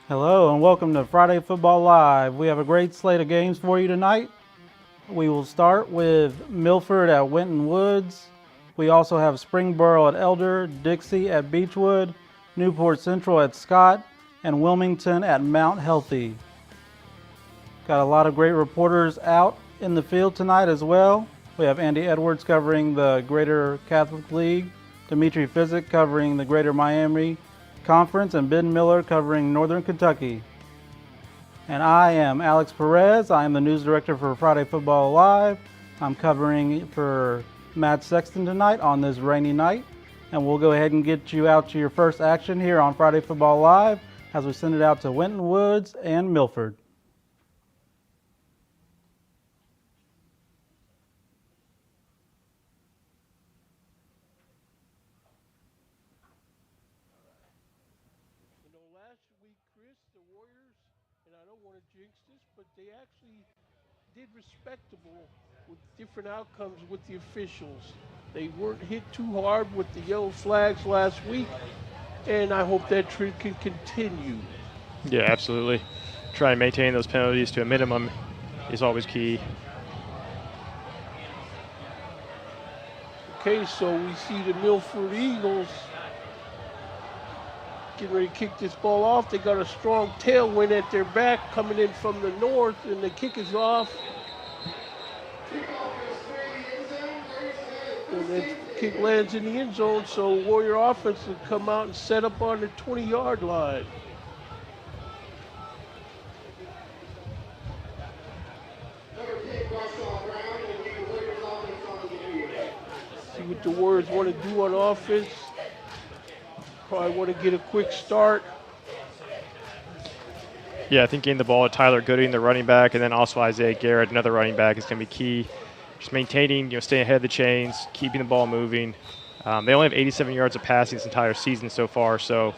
Hello and welcome to Friday Football Live. We have a great slate of games for you tonight. We will start with Milford at Winton Woods. We also have Springboro at Elder, Dixie at Beechwood, Newport Central at Scott, and Wilmington at Mount Healthy. Got a lot of great reporters out in the field tonight as well. We have Andy Edwards covering the Greater Catholic League, Dimitri Fizzik covering the Greater Miami Conference, and Ben Miller covering Northern Kentucky. And I am Alex Perez. I am the news director for Friday Football Live. I'm covering for Matt Sexton tonight on this rainy night. And we'll go ahead and get you out to your first action here on Friday Football Live as we send it out to Winton Woods and Milford. Last week, Chris, the Warriors, and I don't want to jinx this, but they actually did respectable with different outcomes with the officials. They weren't hit too hard with the yellow flags last week, and I hope that trend can continue. Yeah, absolutely. Try and maintain those penalties to a minimum is always key. Okay, so we see the Milford Eagles getting ready to kick this ball off. They got a strong tailwind at their back coming in from the north, and the kick is off. And that kick lands in the end zone, so Warrior offense will come out and set up on the 20-yard line. See what the Warriors want to do on offense. Probably want to get a quick start. Yeah, I think getting the ball to Tyler Gooding, the running back, and then also Isaiah Garrett, another running back, is going to be key. Just maintaining, staying ahead of the chains, keeping the ball moving. They only have 87 yards of passing this entire season so far, so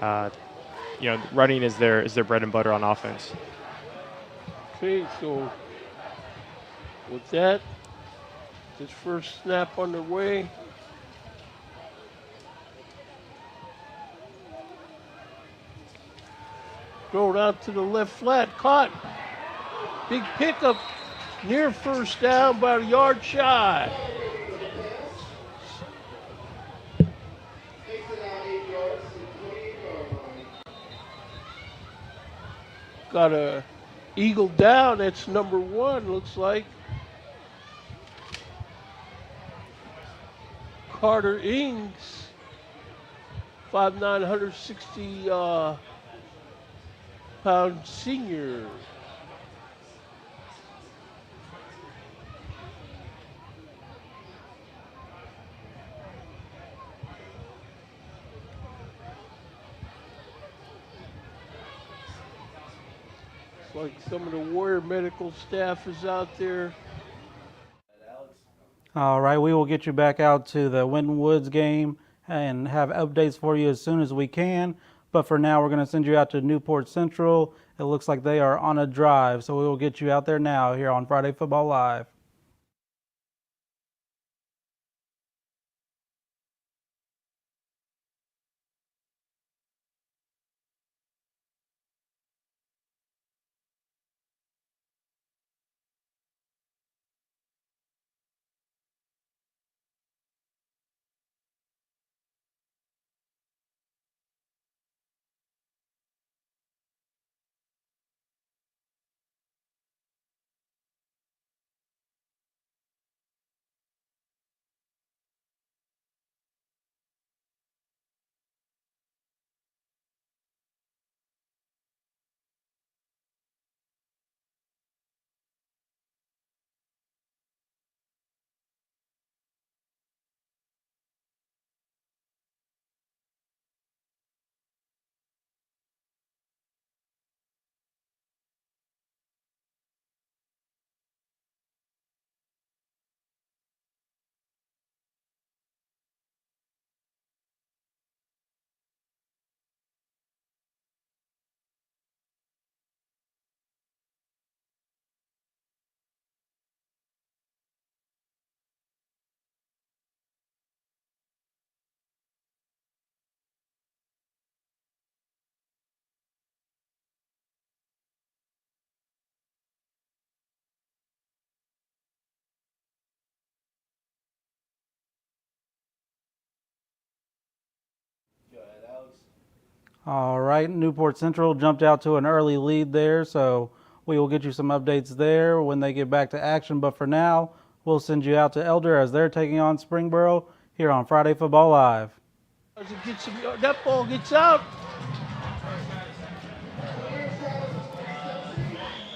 running is their bread and butter on offense. Okay, so with that, this first snap underway. Thrown out to the left flat, caught. Big pickup, near first down, about a yard shy. Got a Eagle down, that's number 1, looks like. Carter Ings, 5'9", 160 pound senior. It's like some of the Warrior medical staff is out there. All right, we will get you back out to the Winton Woods game and have updates for you as soon as we can. But for now, we're going to send you out to Newport Central. It looks like they are on a drive, so we will get you out there now here on Friday Football Live. All right, Newport Central jumped out to an early lead there, so we will get you some updates there when they get back to action. But for now, we'll send you out to Elder as they're taking on Springboro here on Friday Football Live. As it gets, that ball gets out.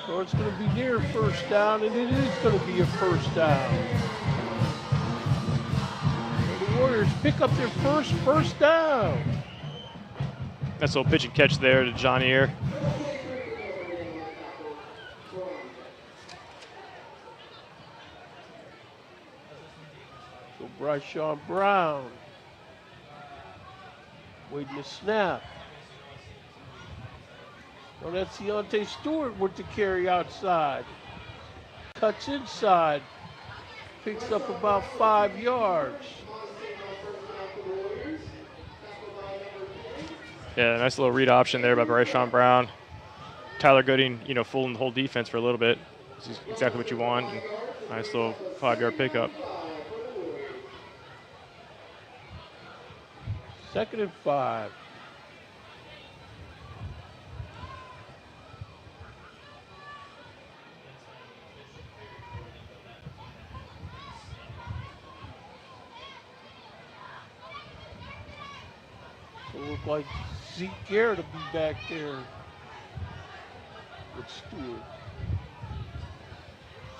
So it's going to be near first down, and it is going to be a first down. And the Warriors pick up their first down. That's a little pitch and catch there to John Ear. So Bryshon Brown waiting to snap. Oh, that's Deontay Stewart with the carry outside. Cuts inside. Picks up about 5 yards. Yeah, nice little read option there by Bryshon Brown. Tyler Gooding, fooling the whole defense for a little bit. This is exactly what you want. And nice little 5-yard pickup. 2nd and 5. So it looked like Zeke Garrett will be back there with Stewart.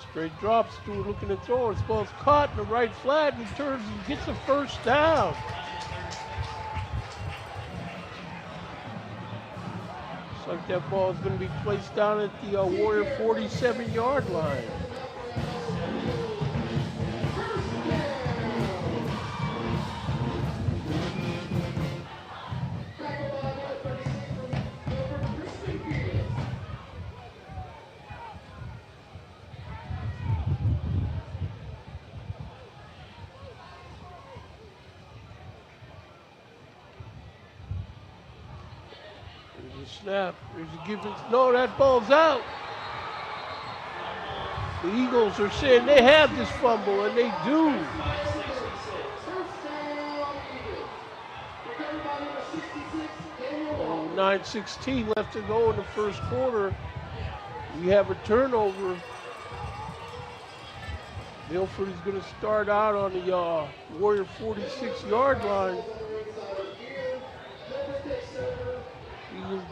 Straight drop, Stewart looking to throw. This ball's caught in the right flat, and he turns and gets a first down. Looks like that ball is going to be placed down at the Warrior 47-yard line. Snap. There's a give. No, that ball's out. The Eagles are saying they have this fumble, and they do. Oh, 9:16 left to go in the first quarter. We have a turnover. Milford is going to start out on the Warrior 46-yard line.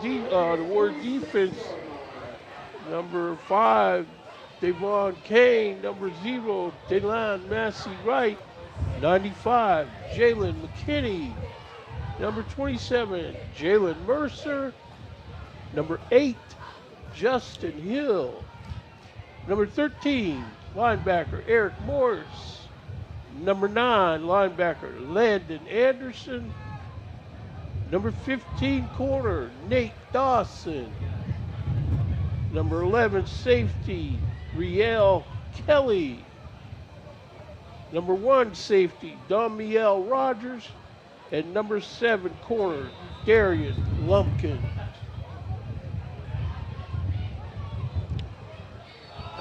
The Warrior defense, number 5, Devon Kane, number 0, Delon Massey Wright, 95, Jalen McKinney, number 27, Jalen Mercer, number 8, Justin Hill, number 13, linebacker Eric Morris, number 9, linebacker Landon Anderson, number 15, corner, Nate Dawson. Number 11, safety, Riel Kelly. Number 1, safety, Damiel Rogers. And number 7, corner, Darian Lumpkin.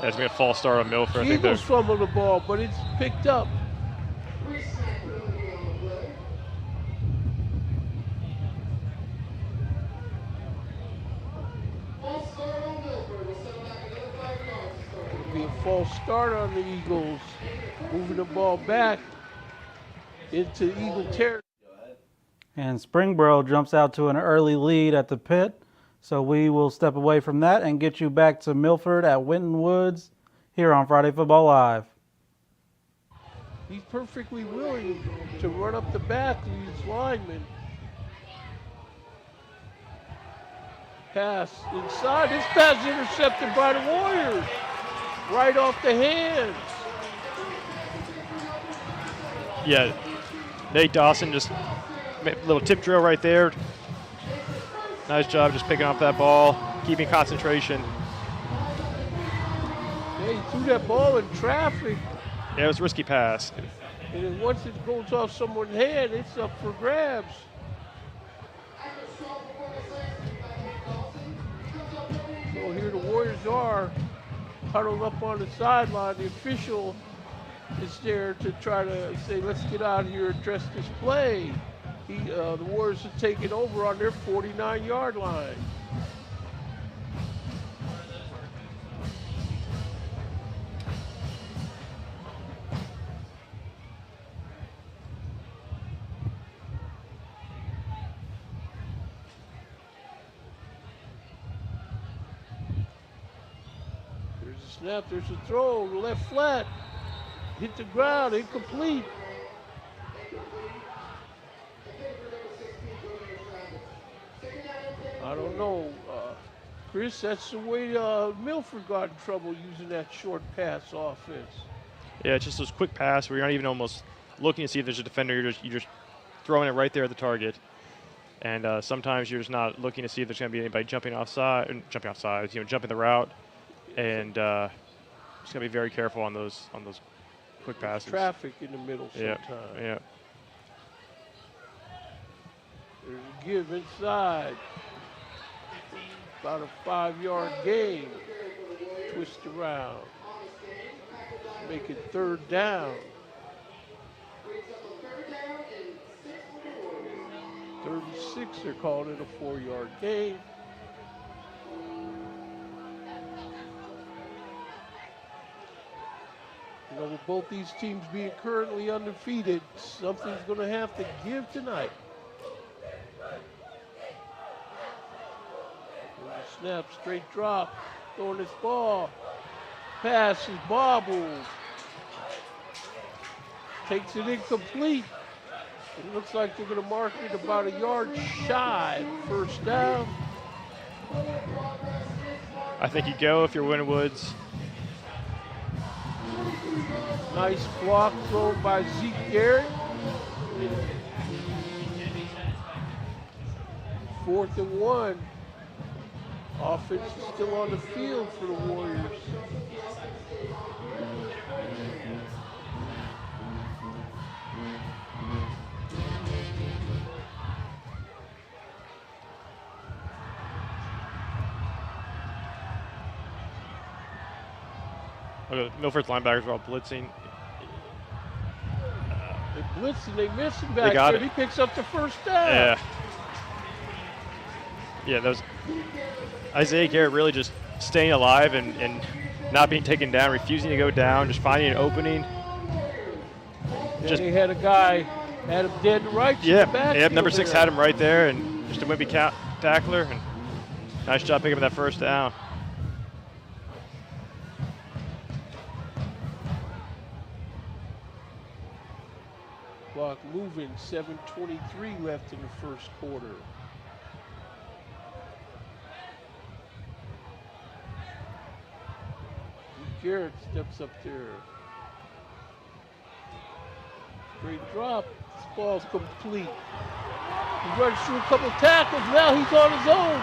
That's going to be a false start on Milford. The Eagles fumbled the ball, but it's picked up. False start on the Eagles, moving the ball back into Eagle territory. And Springboro jumps out to an early lead at the pit, so we will step away from that and get you back to Milford at Winton Woods here on Friday Football Live. He's perfectly willing to run up the back of these linemen. Pass inside. This pass is intercepted by the Warriors. Right off the hands. Yeah, Nate Dawson just made a little tip drill right there. Nice job just picking up that ball, keeping concentration. Yeah, he threw that ball in traffic. Yeah, it was a risky pass. And then once it goes off someone's head, it's up for grabs. So here the Warriors are. Huddled up on the sideline. The official is there to try to say, let's get out here and address this play. The Warriors are taking over on their 49-yard line. There's a snap, there's a throw, left flat. Hit the ground, incomplete. I don't know, Chris, that's the way Milford got in trouble using that short pass offense. Yeah, it's just those quick passes where you're not even almost looking to see if there's a defender. You're just throwing it right there at the target. And sometimes you're just not looking to see if there's going to be anybody jumping offside, jumping the route. And just got to be very careful on those quick passes. Traffic in the middle sometimes. Yeah. There's a give inside. About a 5-yard gain. Twist around. Make it 3rd down. 36, they're calling it a 4-yard gain. You know, with both these teams being currently undefeated, something's going to have to give tonight. Snap, straight drop, throwing this ball. Pass is bobbled. Takes it incomplete. It looks like they're going to mark it about a yard shy. 1st down. I think you go if you're Winter Woods. Nice block thrown by Zeke Garrett. 4th and 1. Offense is still on the field for the Warriors. Okay, Milford's linebackers are all blitzing. They blitz and they miss him back got there. it. He picks up the 1st down. Yeah, that was Isaiah Garrett really just staying alive and not being taken down, refusing to go down, just finding an opening. Just they had a guy, had him dead to rights. Yep, number 6 had him right there, and just a wimpy tackler, and nice job picking up that 1st down. Clock moving, 7:23 left in the 1st quarter. Garrett steps up there. Straight drop. This ball's complete. He runs through a couple tackles. Now he's on his own.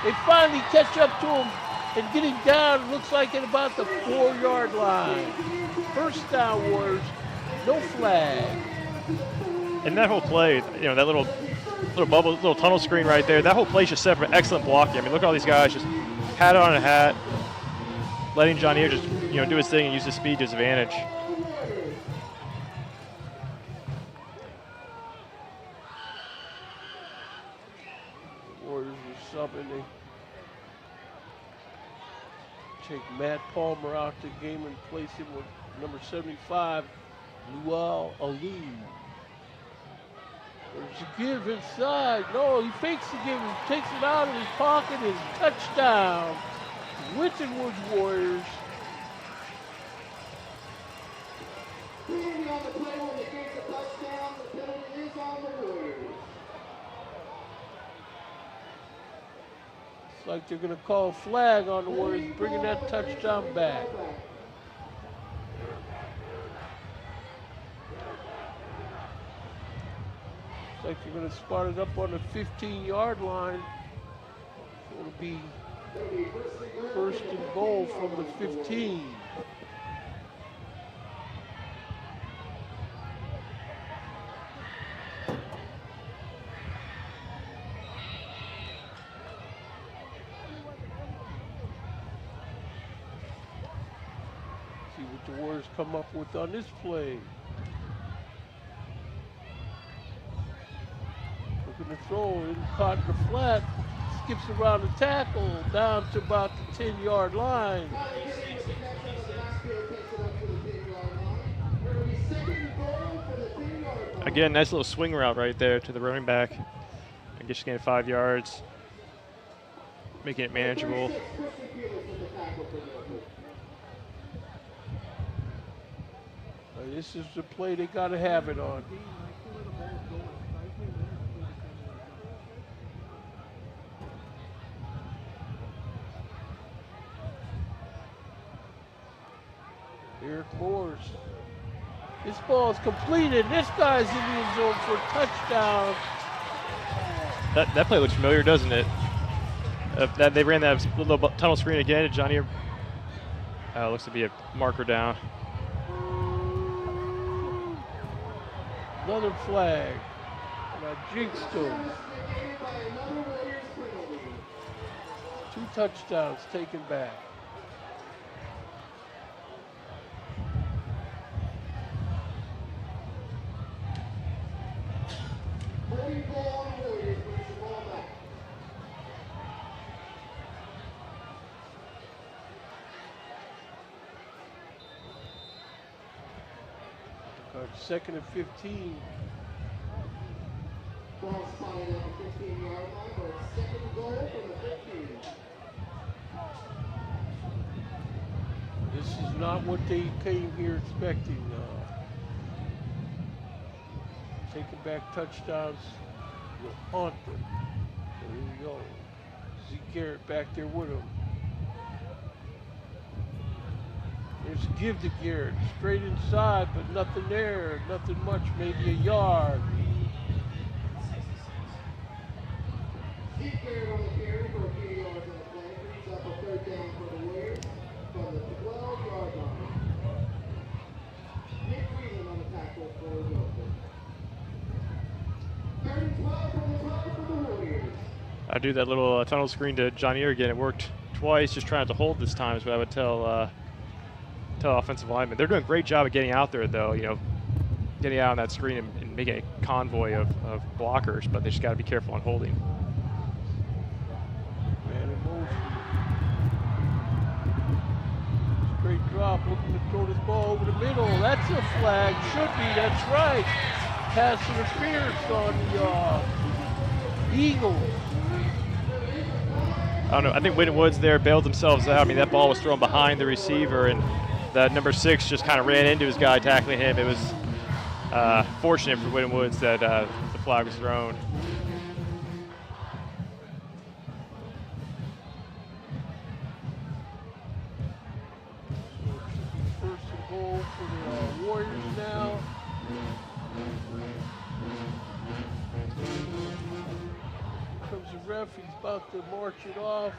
They finally catch up to him and get him down. It looks like at about the 4-yard line. 1st down, Warriors. No flag. And that whole play, that little bubble, little tunnel screen right there, that whole play just set for excellent blocking. I mean, look at all these guys just hat on a hat, letting John Ear just do his thing and use his speed to his advantage. Warriors are subbing. They take Matt Palmer out the game and place him with number 75, Luau Alou. There's a give inside. No, he fakes the give. He takes it out of his pocket and touchdown. Winton Woods Warriors. Penalty on the play when they get the touchdown. The penalty is on the Warriors. It's like they're going to call a flag on the Warriors, bringing that touchdown back. It's like they're going to spot it up on the 15-yard line. It'll be 1st and goal from the 15. See what the Warriors come up with on this play. Looking to throw it, caught in the flat, skips around the tackle, down to about the 10-yard line. Again, nice little swing route right there to the running back. I guess you gain 5 yards, making it manageable. This is the play they got to have it on. Eric Moores. This ball is completed. This guy's in the end zone for a touchdown. That play looks familiar, doesn't it? That they ran that little tunnel screen again to Johnny. Looks to be a marker down. Another flag. And I jinxed him. 2 touchdowns taken back. Second and 15. Ball spotted at the 15-yard line, or second goal from the 15. This is not what they came here expecting. Taking back touchdowns will haunt them. So here we go. Zeke Garrett back there with him. There's a give to Garrett, straight inside, but nothing there, nothing much, maybe a yard. Zeke Garrett on the carry for a few yards on the play, brings up a third down for the Warriors from the 12-yard line. Nick Whelan on the tackle for Wilson. 3rd and 12 from the 12 for the Warriors. I do that little tunnel screen to Johnny again. It worked twice, just trying to hold this time is what I would tell offensive linemen. They're doing a great job of getting out there, though, getting out on that screen and making a convoy of blockers, but they just got to be careful on holding. Man in motion. Straight drop, looking to throw this ball over the middle. That's a flag, should be, that's right. Pass interference on the Eagles. I don't know, I think Wynn Woods there bailed themselves out. I mean, that ball was thrown behind the receiver, and that number 6 just kind of ran into his guy tackling him. It was fortunate for Wynn Woods that the flag was thrown. First and goal for the Warriors now. Here comes the ref, he's about to march it off.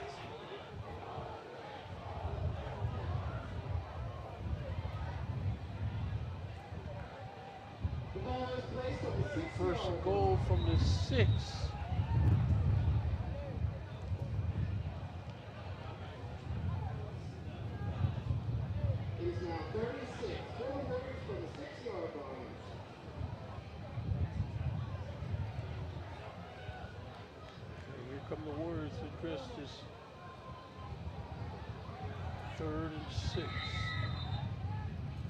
First and goal from the 6. It is now 36. 4 Warriors from the 6-yard line. Here come the Warriors to address this 3rd and 6.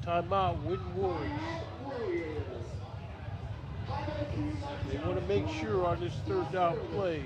Timeout, Wynn Woods. They want to make sure on this 3rd down play.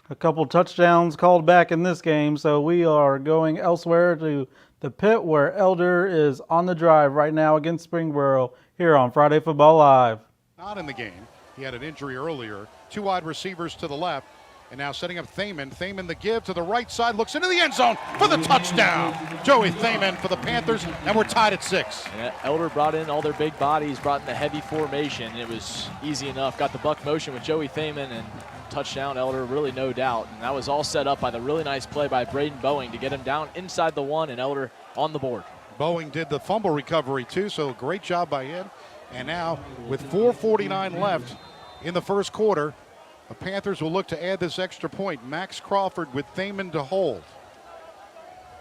A couple touchdowns called back in this game, so we are going elsewhere to the pit where Elder is on the drive right now against Springboro here on Friday Football Live. Not in the game. He had an injury earlier. 2 wide receivers to the left, and now setting up Thaman. Thaman the give to the right side, looks into the end zone for the touchdown. Joey Thaman for the Panthers, and we're tied at 6. And Elder brought in all their big bodies, brought in the heavy formation. It was easy enough. Got the buck motion with Joey Thaman, and touchdown Elder, really no doubt. And that was all set up by the really nice play by Braden Boeing to get him down inside the 1, and Elder on the board. Boeing did the fumble recovery too, so great job by him. And now with 4:49 left in the first quarter, The Panthers will look to add this extra point. Max Crawford with Thaman to hold.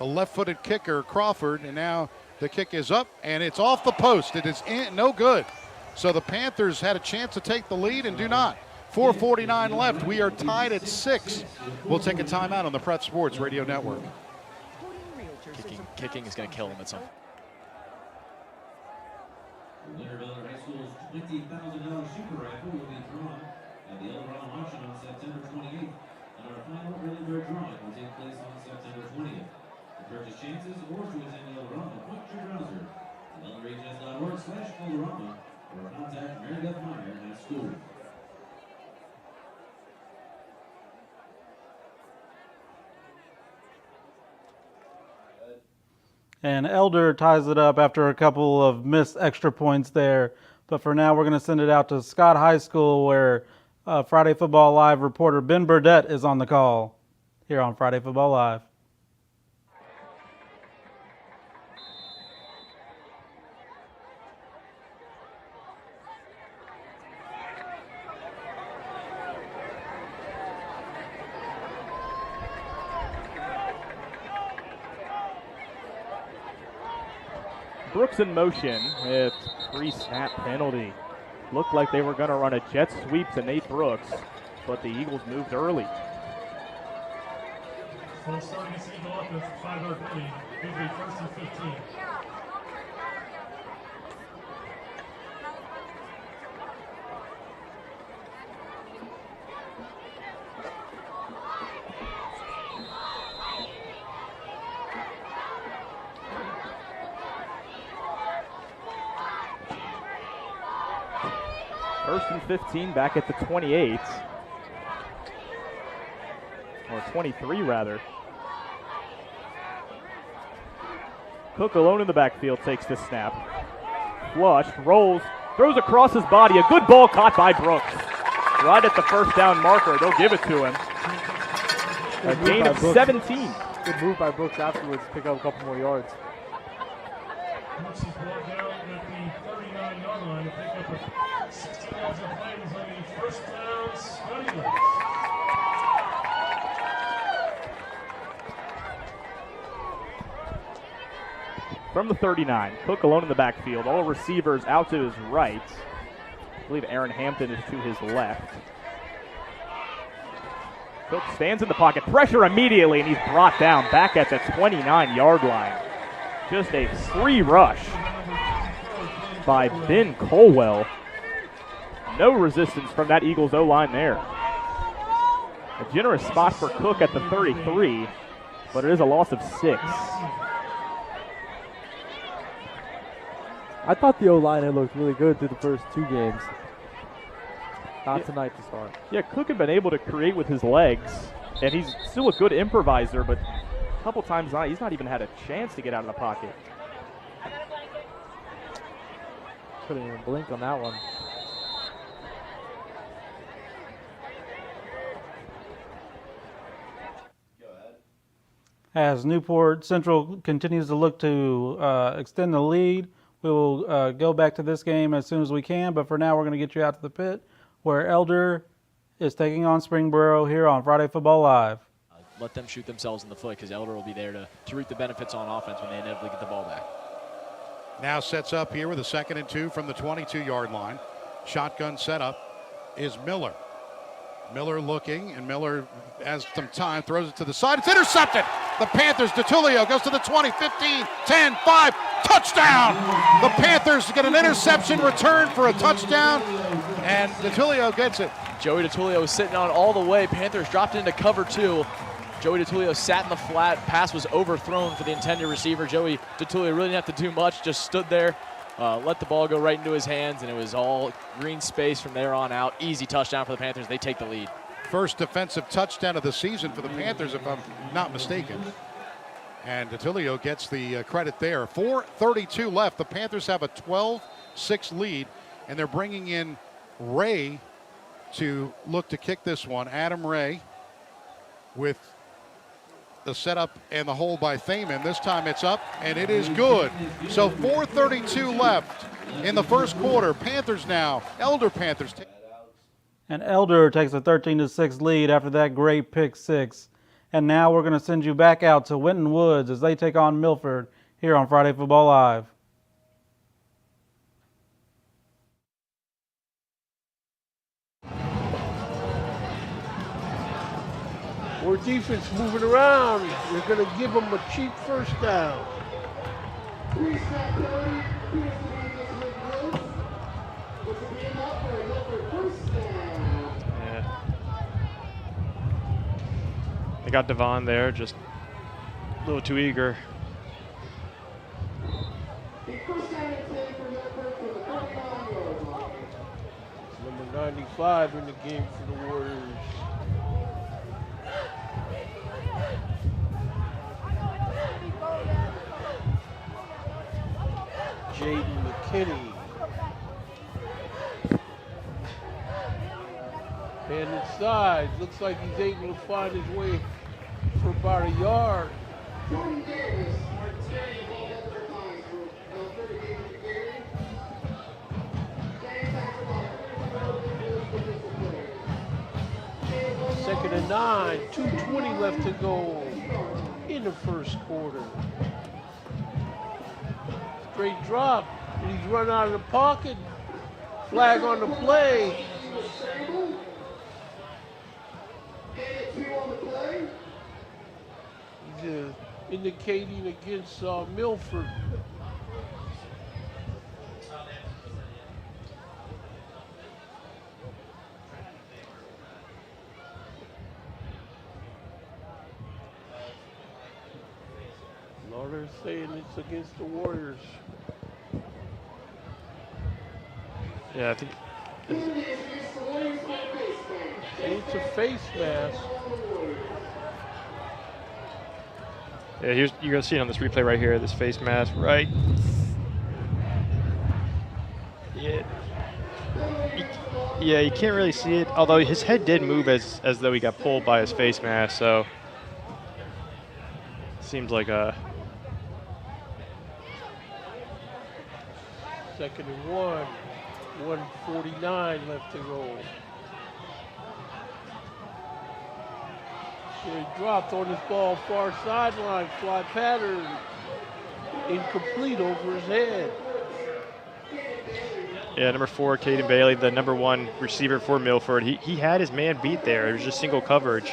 A left-footed kicker, Crawford, and now the kick is up, and it's off the post. It is no good. So the Panthers had a chance to take the lead and do not. 4:49 left. We are tied at 6. We'll take a timeout on the Prep Sports Radio Network. Kicking is going to kill him at some. Winner of Elder High School's $20,000 super rifle will be drawn at the Elder auction on September 28th, and our final early bird drawing will take place on September 20th. To purchase chances or to attend the Elderama, point your browser to elderhs.org/Elderama or contact Mary Beth Meyer at school. And Elder ties it up after a couple of missed extra points there. But for now, we're going to send it out to Scott High School, where Friday Football Live reporter Ben Burdett is on the call here on Friday Football Live. Brooks in motion with pre-snap penalty. Looked like they were going to run a jet sweep to Nate Brooks, but the Eagles moved early. So starting this Eagle offense, 5-0 penalty, usually 1st and 15. First and 15 back at the 28. Or 23 rather. Cook alone in the backfield takes the snap. Flushed, rolls, throws across his body. A good ball caught by Brooks. Right at the first down marker. They'll give it to him. A gain of 17. Good move by Brooks afterwards to pick up a couple more yards. Brooks is brought down at the 39-yard line to pick up a 60 yards of plays on the first down Scotty West. From the 39, Cook alone in the backfield. All receivers out to his right. I believe Aaron Hampton is to his left. Cook stands in the pocket. Pressure immediately, and he's brought down back at the 29-yard line. Just a free rush by Ben Colwell. No resistance from that Eagles O-line there. A generous spot for Cook at the 33, but it is a loss of 6. I thought the O-line had looked really good through the first 2 games. Not tonight to start. Yeah, Cook had been able to create with his legs, and he's still a good improviser, but a couple times he's not even had a chance to get out of the pocket. Couldn't even blink on that one. As Newport Central continues to look to extend the lead, we will go back to this game as soon as we can, but for now we're going to get you out to the pit where Elder is taking on Springboro here on Friday Football Live. Let them shoot themselves in the foot because Elder will be there to reap the benefits on offense when they inevitably get the ball back. Now sets up here with a 2nd and 2 from the 22-yard line. Shotgun setup is Miller. Miller looking, and Miller has some time, throws it to the side. It's intercepted. The Panthers, DeTulio goes to the 20, 15, 10, 5, touchdown. The Panthers get an interception return for a touchdown, and DeTulio gets it. Joey DeTulio was sitting on all the way. Panthers dropped into cover 2. Joey DeTulio sat in the flat. Pass was overthrown for the intended receiver. Joey DeTulio really didn't have to do much, just stood there, let the ball go right into his hands, and it was all green space from there on out. Easy touchdown for the Panthers. They take the lead. First defensive touchdown of the season for the Panthers, if I'm not mistaken. And DeTulio gets the credit there. 4:32 left. The Panthers have a 12-6 lead, and they're bringing in Ray to look to kick this one. Adam Ray with the setup and the hold by Thaman. This time it's up, and it is good. So 4:32 left in the first quarter. Panthers now, Elder Panthers. And Elder takes a 13-6 lead after that great pick six. And now we're going to send you back out to Winton Woods as they take on Milford here on Friday Football Live. More defense moving around. They're going to give them a cheap first down. Yeah. They got Devon there, just a little too eager. Number 95 in the game for the Warriors. Jaden McKinney. And inside, looks like he's able to find his way for about a yard. Second and 9, 2:20 left to go in the first quarter. Straight drop, and he's run out of the pocket. Flag on the play. He's indicating against Milford. No, they're saying it's against the Warriors. Yeah, I think It's a face mask. yeah, you're gonna see it on this replay right here. This face mask, right? Yeah. Yeah, you can't really see it. Although his head did move as though he got pulled by his face mask. So seems like a. Second and 1. 1:49 left to go. So he dropped on this ball, far sideline, fly pattern, incomplete over his head. Yeah, number 4, Caden Bailey, the number 1 receiver for Milford. He had his man beat there. It was just single coverage,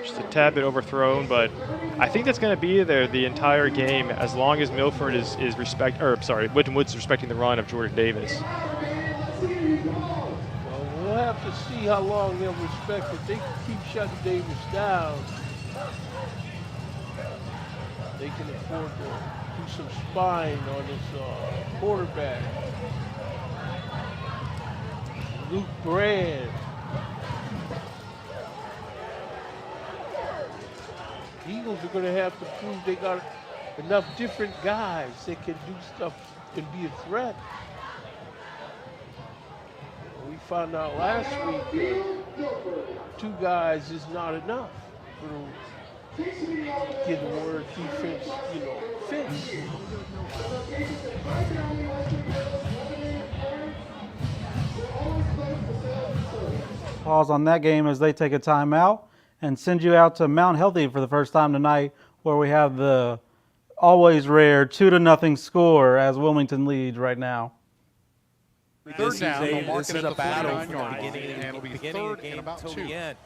just a tad bit overthrown, but I think that's going to be there the entire game as long as Milford is Winton Woods is respecting the run of Jordan Davis. Well, we'll have to see how long they'll respect it. They can keep shutting Davis down. They can afford to do some spying on this quarterback. Luke Brand. The Eagles are going to have to prove they got enough different guys that can do stuff and be a threat. We found out last week that 2 guys is not enough for get the word defense, fits. Pause on that game as they take a timeout and send you out to Mount Healthy for the first time tonight, where we have the always rare 2-0 score as Wilmington leads right now. Third down, they'll mark this it is at a the battle 49 from yard the line, beginning and it'll be of third the and game about until 2. the end.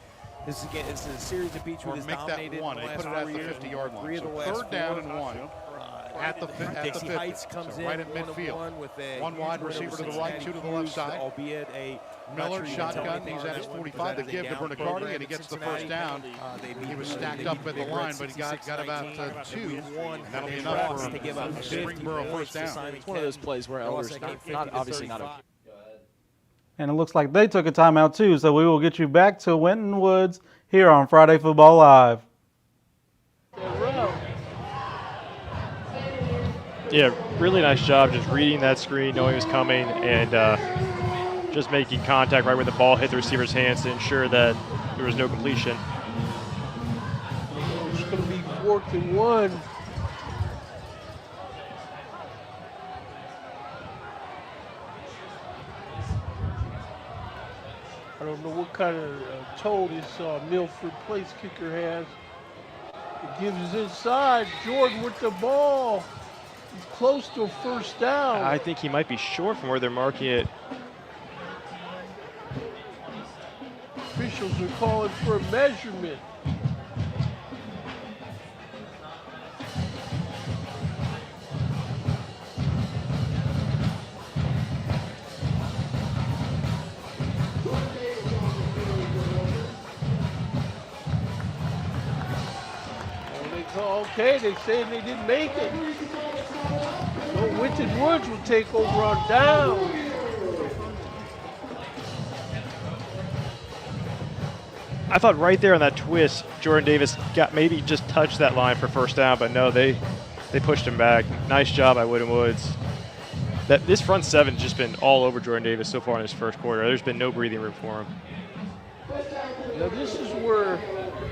This is a series of Beechwood Or has make that dominated 1. the They last put it at 4 the years. 50-yard line. 3 of the So last third down 4. and 1. At the Dixie 50. Heights comes So in right at midfield. 1-1 with a 1 wide huge receiver to the Cincinnati right, 2 to the left Cruise, side. albeit a Miller shotgun. He's at his 45. The give to Bernicardi, and he gets the first down. He was stacked up at the line, but he got about 2, and that'll be enough for a Springboro first down. It's one of those plays where Elder's obviously not a. And it looks like they took a timeout too, so we will get you back to Winton Woods here on Friday Football Live. Yeah, really nice job just reading that screen, knowing it was coming, and just making contact right when the ball hit the receiver's hands to ensure that there was no completion. It's going to be 4th and 1. I don't know what kind of toe this Milford place kicker has. It gives us inside. Jordan with the ball. He's close to a first down. I think he might be short from where they're marking it. Officials are calling for a measurement. Okay, they saying they didn't make it. So Winton Woods will take over on down. I thought right there on that twist, Jordan Davis got maybe just touched that line for first down, but no, they pushed him back. Nice job by Winton Woods. This front seven has just been all over Jordan Davis so far in his first quarter. There's been no breathing room for him. Now this is where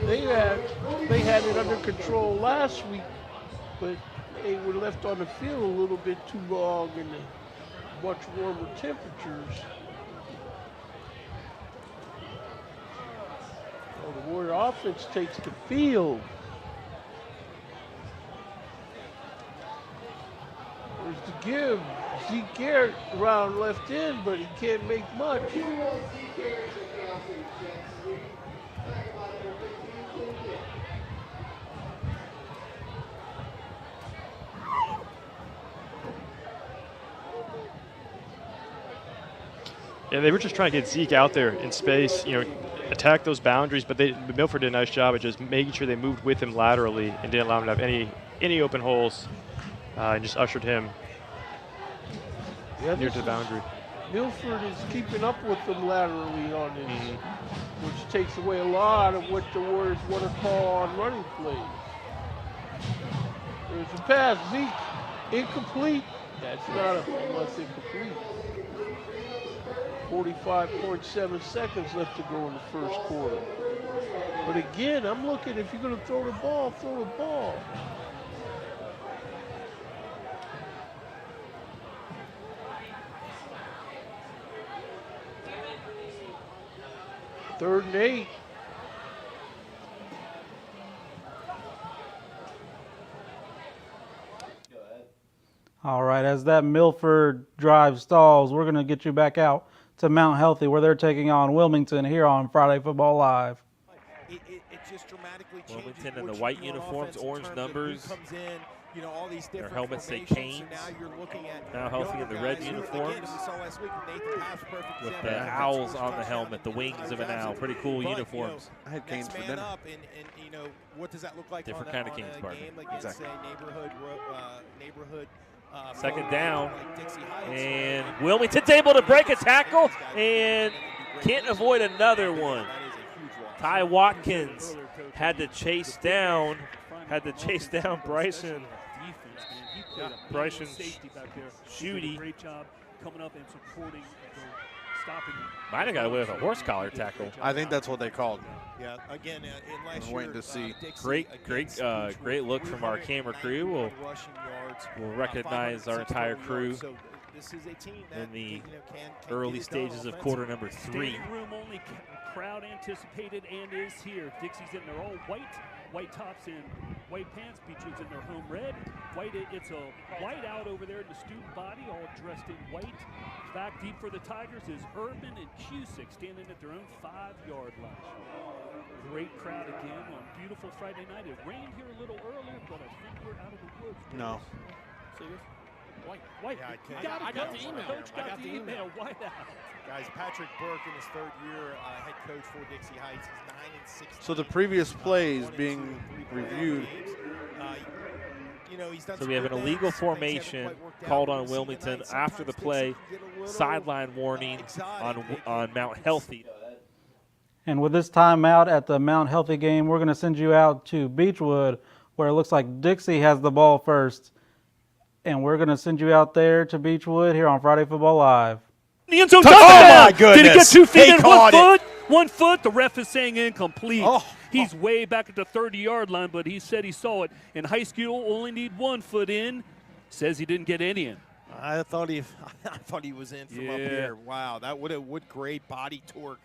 they had it under control last week, but they were left on the field a little bit too long in the much warmer temperatures. Well, the Warrior offense takes the field. There's the give. Zeke Garrett around left in, but he can't make much. Yeah, they were just trying to get Zeke out there in space, attack those boundaries, but Milford did a nice job of just making sure they moved with him laterally and didn't allow him to have any open holes, and just ushered him near to the boundary. Milford is keeping up with them laterally on this, which takes away a lot of what the Warriors want to call on running plays. There's a pass, Zeke, incomplete. That's not unless incomplete. 45.7 seconds left to go in the first quarter. But again, I'm looking, if you're going to throw the ball, throw the ball. Third and 8. All right, as that Milford drive stalls, we're going to get you back out to Mount Healthy, where they're taking on Wilmington here on Friday Football Live. It just dramatically changes. Wilmington in the white uniforms, orange numbers. All these their helmets say Canes. So now you're looking at Now Healthy in the red uniforms. With the owls on the helmet, the wings of an owl. Pretty cool uniforms. I had Canes for dinner. What does that look like? Different kind of Canes, partner. Exactly. Neighborhood. Second down, and Wilmington's able to break a tackle and can't avoid another one. Ty Watkins had to chase down Bryson Schutte. Great job coming up and supporting, stopping. Might have got away with a horse collar tackle. I think that's what they called. Yeah, again, I'm waiting to see. Great look from our camera crew. We'll recognize our entire crew in the early stages of quarter number 3. Standing room only crowd anticipated and is here. Dixie's in their all white tops and white pants. Beechwood's in their home red. It's a white out over there in the student body, all dressed in white. Back deep for the Tigers is Urban and Cusick standing at their own 5-yard line. Great crowd again on beautiful Friday night. It rained here a little earlier, but I think we're out of the woods. No. See this? White. Yeah, I got the email. Coach got the email. White out. Guys, Patrick Burke in his third year head coach for Dixie Heights. He's 9-16. So the previous plays being reviewed. So we have an illegal formation called on Wilmington after the play. Sideline warning on Mount Healthy. And with this timeout at the Mount Healthy game, we're going to send you out to Beechwood, where it looks like Dixie has the ball first. And we're going to send you out there to Beechwood here on Friday Football Live. The end zone touchdown! Oh my goodness! Did he get 2 feet in 1 foot? 1 foot. The ref is saying incomplete. He's way back at the 30-yard line, but he said he saw it. In high school, only need 1 foot in. Says he didn't get any in. I thought he was in from up here. Wow, that would great body torque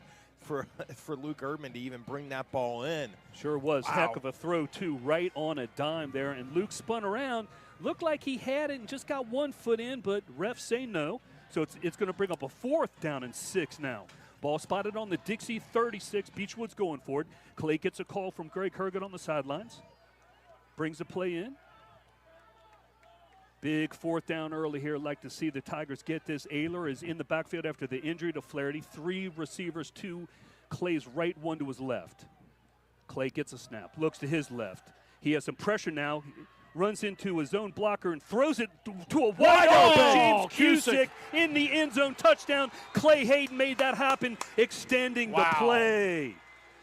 for Luke Erdman to even bring that ball in. Sure was. Wow. Heck of a throw, too, right on a dime there. And Luke spun around. Looked like he had it and just got 1 foot in, but refs say no. So it's going to bring up a 4th down and 6 now. Ball spotted on the Dixie 36. Beechwood's going for it. Clay gets a call from Greg Herget on the sidelines. Brings the play in. Big 4th down early here. Like to see the Tigers get this. Ayler is in the backfield after the injury to Flaherty. 3 receivers, 2 Clay's right, 1 to his left. Clay gets a snap, looks to his left. He has some pressure now. Runs into his own blocker and throws it to a wide open James Cusick in the end zone. Touchdown. Clay Hayden made that happen, extending the play.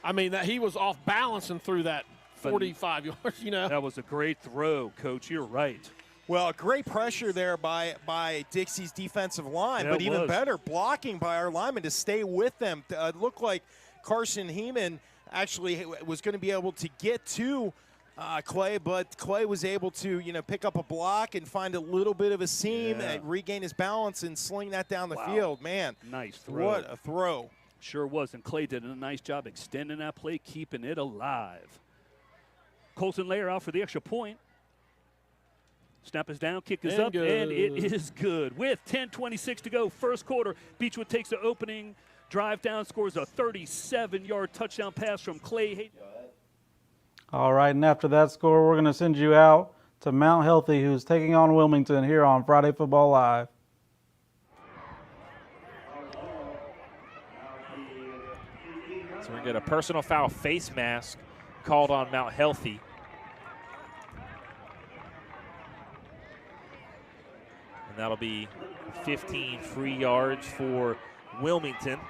I mean, he was off balance and threw that 45 yards, you know. That was a great throw, Coach. You're right. Well, great pressure there by Dixie's defensive line, Yeah, but even was. better, blocking by our linemen to stay with them. It looked like Carson Heeman actually was going to be able to get to Clay, but Clay was able to, pick up a block and find a little bit of a seam and regain his balance and sling that down the field. Man, nice throw. What a throw. Sure was, and Clay did a nice job extending that play, keeping it alive. Colton Layer out for the extra point. Snap is down, kick is And up, good. and it is good. With 10:26 to go, first quarter, Beechwood takes the opening drive down, scores a 37-yard touchdown pass from Clay Hayden. All right, and after that score, we're going to send you out to Mount Healthy, who's taking on Wilmington here on Friday Football Live. So we're going to get a personal foul face mask called on Mount Healthy. And that'll be 15 free yards for Wilmington.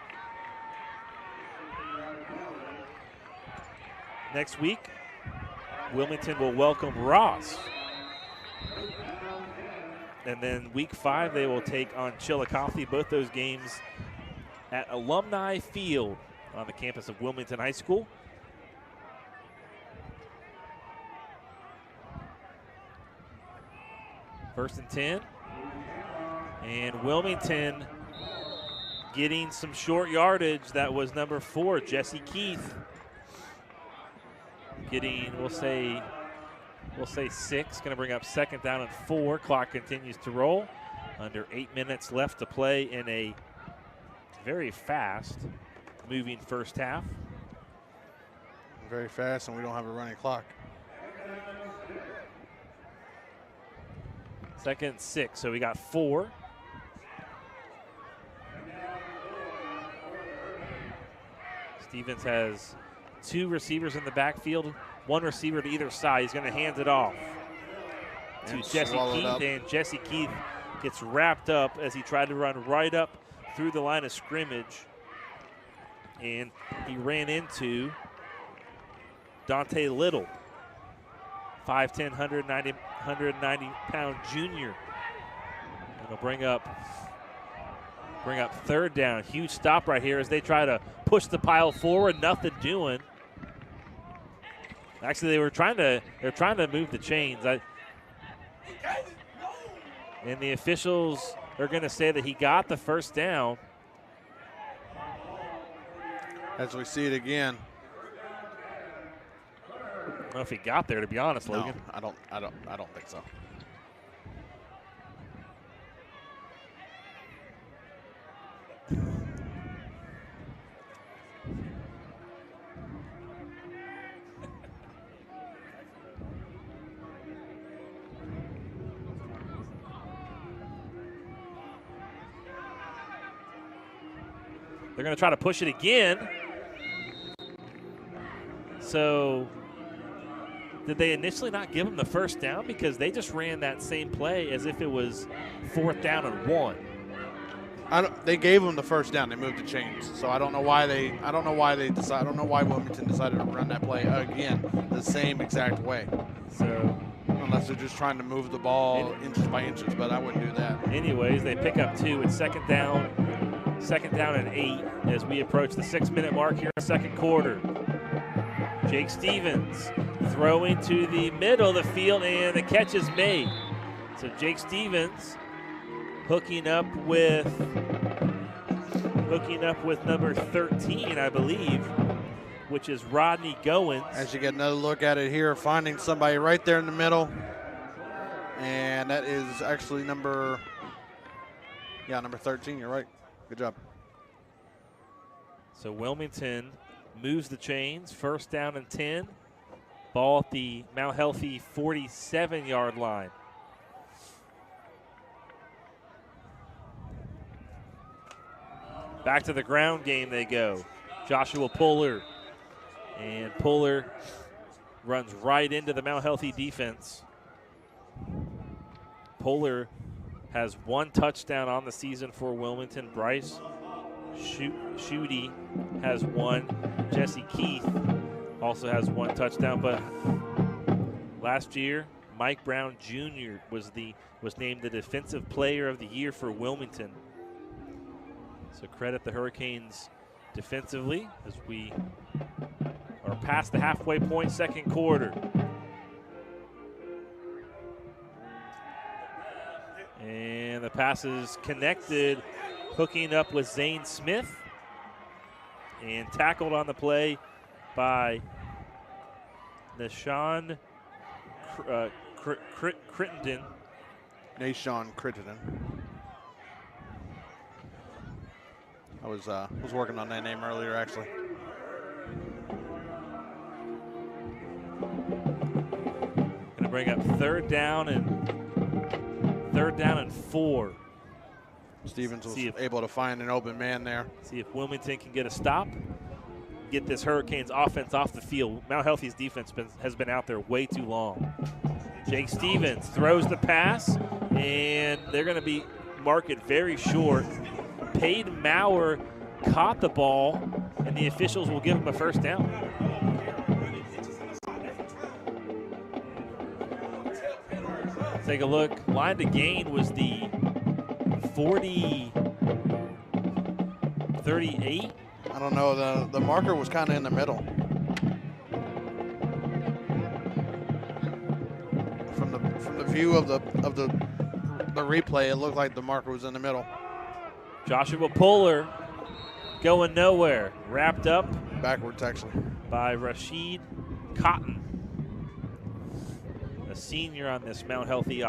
Next week, Wilmington will welcome Ross. And then week 5, they will take on Chillicothe. Both those games at Alumni Field on the campus of Wilmington High School. First and 10. And Wilmington getting some short yardage. That was number 4, Jesse Keith. Getting, we'll say 6. Going to bring up 2nd down and 4. Clock continues to roll. Under 8 minutes left to play in a very fast moving first half. Very fast, and we don't have a running clock. 2nd and 6, so we got 4. Stevens has 2 receivers in the backfield, 1 receiver to either side. He's going to hand it off to Jesse Keith, and Jesse Keith gets wrapped up as he tried to run right up through the line of scrimmage, and he ran into Dante Little, 5'10", 190-pound junior. And he'll bring up 3rd down. Huge stop right here as they try to push the pile forward. Nothing doing. Actually, they're trying to move the chains. And the officials are going to say that he got the first down. As we see it again. I don't know if he got there, to be honest, Logan. No, I don't think so. They're going to try to push it again. So did they initially not give him the first down because they just ran that same play as if it was 4th down and 1? They gave him the first down. They moved the chains. So I don't know why Wilmington decided to run that play again the same exact way. So unless they're just trying to move the ball inches by inches, but I wouldn't do that. Anyways, they pick up 2. It's 2nd down and 8 as we approach the 6-minute mark here in the second quarter. Jake Stevens throwing to the middle of the field, and the catch is made. So Jake Stevens hooking up with hooking up with number 13, I believe, which is Rodney Goins. As you get another look at it here, finding somebody right there in the middle. And that is actually number 13, you're right. Good job. So Wilmington moves the chains, first down and 10. Ball at the Mount Healthy 47-yard line. Back to the ground game they go. Joshua Puller. And Puller runs right into the Mount Healthy defense. Puller has one touchdown on the season for Wilmington. Bryce Schutte has one. Jesse Keith also has one touchdown. But last year, Mike Brown Jr. was named the Defensive Player of the Year for Wilmington. So credit the Hurricanes defensively as we are past the halfway point, second quarter. And the pass is connected, hooking up with Zane Smith. And tackled on the play by Nashawn Crittenden. Nashawn Crittenden. I was working on that name earlier, actually. Going to bring up third down and 4. Stevens was able to find an open man there. See if Wilmington can get a stop, get this Hurricanes offense off the field. Mount Healthy's defense has been out there way too long. Jake Stevens throws the pass, and they're going to be mark it very short. Peyton Maurer caught the ball, and the officials will give him a first down. Take a look. Line to gain was the 40-38. I don't know. The marker was kind of in the middle. From the view of the replay, it looked like the marker was in the middle. Joshua Puller going nowhere. Wrapped up. Backwards, actually. By Rashid Cotton, a senior on this Mount Healthy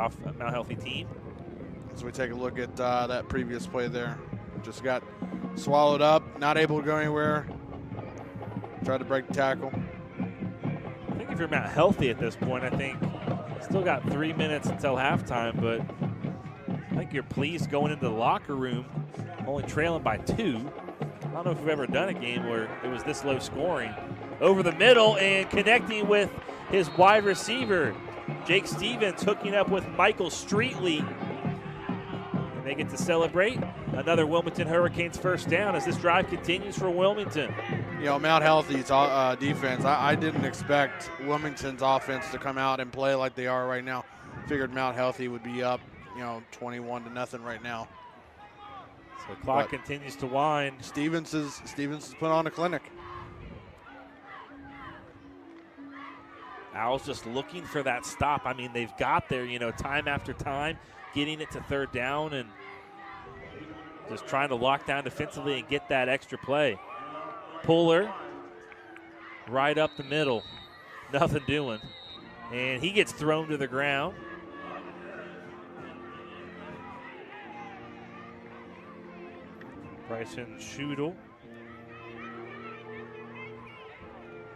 team. As we take a look at that previous play there. Just got swallowed up, not able to go anywhere. Tried to break the tackle. I think if you're Mount Healthy at this point, I think still got 3 minutes until halftime, but I think you're pleased going into the locker room, only trailing by 2. I don't know if we've ever done a game where it was this low scoring. Over the middle and connecting with his wide receiver, Jake Stevens, hooking up with Michael Streetley. And they get to celebrate another Wilmington Hurricanes first down as this drive continues for Wilmington. You know, Mount Healthy's defense, I didn't expect Wilmington's offense to come out and play like they are right now. Figured Mount Healthy would be up, 21-0 right now. So the clock continues to wind. Stevens has put on a clinic. Owls just looking for that stop. I mean, they've got there, time after time, getting it to third down and just trying to lock down defensively and get that extra play. Puller right up the middle. Nothing doing. And he gets thrown to the ground. Bryson Schudel.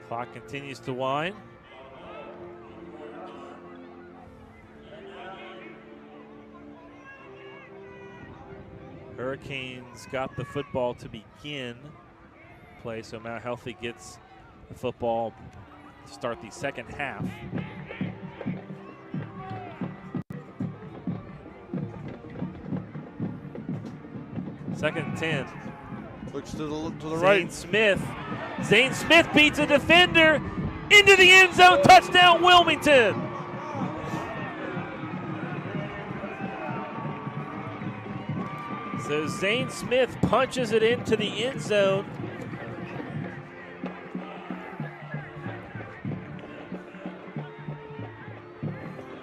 Clock continues to wind. Hurricanes got the football to begin play, so Mount Healthy gets the football to start the second half. Second and 10. Looks to the right. Zane Smith beats a defender into the end zone. Touchdown, Wilmington. So Zane Smith punches it into the end zone.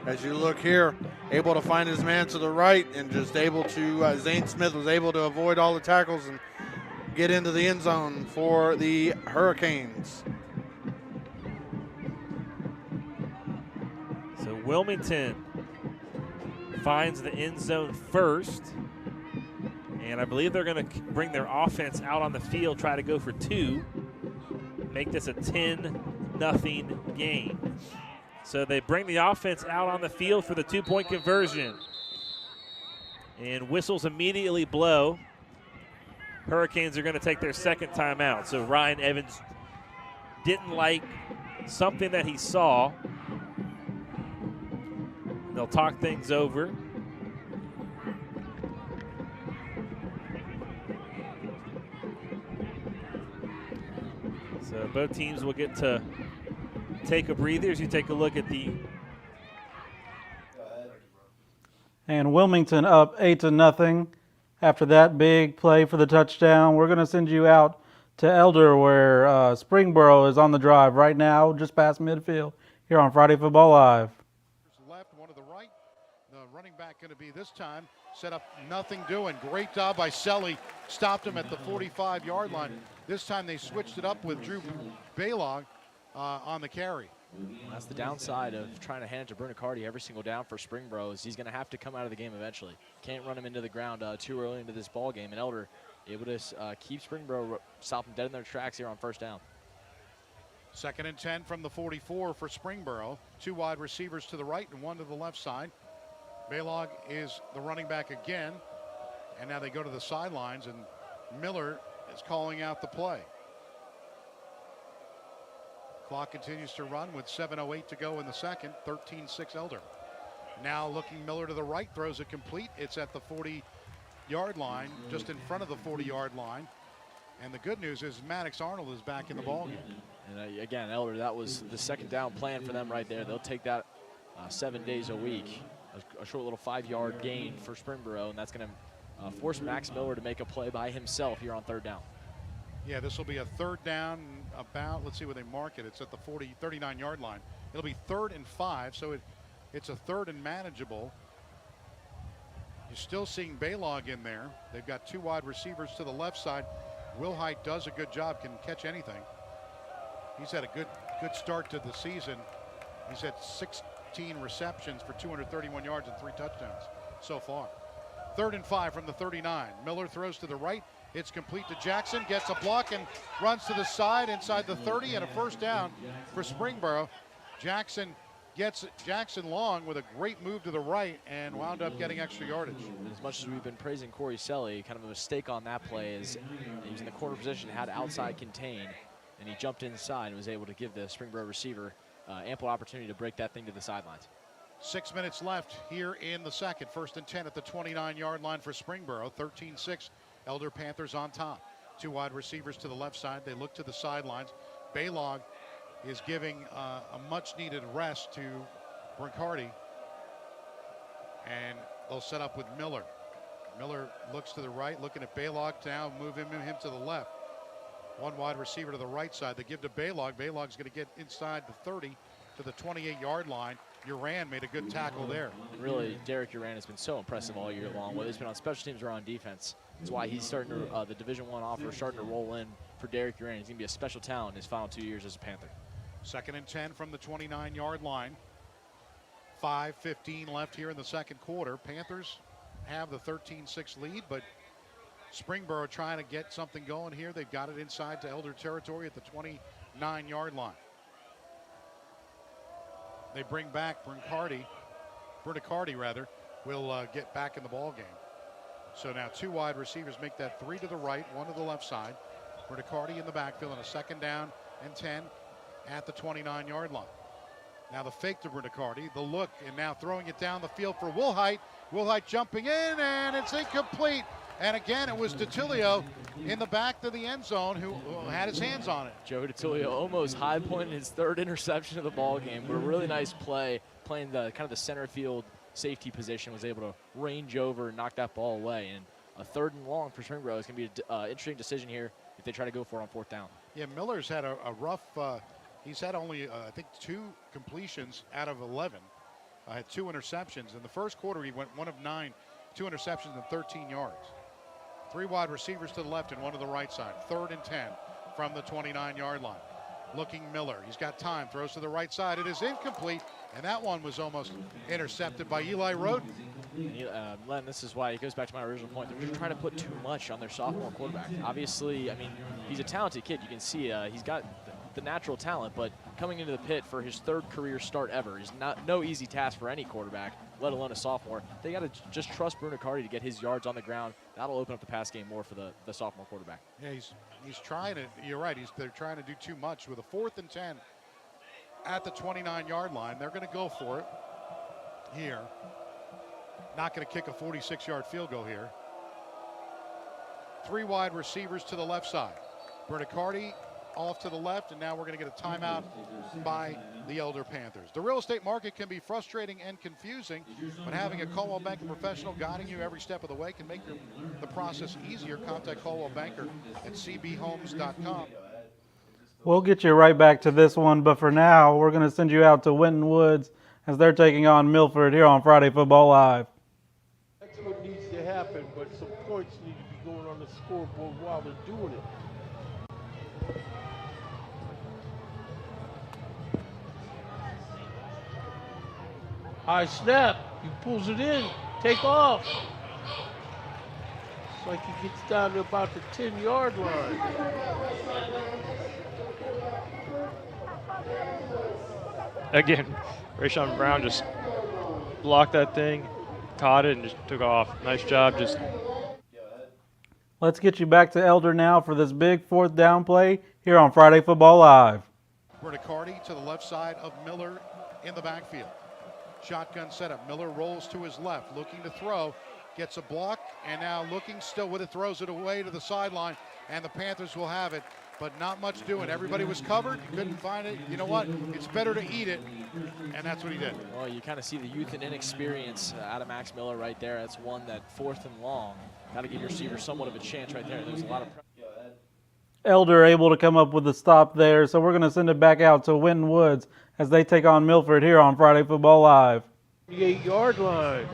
As you look here, able to find his man to the right and just able to, Zane Smith was able to avoid all the tackles and get into the end zone for the Hurricanes. So Wilmington finds the end zone first. And I believe they're going to bring their offense out on the field, try to go for 2, make this a 10-0 game. So they bring the offense out on the field for the 2-point conversion. And whistles immediately blow. Hurricanes are going to take their second timeout. So Ryan Evans didn't like something that he saw. They'll talk things over. So both teams will get to take a breather as you take a look at the. And Wilmington up 8-0 after that big play for the touchdown. We're going to send you out to Elder, where Springboro is on the drive right now, just past midfield here on Friday Football Live. Left, one to the right. The running back going to be this time set up, nothing doing. Great job by Selly. Stopped him at the 45-yard line. This time they switched it up with Drew Baylog on the carry. That's the downside of trying to hand it to Bruno Cardi every single down for Springboro. Is he's going to have to come out of the game eventually. Can't run him into the ground too early into this ball game. And Elder able to keep Springboro, stop them dead in their tracks here on first down. 2nd and 10 from the 44 for Springboro. 2 wide receivers to the right and 1 to the left side. Baylog is the running back again. And now they go to the sidelines, and Miller is calling out the play. Clock continues to run with 7:08 to go in the second. 13-6 Elder. Now looking Miller to the right, throws it complete. It's at the 40-yard line, just in front of the 40-yard line. And the good news is Maddox Arnold is back in the ballgame. And again, Elder, that was the second down plan for them right there. They'll take that 7 days a week. A short little 5-yard gain for Springboro, and that's going to force Max Miller to make a play by himself here on 3rd down. Yeah, this will be a 3rd down about, let's see where they mark it. It's at the 39-yard line. It'll be 3rd and 5, so it's a 3rd and manageable. You're still seeing Baylog in there. They've got 2 wide receivers to the left side. Wilhite does a good job, can catch anything. He's had a good start to the season. He's had 16 receptions for 231 yards and 3 touchdowns so far. 3rd and 5 from the 39. Miller throws to the right. It's complete to Jackson, gets a block and runs to the side inside the 30, and a first down for Springboro. Jackson gets Jackson long with a great move to the right and wound up getting extra yardage. As much as we've been praising Corey Selly, kind of a mistake on that play is he was in the corner position, had outside contain, and he jumped inside and was able to give the Springboro receiver ample opportunity to break that thing to the sidelines. 6 minutes left here in the second. 1st and 10 at the 29-yard line for Springboro. 13-6. Elder Panthers on top. 2 wide receivers to the left side. They look to the sidelines. Baylog is giving a much-needed rest to Brincardi. And they'll set up with Miller. Miller looks to the right, looking at Baylog now, move him to the left. 1 wide receiver to the right side. They give to Baylog. Baylog's going to get inside the 30 to the 28-yard line. Uran made a good tackle there. Really, Derek Uran has been so impressive all year long, whether it's been on special teams or on defense. That's why he's starting to, the Division I offer starting to roll in for Derek Uran. He's going to be a special talent in his final 2 years as a Panther. 2nd and 10 from the 29-yard line. 5:15 left here in the second quarter. Panthers have the 13-6 lead, but Springboro trying to get something going here. They've got it inside to Elder territory at the 29-yard line. They bring back Brincardi will get back in the ball game. So now 2 wide receivers make that 3 to the right, 1 to the left side. Brincardi in the backfield on a 2nd down and 10 at the 29-yard line. Now the fake to Brincardi, the look, and now throwing it down the field for Wilhite. Wilhite jumping in, and it's incomplete. And again, it was DiTilio in the back to the end zone who had his hands on it. Joe DiTilio almost high pointed his 3rd interception of the ball game, but a really nice play, playing the kind of the center field safety position, was able to range over and knock that ball away. And a 3rd and long for Springboro is going to be an interesting decision here if they try to go for it on 4th down. Yeah, Miller's had a rough, he's had only, I think, 2 completions out of 11. Had 2 interceptions. In the first quarter, he went 1 of 9, 2 interceptions and 13 yards. Three wide receivers to the left and one to the right side. 3rd and 10 from the 29-yard line. Looking Miller. He's got time. Throws to the right side. It is incomplete. And that one was almost intercepted by Eli Roden. Len, this is why it goes back to my original point. They're just trying to put too much on their sophomore quarterback. Obviously, I mean, he's a talented kid. You can see he's got the natural talent, but coming into the pit for his 3rd career start ever is no easy task for any quarterback, let alone a sophomore. They got to just trust Bruno Cardi to get his yards on the ground. That'll open up the pass game more for the sophomore quarterback. Yeah, he's trying to. You're right. They're trying to do too much with a 4th and 10 at the 29-yard line. They're going to go for it here. Not going to kick a 46-yard field goal here. 3 wide receivers to the left side. Bernicardi off to the left, and now we're going to get a timeout by the Elder Panthers. The real estate market can be frustrating and confusing, but having a Coldwell Banker professional guiding you every step of the way can make the process easier. Contact Coldwell Banker at cbhomes.com. We'll get you right back to this one, but for now, we're going to send you out to Winton Woods as they're taking on Milford here on Friday Football Live. That's what needs to happen, but some points need to be going on the scoreboard while they're doing it. High snap. He pulls it in. Take off. It's like he gets down to about the 10-yard line. Again, Rayshawn Brown just blocked that thing, caught it, and just took off. Nice job. Just. Let's get you back to Elder now for this big 4th down play here on Friday Football Live. Bernicardi to the left side of Miller in the backfield. Shotgun setup. Miller rolls to his left, looking to throw, gets a block, and now looking still with it, throws it away to the sideline, and the Panthers will have it, but not much doing. Everybody was covered, couldn't find it. You know what? It's better to eat it, and that's what he did. Well, you kind of see the youth and inexperience out of Max Miller right there. That's one that 4th and long. Got to give your receiver somewhat of a chance right there. There's a lot of Elder able to come up with a stop there, so we're going to send it back out to Winton Woods as they take on Milford here on Friday Football Live. The 8-yard line.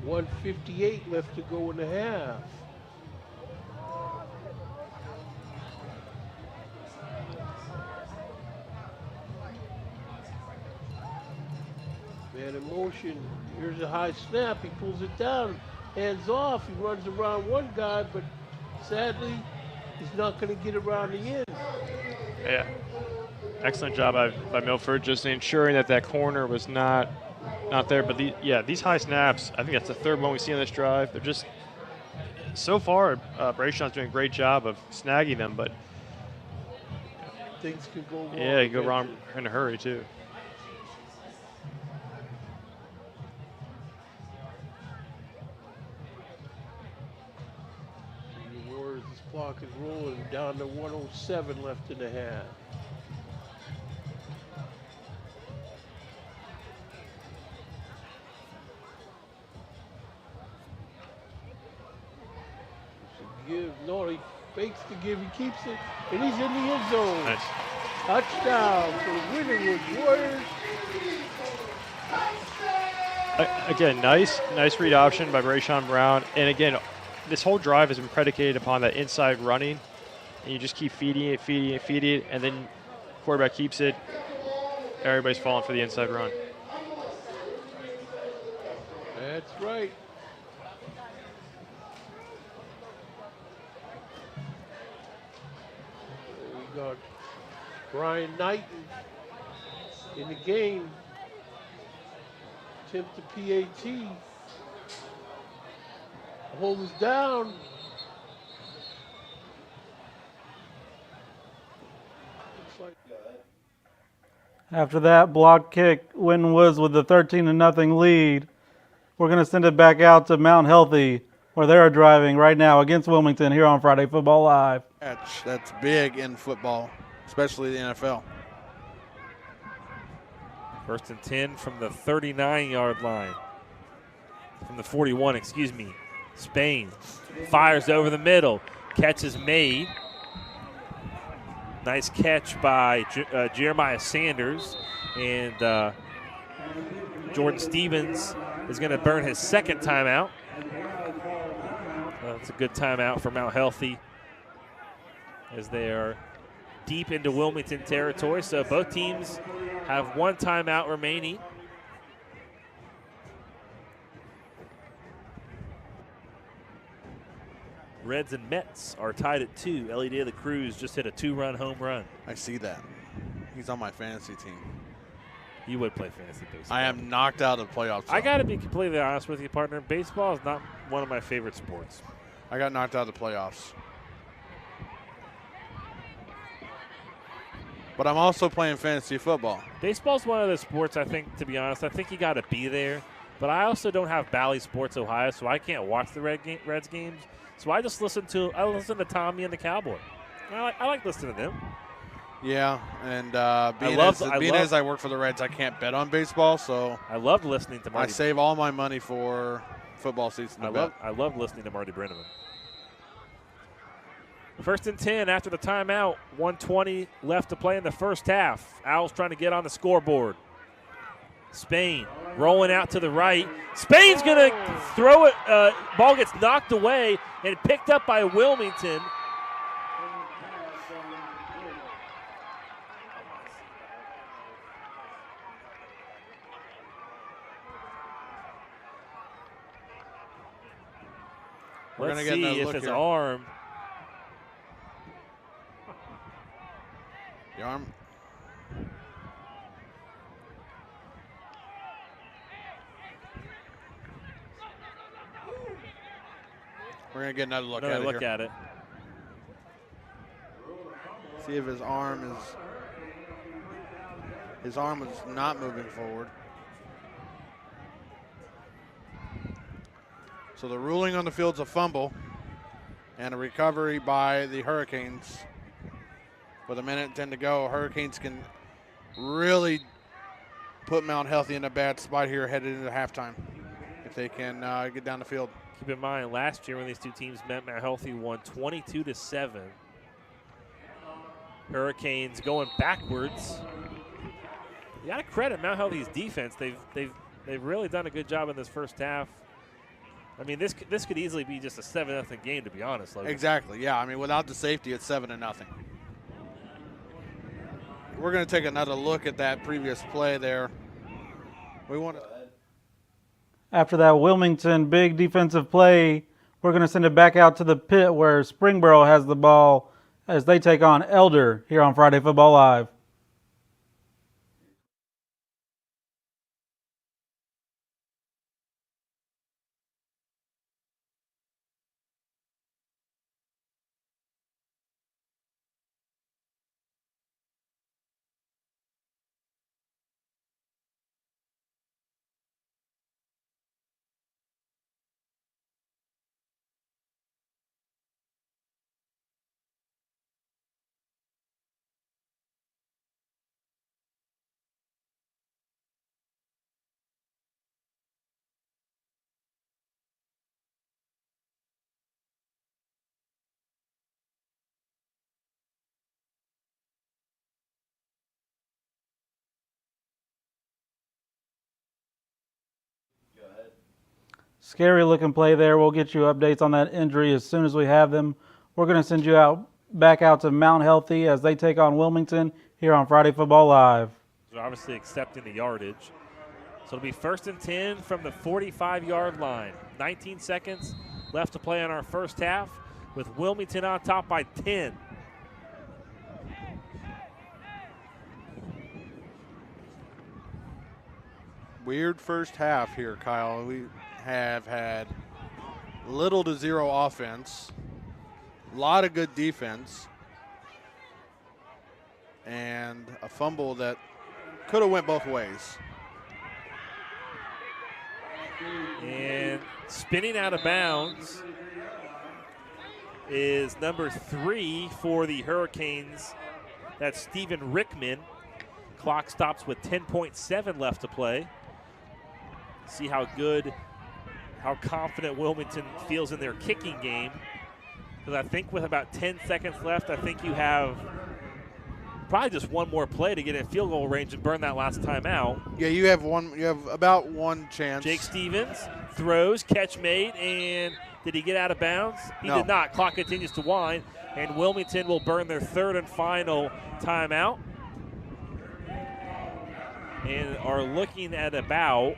$158 left to go in the half. Man in motion. Here's a high snap. He pulls it down. Hands off. He runs around one guy, but sadly, he's not going to get around the end. Yeah. Excellent job by Milford, just ensuring that corner was not there. But these high snaps, I think that's the 3rd one we see on this drive. They're just, so far, Brayshawn's doing a great job of snagging them, but things can go wrong. Yeah, you go wrong in a hurry, too. The Warriors, this clock is rolling down to 107 left in the half. No, he fakes the give, he keeps it, and he's in the end zone. Nice. Touchdown for the Winton Woods Warriors. Again, nice read option by Rayshawn Brown. And again, this whole drive has been predicated upon that inside running. And you just keep feeding it, and then quarterback keeps it. Everybody's falling for the inside run. That's right. We got Brian Knight in the game. Attempt to PAT. Holmes down. After that block kick, Winton Woods with the 13-0 lead. We're going to send it back out to Mount Healthy, where they are driving right now against Wilmington here on Friday Football Live. That's big in football, especially the NFL. 1st and 10 from the 39-yard line. From the 41, excuse me. Spain fires over the middle. Catch is made. Nice catch by Jeremiah Sanders. And Jordan Stevens is going to burn his second timeout. It's a good timeout for Mount Healthy as they are deep into Wilmington territory. So both teams have one timeout remaining. Reds and Mets are tied at 2. Ellie De La Cruz just hit a 2-run home run. I see that. He's on my fantasy team. You would play fantasy baseball. I am knocked out of the playoffs. I got to be completely honest with you, partner. Baseball is not one of my favorite sports. I got knocked out of the playoffs. But I'm also playing fantasy football. Baseball's one of those sports, I think, to be honest, I think you got to be there. But I also don't have Bally Sports Ohio, so I can't watch the Reds games. So I just listen to Tommy and the Cowboy. I like listening to them. Yeah, and being as I work for the Reds, I can't bet on baseball, so I love listening to Marty. I save all my money for football season. I love listening to Marty Brenneman. 1st and 10 after the timeout. 1:20 left to play in the first half. Owls trying to get on the scoreboard. Spain rolling out to the right. Spain's going to throw it. Ball gets knocked away and picked up by Wilmington. We're Let's going to get see another if look his here. arm. The arm. We're going to get another look at it. See if his arm is not moving forward. So the ruling on the field's a fumble and a recovery by the Hurricanes. With 1:10 to go, Hurricanes can really put Mount Healthy in a bad spot here headed into halftime if they can get down the field. Keep in mind, last year when these two teams met, Mount Healthy won 22-7. Hurricanes going backwards. You got to credit Mount Healthy's defense. They've really done a good job in this first half. I mean, this could easily be just a 7-0 game, to be honest. Logan. Exactly. Yeah. I mean, without the safety, it's 7-0. We're going to take another look at that previous play there. We want to. After that Wilmington big defensive play, we're going to send it back out to the pit where Springboro has the ball as they take on Elder here on Friday Football Live. Scary looking play there. We'll get you updates on that injury as soon as we have them. We're going to send you back out to Mount Healthy as they take on Wilmington here on Friday Football Live. They're obviously accepting the yardage. So it'll be 1st and 10 from the 45-yard line. 19 seconds left to play in our first half with Wilmington on top by 10. Weird first half here, Kyle. We have had little to zero offense, a lot of good defense, and a fumble that could have went both ways. And spinning out of bounds is number 3 for the Hurricanes. That's Stephen Rickman. Clock stops with 10.7 left to play. See how confident Wilmington feels in their kicking game. Because I think with about 10 seconds left, I think you have probably just one more play to get in field goal range and burn that last time out. Yeah, you have about one chance. Jake Stevens throws, catch made, and did he get out of bounds? He No. did not. Clock continues to wind, and Wilmington will burn their third and final timeout. And are looking at about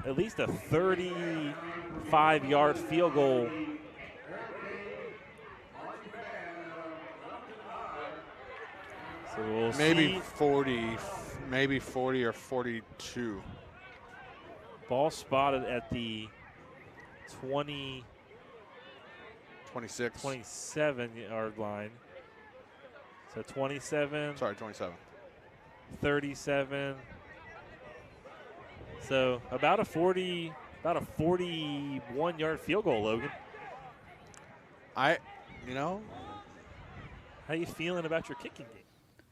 at least a 35-yard field goal. So we'll maybe see. 40 or 42. Ball spotted at the 27-yard line. So 27. Sorry, 27. 37. So about a 41-yard field goal, Logan. How you feeling about your kicking game?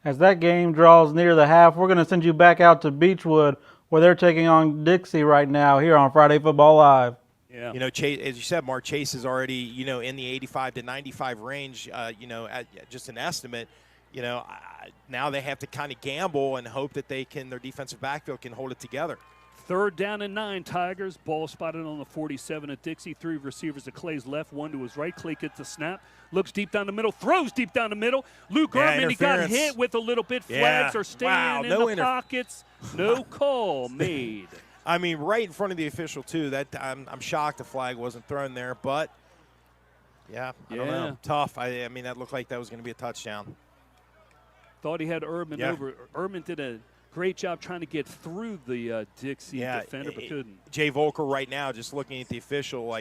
As that game draws near the half, we're going to send you back out to Beechwood, where they're taking on Dixie right now here on Friday Football Live. Yeah. Chase, as you said, Mark, Chase is already, in the 85 to 95 range, at just an estimate. Now they have to kind of gamble and hope that their defensive backfield can hold it together. 3rd down and 9, Tigers. Ball spotted on the 47 at Dixie. 3 receivers to Clay's left, 1 to his right. Clay gets the snap, looks deep down the middle, throws deep down the middle. Luke Erdman, he got hit with a little bit. Flags are staying in the pockets. No call made. I mean, right in front of the official, too. I'm shocked the flag wasn't thrown there, but, I don't know. Tough. I mean, that looked like that was going to be a touchdown. Thought he had Erdman over. Erdman did a great job trying to get through the Dixie defender, but couldn't. Jay Volker right now just looking at the official,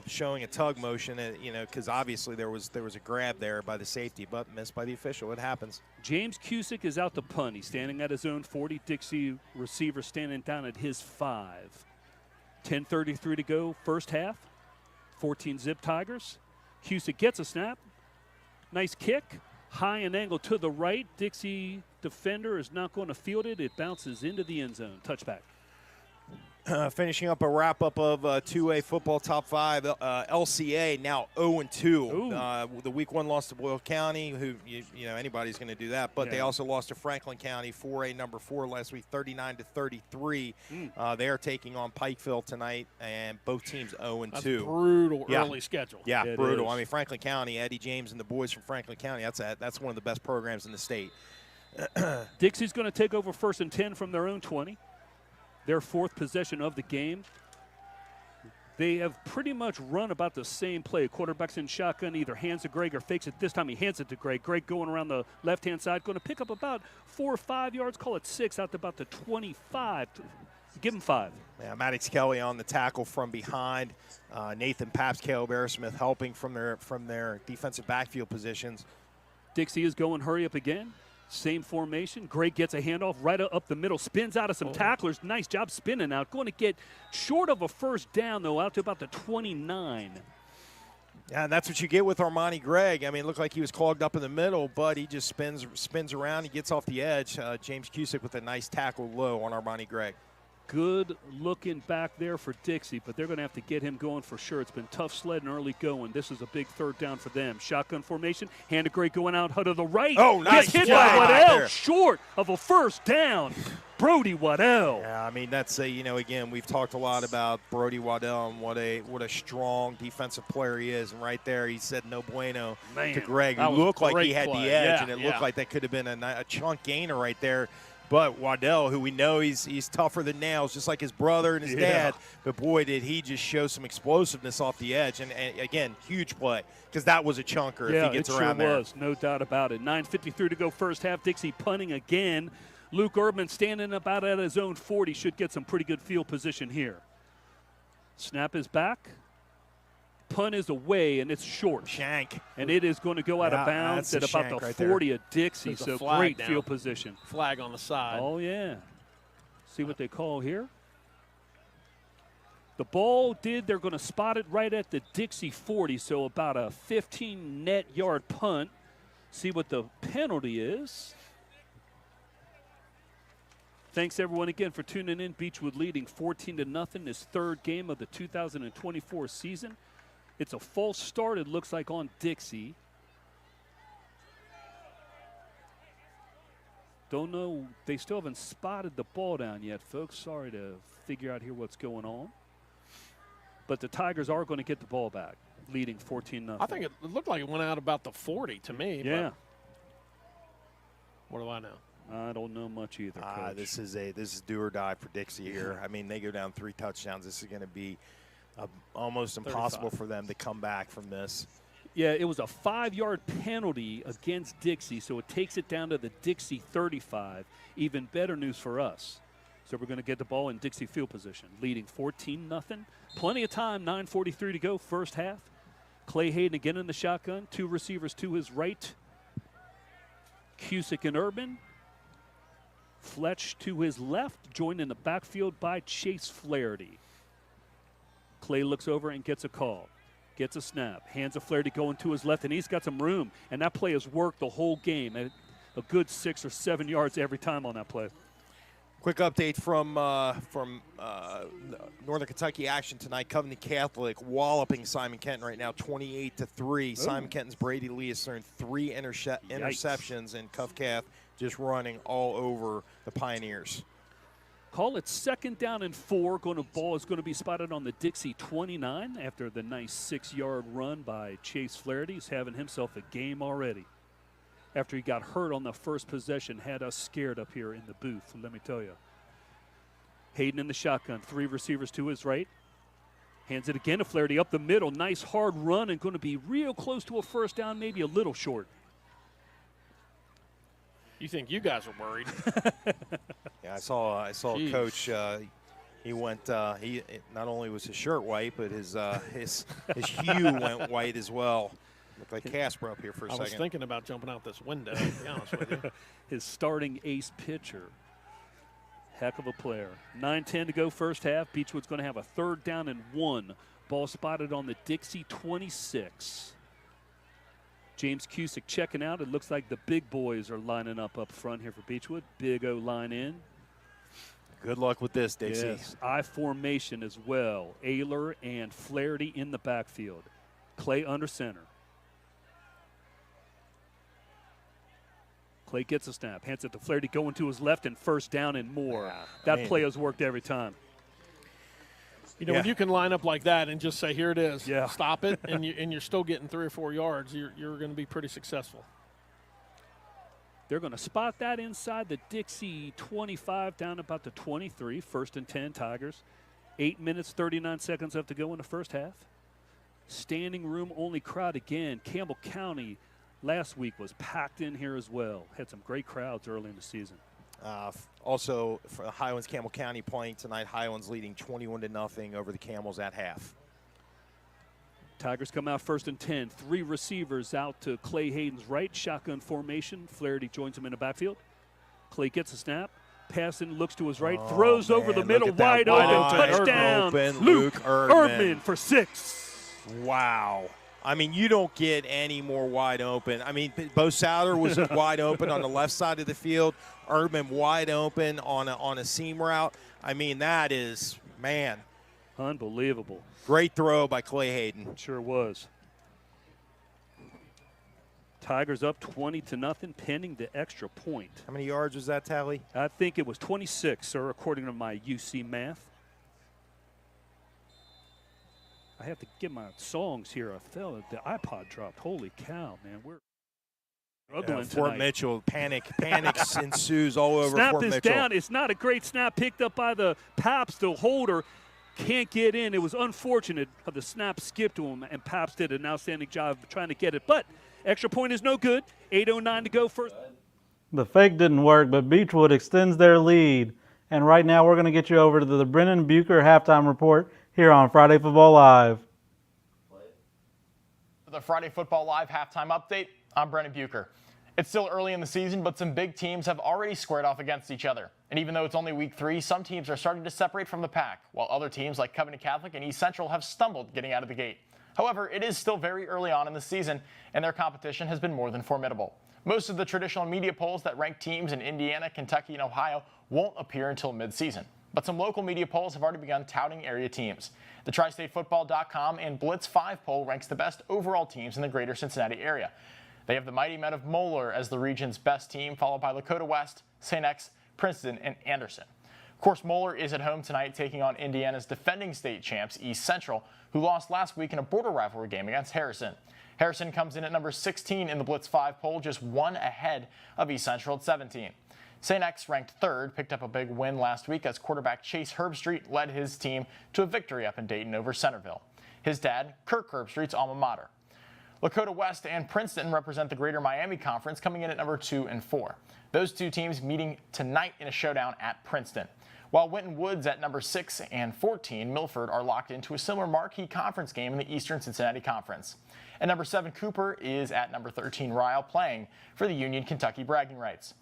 showing a tug motion, because obviously there was a grab there by the safety, but missed by the official. It happens. James Cusick is out to punt. He's standing at his own 40. Dixie receiver standing down at his 5. 10:33 to go, first half. 14 zip Tigers. Cusick gets a snap. Nice kick. High and angle to the right. Dixie defender is not going to field it. It bounces into the end zone. Touchback. Finishing up a wrap-up of 2A football top 5. LCA now 0-2. The week 1 loss to Boyle County, who anybody's going to do that. But they also lost to Franklin County 4A number 4 last week, 39-33. They are taking on Pikeville tonight, and both teams 0-2. That's brutal early schedule. Yeah, it brutal. Is. I mean, Franklin County, Eddie James and the boys from Franklin County. That's one of the best programs in the state. Dixie's going to take over 1st and 10 from their own 20. Their 4th possession of the game. They have pretty much run about the same play. Quarterback's in shotgun, either hands to Greg or fakes it. This time he hands it to Greg. Greg going around the left-hand side, going to pick up about 4 or 5 yards, call it 6, out to about the 25. Give him 5. Yeah, Maddox Kelly on the tackle from behind. Nathan Paps, Caleb Aerosmith helping from their defensive backfield positions. Dixie is going hurry up again. Same formation. Greg gets a handoff right up the middle, spins out of some tacklers. Nice job spinning out. Going to get short of a first down, though, out to about the 29. Yeah, and that's what you get with Armani Gregg. I mean, it looked like he was clogged up in the middle, but he just spins around. He gets off the edge. James Cusick with a nice tackle low on Armani Gregg. Good looking back there for Dixie, but they're going to have to get him going for sure. It's been tough sledding early going. This is a big 3rd down for them. Shotgun formation. Hand to Gray going out to the right. Oh, nice. Gets hit by Waddell. Short of a first down. Brody Waddell. Yeah, I mean, that's again, we've talked a lot about Brody Waddell and what a strong defensive player he is. And right there, he said no bueno to Greg. It looked like he had the edge, and it looked like that could have been a chunk gainer right there. But Waddell, who we know he's tougher than nails, just like his brother and his dad. But, boy, did he just show some explosiveness off the edge. And again, huge play, because that was a chunker if he gets around there. Yeah, it sure was, no doubt about it. 9:53 to go first half. Dixie punting again. Luke Erdman standing about at his own 40. Should get some pretty good field position here. Snap is back. Punt is away, and it's short. Shank. And it is going to go out of bounds at about the 40 of Dixie. So great field position. Flag on the side. Oh, yeah. See what they call here. The ball they're going to spot it right at the Dixie 40, so about a 15 net yard punt. See what the penalty is. Thanks, everyone, again for tuning in. Beechwood leading 14-0, this third game of the 2024 season. It's a false start, it looks like, on Dixie. Don't know. They still haven't spotted the ball down yet, folks. Sorry to figure out here what's going on. But the Tigers are going to get the ball back, leading 14-0. I think it looked like it went out about the 40 to me. Yeah. What do I know? I don't know much either, Coach. This is do or die for Dixie here. I mean, they go down 3 touchdowns. This is going to be almost impossible 35. for them to come back from this. Yeah, it was a 5-yard penalty against Dixie, so it takes it down to the Dixie 35. Even better news for us. So we're going to get the ball in Dixie field position, leading 14-0. Plenty of time, 9:43 to go, first half. Clay Hayden again in the shotgun, 2 receivers to his right. Cusick and Urban. Fletch to his left, joined in the backfield by Chase Flaherty. Clay looks over and gets a call. Gets a snap, hands a Flaherty going to his left, and he's got some room. And that play has worked the whole game. A good 6 or 7 yards every time on that play. Quick update from Northern Kentucky action tonight. Covenant Catholic walloping Simon Kenton right now, 28-3. Simon Kenton's Brady Lee has thrown 3 interceptions, and Cov Cath just running all over the Pioneers. Call it 2nd down and 4. Ball is going to be spotted on the Dixie 29 after the nice 6-yard run by Chase Flaherty. He's having himself a game already. After he got hurt on the first possession, had us scared up here in the booth, let me tell you. Hayden in the shotgun, 3 receivers to his right. Hands it again to Flaherty up the middle. Nice hard run and going to be real close to a first down, maybe a little short. You think you guys are worried? Yeah, I saw Jeez. Coach. He went. He not only was his shirt white, but his hue went white as well. Looked like Casper up here for a second. I was thinking about jumping out this window, to be honest with you. His starting ace pitcher. Heck of a player. 9:10 to go first half. Beechwood's going to have a 3rd down and 1. Ball spotted on the Dixie 26. James Cusick checking out. It looks like the big boys are lining up front here for Beechwood. Big O line in. Good luck with this, Dixie. Yes, I formation as well. Ayler and Flaherty in the backfield. Clay under center. Clay gets a snap, hands it to Flaherty, going to his left, and first down and more. That play has worked every time. You know, when you can line up like that and just say, here it is, Yeah. stop it, and you're still getting 3 or 4 yards, you're going to be pretty successful. They're going to spot that inside the Dixie 25 down about the 23, 1st and 10 Tigers. 8 minutes, 39 seconds left to go in the first half. Standing room only crowd again. Campbell County last week was packed in here as well. Had some great crowds early in the season. Also, for Highlands Campbell County playing tonight, Highlands leading 21-0 over the Camels at half. Tigers come out 1st and 10. 3 receivers out to Clay Hayden's right. Shotgun formation. Flaherty joins him in the backfield. Clay gets a snap. Passing, looks to his right. Throws over the middle. Wide open. Touchdown. Luke Erdman for 6. Wow. I mean, you don't get any more wide open. I mean, Bo Souter was wide open on the left side of the field. Erdman wide open on a seam route. I mean, that is, man. Unbelievable. Great throw by Clay Hayden. Sure was. Tigers up 20-0, pending the extra point. How many yards was that, Tally? I think it was 26, sir, according to my UC math. I have to get my songs here. I fell. The iPod dropped. Holy cow, man. We're struggling Fort tonight. Mitchell, panic ensues all over Snap Fort is Mitchell. down. It's not a great snap picked up by the Paps. The holder can't get in. It was unfortunate. The snap skipped to him, and Paps did an outstanding job of trying to get it. But extra point is no good. 8:09 to go first. The fake didn't work, but Beechwood extends their lead. And right now we're going to get you over to the Brennan Bucher halftime report here on Friday Football Live. For the Friday Football Live halftime update, I'm Brennan Bucher. It's still early in the season, but some big teams have already squared off against each other. And even though it's only week 3, some teams are starting to separate from the pack, while other teams like Covenant Catholic and East Central have stumbled getting out of the gate. However, it is still very early on in the season, and their competition has been more than formidable. Most of the traditional media polls that rank teams in Indiana, Kentucky, and Ohio won't appear until midseason. But some local media polls have already begun touting area teams. The TriStateFootball.com and Blitz 5 poll ranks the best overall teams in the greater Cincinnati area. They have the Mighty Men of Moeller as the region's best team, followed by Lakota West, St. X, Princeton, and Anderson. Of course, Moeller is at home tonight taking on Indiana's defending state champs, East Central, who lost last week in a border rivalry game against Harrison. Harrison comes in at number 16 in the Blitz 5 poll, just one ahead of East Central at 17. St. X, ranked third, picked up a big win last week as quarterback Chase Herbstreet led his team to a victory up in Dayton over Centerville. His dad, Kirk Herbstreet's alma mater. Lakota West and Princeton represent the Greater Miami Conference, coming in at number 2 and 4. Those two teams meeting tonight in a showdown at Princeton. While Winton Woods at number 6 and 14, Milford are locked into a similar marquee conference game in the Eastern Cincinnati Conference. And number 7, Cooper is at number 13, Ryle, playing for the Union Kentucky bragging rights.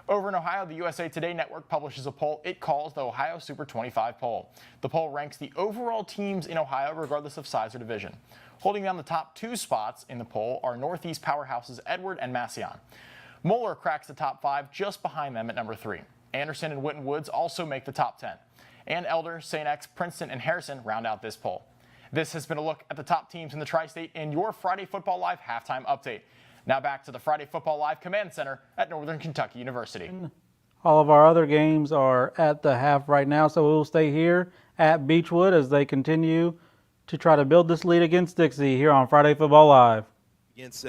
Over in Ohio, the USA Today Network publishes a poll it calls the Ohio Super 25 poll. The poll ranks the overall teams in Ohio regardless of size or division. Holding down the top 2 spots in the poll are Northeast powerhouses Edward and Massillon. Moeller cracks the top 5 just behind them at number 3. Anderson and Winton Woods also make the top 10. And Elder, St. X, Princeton, and Harrison round out this poll. This has been a look at the top teams in the Tri-State and your Friday Football Live halftime update. Now back to the Friday Football Live Command Center at Northern Kentucky University. All of our other games are at the half right now, so we'll stay here at Beechwood as they continue to try to build this lead against Dixie here on Friday Football Live. Against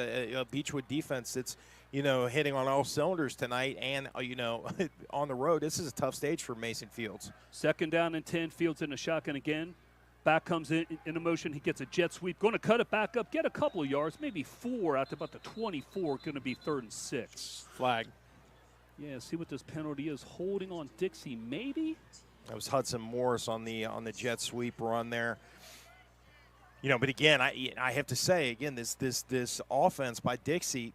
Beechwood defense, it's hitting on all cylinders tonight, and on the road. This is a tough stage for Mason Fields. 2nd down and 10. Fields in the shotgun again. Back comes in a motion. He gets a jet sweep. Going to cut it back up, get a couple of yards, maybe 4 out to about the 24. Going to be 3rd and 6. Flag. Yeah, see what this penalty is. Holding on Dixie, maybe. That was Hudson Morris on the jet sweep run there. But again, I have to say again, this offense by Dixie,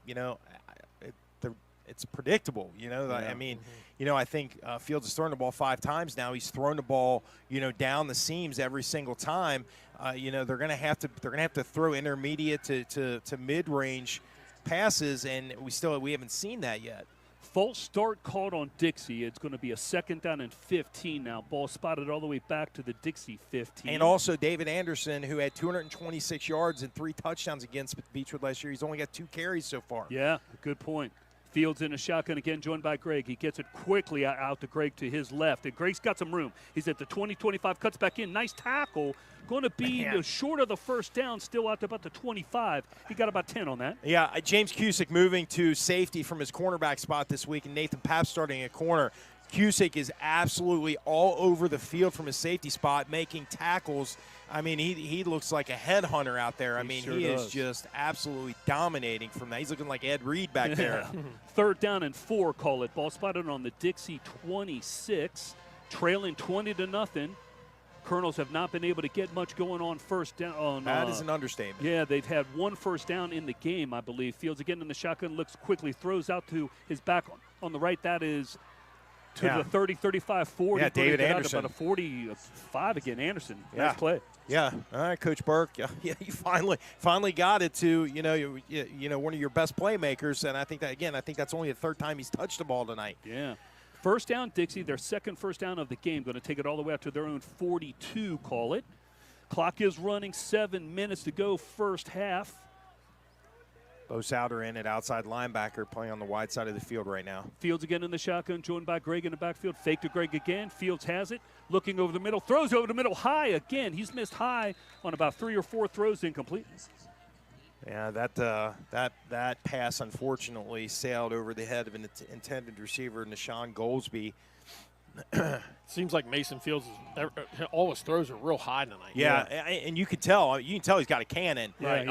it's predictable. I think Fields has thrown the ball 5 times now. He's thrown the ball, down the seams every single time. They're going to have to throw intermediate to mid-range passes, and we haven't seen that yet. False start called on Dixie. It's going to be a 2nd down and 15 now. Ball spotted all the way back to the Dixie 15. And also David Anderson, who had 226 yards and 3 touchdowns against Beechwood last year. He's only got 2 carries so far. Yeah, good point. Fields in a shotgun again, joined by Greg. He gets it quickly out to Greg to his left. And Greg's got some room. He's at the 20-25, cuts back in. Nice tackle. Going to be short of the 1st down, still out to about the 25. He got about 10 on that. Yeah, James Cusick moving to safety from his cornerback spot this week, and Nathan Papp starting at corner. Cusick is absolutely all over the field from his safety spot, making tackles. I mean, he looks like a headhunter out there. He is just absolutely dominating from that. He's looking like Ed Reed back there. 3rd down and 4, call it. Ball spotted on the Dixie 26, trailing 20-0. Colonels have not been able to get much going on 1st down. That is an understatement. Yeah, they've had 1 1st down in the game, I believe. Fields again in the shotgun, looks quickly, throws out to his back on the right. That is to the 30, 35, 40. Yeah, David Anderson. About a 45 again. Anderson, yeah. Nice play. Yeah. All right, Coach Burke. Yeah, you finally got it to one of your best playmakers, and I think that's only the 3rd time he's touched the ball tonight. Yeah. 1st down, Dixie, their 2nd 1st down of the game. Going to take it all the way out to their own 42, call it. Clock is running, 7 minutes to go, 1st half. Bo Souter in at outside linebacker, playing on the wide side of the field right now. Fields again in the shotgun, joined by Greg in the backfield. Fake to Greg again. Fields has it, looking over the middle, throws over the middle, high again. He's missed high on about 3 or 4 throws incomplete. Yeah, that pass unfortunately sailed over the head of an intended receiver, Nashawn Goldsby. Seems like Mason Fields, all his throws are real high tonight. Yeah, and you can tell he's got a cannon. Right.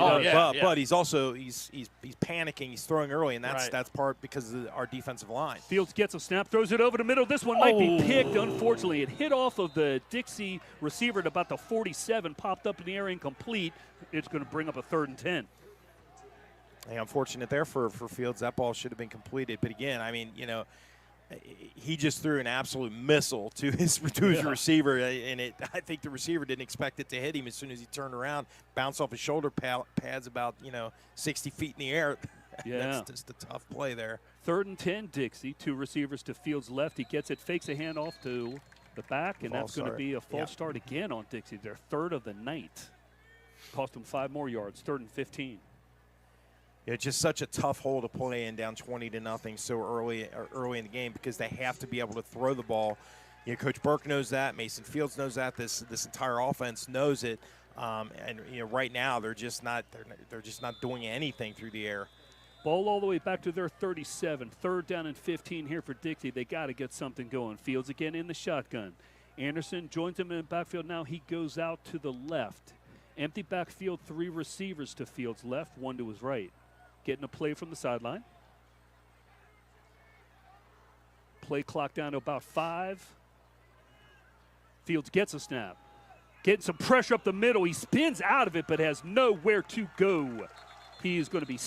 But he's also he's panicking. He's throwing early, and that's part because of our defensive line. Fields gets a snap, throws it over the middle. This one might be picked. Unfortunately, it hit off of the Dixie receiver at about the 47, popped up in the air, incomplete. It's going to bring up a 3rd and 10. Hey, unfortunate there for Fields. That ball should have been completed. But again, he just threw an absolute missile to his receiver, and I think the receiver didn't expect it to hit him as soon as he turned around, bounced off his shoulder pads about 60 feet in the air. Yeah. That's just a tough play there. 3rd and 10, Dixie. 2 receivers to Fields' left. He gets it, fakes a handoff to the back, and that's going to be a false start again on Dixie. Their 3rd of the night. Cost them 5 more yards. 3rd and 15. Yeah, just such a tough hole to play in, down 20-0 so early in the game, because they have to be able to throw the ball. You know, Coach Burke knows that. Mason Fields knows that. This entire offense knows it. And you know, right now they're just not doing anything through the air. Ball all the way back to their 37. 3rd down and 15 here for Dixie. They got to get something going. Fields again in the shotgun. Anderson joins him in the backfield now. He goes out to the left. Empty backfield, 3 receivers to Fields' left, 1 to his right. Getting a play from the sideline. Play clock down to about 5. Fields gets a snap. Getting some pressure up the middle. He spins out of it, but has nowhere to go. He is going to be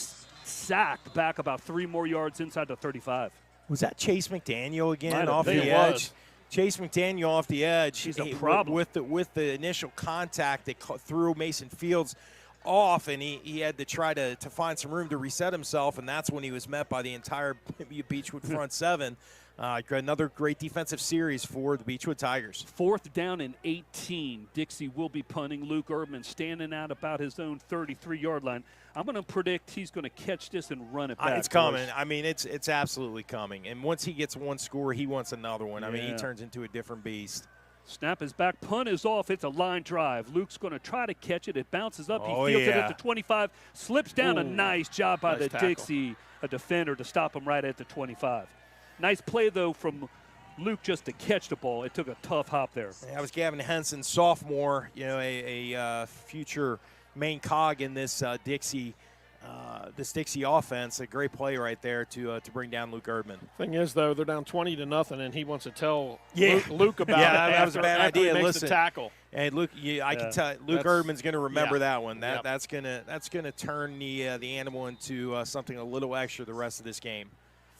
sacked back about 3 more yards inside the 35. Was that Chase McDaniel again off the edge? Chase McDaniel off the edge. He's a problem. With the initial contact that threw Mason Fields off, and he had to try to find some room to reset himself, and that's when he was met by the entire Beechwood front 7. Another great defensive series for the Beechwood Tigers. 4th down and 18. Dixie will be punting. Luke Erdman standing out about his own 33-yard line. I'm going to predict he's going to catch this and run it back. It's coming. I mean, it's absolutely coming. And once he gets one score, he wants another one. I mean, he turns into a different beast. Snap is back. Punt is off. It's a line drive. Luke's going to try to catch it. It bounces up. He fields it at the 25. Slips down. A nice job by the Dixie, a defender, to stop him right at the 25. Nice play, though, from Luke just to catch the ball. It took a tough hop there. That was Gavin Henson, sophomore, you know, a future main cog in this Dixie offense. A great play right there to bring down Luke Erdman. Thing is, though, they're down 20-0, and he wants to tell Luke about it. That was a bad idea. He makes Listen, the tackle. And Luke, I can tell Luke Erdman's going to remember that one. That's gonna turn the animal into something a little extra the rest of this game.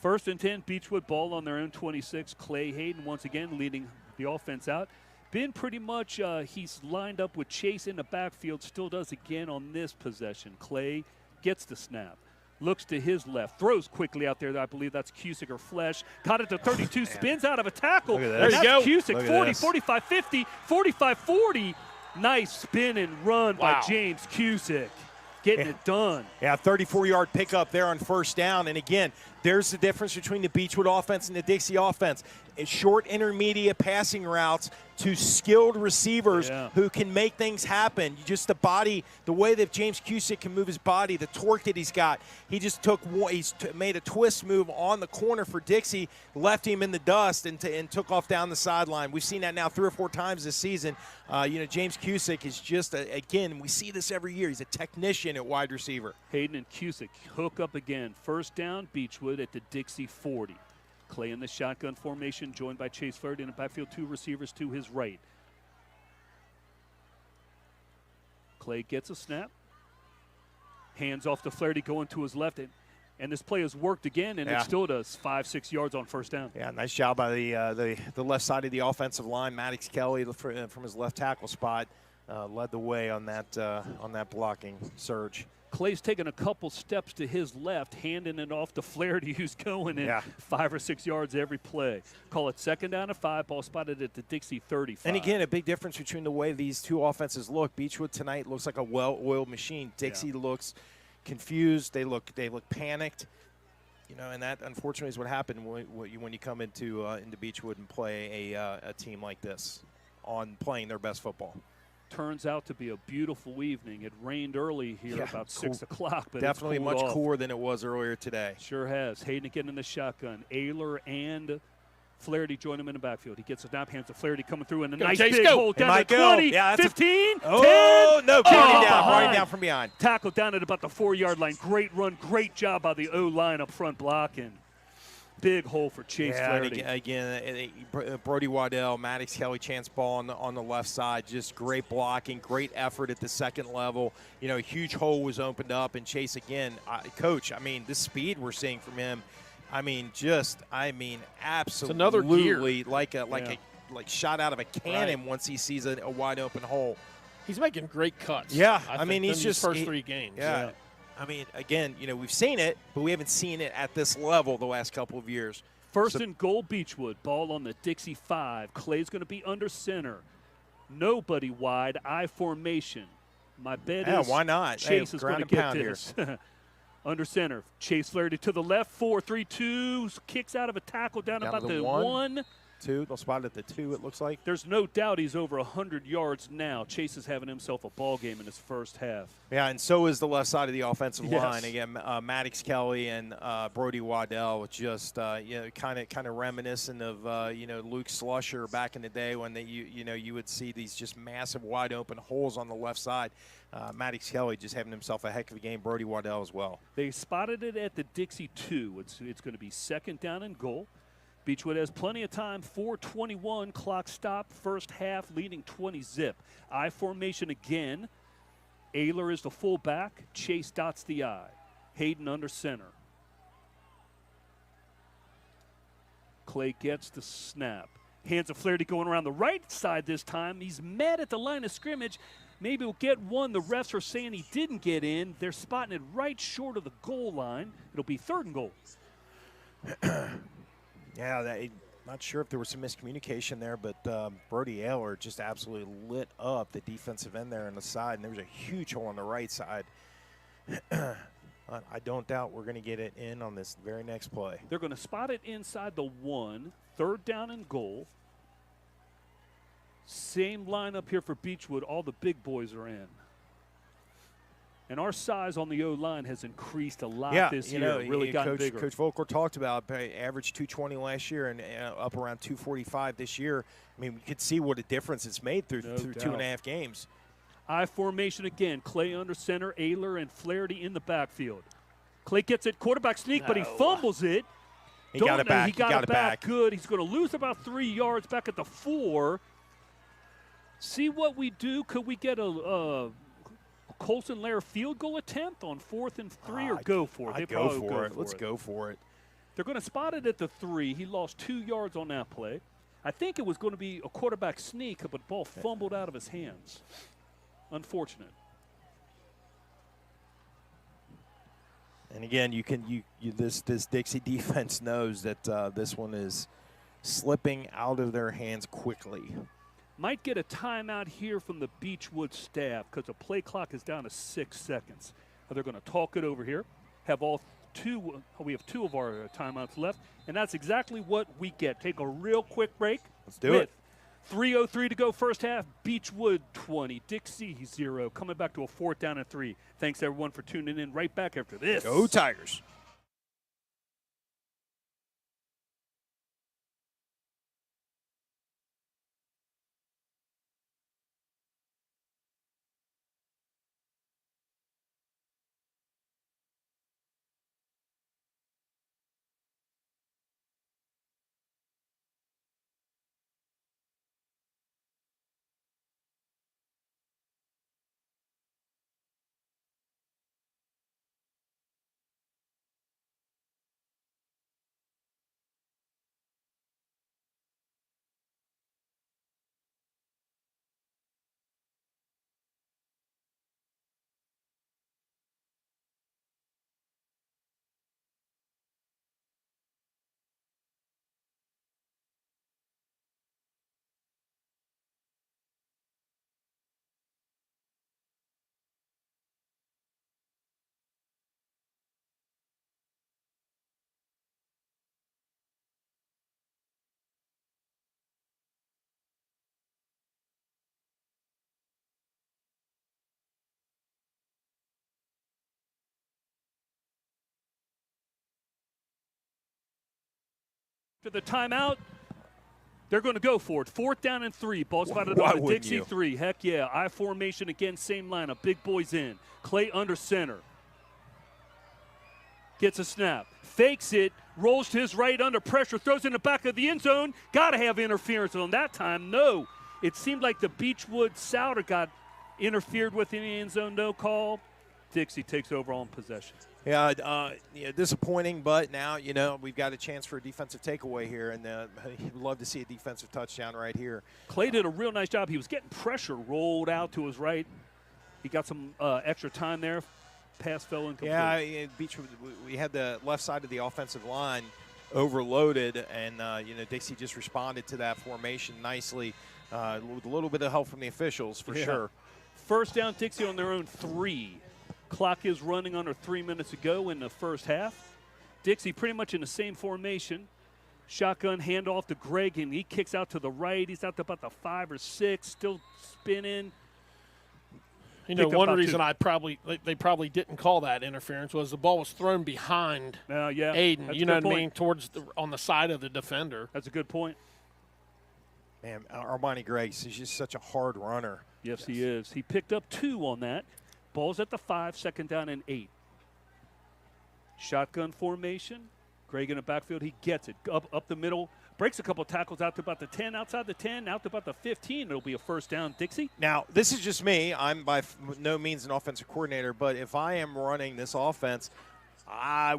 1st and 10, Beechwood ball on their own 26. Clay Hayden once again leading the offense out. Been pretty much, he's lined up with Chase in the backfield, still does again on this possession. Clay gets the snap, looks to his left, throws quickly out there. I believe that's Cusick or Flesh. Got it to 32, spins out of a tackle. There you go. Cusick, 40, 45, 50, 45, 40. Nice spin and run by James Cusick. Getting it done. Yeah, 34-yard pickup there on 1st down. And again, there's the difference between the Beechwood offense and the Dixie offense. It's short, intermediate passing routes to skilled receivers who can make things happen. Just the body, the way that James Cusick can move his body, the torque that he's got. He just made a twist move on the corner for Dixie, left him in the dust, and took off down the sideline. We've seen that now 3 or 4 times this season. You know, James Cusick is just, again, we see this every year. He's a technician at wide receiver. Hayden and Cusick hook up again. 1st down, Beechwood at the Dixie 40. Clay in the shotgun formation, joined by Chase Flaherty in the backfield, 2 receivers to his right. Clay gets a snap. Hands off to Flaherty, going to his left. And this play has worked again, and it still does 5-6 yards on 1st down. Yeah, nice job by the left side of the offensive line. Maddox Kelly from his left tackle spot led the way on that blocking surge. Clay's taking a couple steps to his left, handing it off to Flaherty, who's going in 5 or 6 yards every play. Call it 2nd down and 5. Ball spotted at the Dixie 35. And again, a big difference between the way these two offenses look. Beechwood tonight looks like a well-oiled machine. Dixie looks confused. They look panicked. You know, and that unfortunately is what happened when you come into Beechwood and play a team like this on playing their best football. Turns out to be a beautiful evening. It rained early here about 6 o'clock, but definitely it's much off. cooler than it was earlier today. Sure has. Hayden again in the shotgun. Ayler and Flaherty join him in the backfield. He gets a snap, hands to Flaherty coming through, and a nice big hole down to 20, 15, 10. Oh, no, running down from behind. Tackle down at about the 4-yard line. Great run, great job by the O-line up front blocking. Big hole for Chase Flaherty. And again, Brody Waddell, Maddox Kelly, chance ball on the left side. Just great blocking, great effort at the second level. You know, a huge hole was opened up, and Chase again, Coach. I mean, the speed we're seeing from him. Absolutely, another gear. like shot out of a cannon once he sees a wide open hole. He's making great cuts. Yeah, I mean, he's just first 3 games. Yeah. I mean, again, we've seen it, but we haven't seen it at this level the last couple of years. First and goal, Beechwood. Ball on the Dixie 5. Clay's going to be under center. Nobody wide, I formation. My bet is why not? Chase is going to get this. Under center. Chase Flaherty to the left, 4-3-2. Kicks out of a tackle down about to the 1. 2. They'll spot at the 2, it looks like. There's no doubt he's over 100 yards now. Chase is having himself a ball game in his first half. Yeah, and so is the left side of the offensive Yes. line. Again, Maddox Kelly and Brody Waddell, just kind of reminiscent of Luke Slusher back in the day when you would see these just massive wide open holes on the left side. Maddox Kelly just having himself a heck of a game. Brody Waddell as well. They spotted it at the Dixie 2. It's going to be second down and goal. Beechwood has plenty of time. 4:21 clock stop. First half leading 20-zip. I formation again. Ayler is the fullback. Chase dots the I. Hayden under center. Clay gets the snap. Hands of Flaherty going around the right side this time. He's mad at the line of scrimmage. Maybe we'll get one. The refs are saying he didn't get in. They're spotting it right short of the goal line. It'll be third and goal. Yeah, not sure if there was some miscommunication there, but Brody Ayler just absolutely lit up the defensive end there on the side, and there was a huge hole on the right side. I don't doubt we're going to get it in on this very next play. They're going to spot it inside the 1. Third down and goal. Same lineup here for Beechwood. All the big boys are in. And our size on the O-line has increased a lot this year. Really gotten bigger. Coach Volker talked about average 220 last year and up around 245 this year. I mean, we could see what a difference it's made through 2.5 games. I formation again. Clay under center, Ayler and Flaherty in the backfield. Clay gets it, quarterback sneak, but he fumbles it. He got it back. He got it back. Good. He's going to lose about 3 yards back at the 4. See what we do. Could we get a Colson Lair field goal attempt on 4th and 3 or go for it? Go for it. Let's go for it. They're going to spot it at the 3. He lost 2 yards on that play. I think it was going to be a quarterback sneak, but the ball fumbled out of his hands. Unfortunate. And again, this Dixie defense knows that this one is slipping out of their hands quickly. Might get a timeout here from the Beechwood staff because the play clock is down to 6 seconds. They're going to talk it over here. We have 2 of our timeouts left, and that's exactly what we get. Take a real quick break. Let's do it. 3:03 to go first half. Beechwood 20, Dixie 0. Coming back to a 4th down and 3. Thanks everyone for tuning in. Right back after this. Go Tigers. To the timeout, they're going to go for it. 4th down and 3. Ball spotted on the Dixie 3. Heck yeah. I formation again, same lineup. Big boys in. Clay under center. Gets a snap. Fakes it. Rolls to his right under pressure. Throws in the back of the end zone. Got to have interference on that time. No. It seemed like the Beechwood Souter got interfered with in the end zone. No call. Dixie takes over on possession. Yeah, disappointing, but now, we've got a chance for a defensive takeaway here, and you'd love to see a defensive touchdown right here. Clay did a real nice job. He was getting pressure rolled out to his right. He got some extra time there. pass fell incomplete. Yeah, we had the left side of the offensive line overloaded, and Dixie just responded to that formation nicely with a little bit of help from the officials for sure. First down, Dixie on their own 3. Clock is running under 3 minutes to go in the first half. Dixie pretty much in the same formation. Shotgun handoff to Greg, and he kicks out to the right. He's out to about the 5 or 6, still spinning. One reason they probably didn't call that interference was the ball was thrown behind Aiden. You know what I mean, on the side of the defender. That's a good point. Man, Armani Greggs is just such a hard runner. Yes, he is. He picked up 2 on that. Ball's at the 5, second down and 8. Shotgun formation. Greg in the backfield, he gets it. Up the middle. Breaks a couple tackles out to about the 10, outside the 10, out to about the 15. It'll be a first down, Dixie. Now, this is just me. I'm by no means an offensive coordinator, but if I am running this offense, I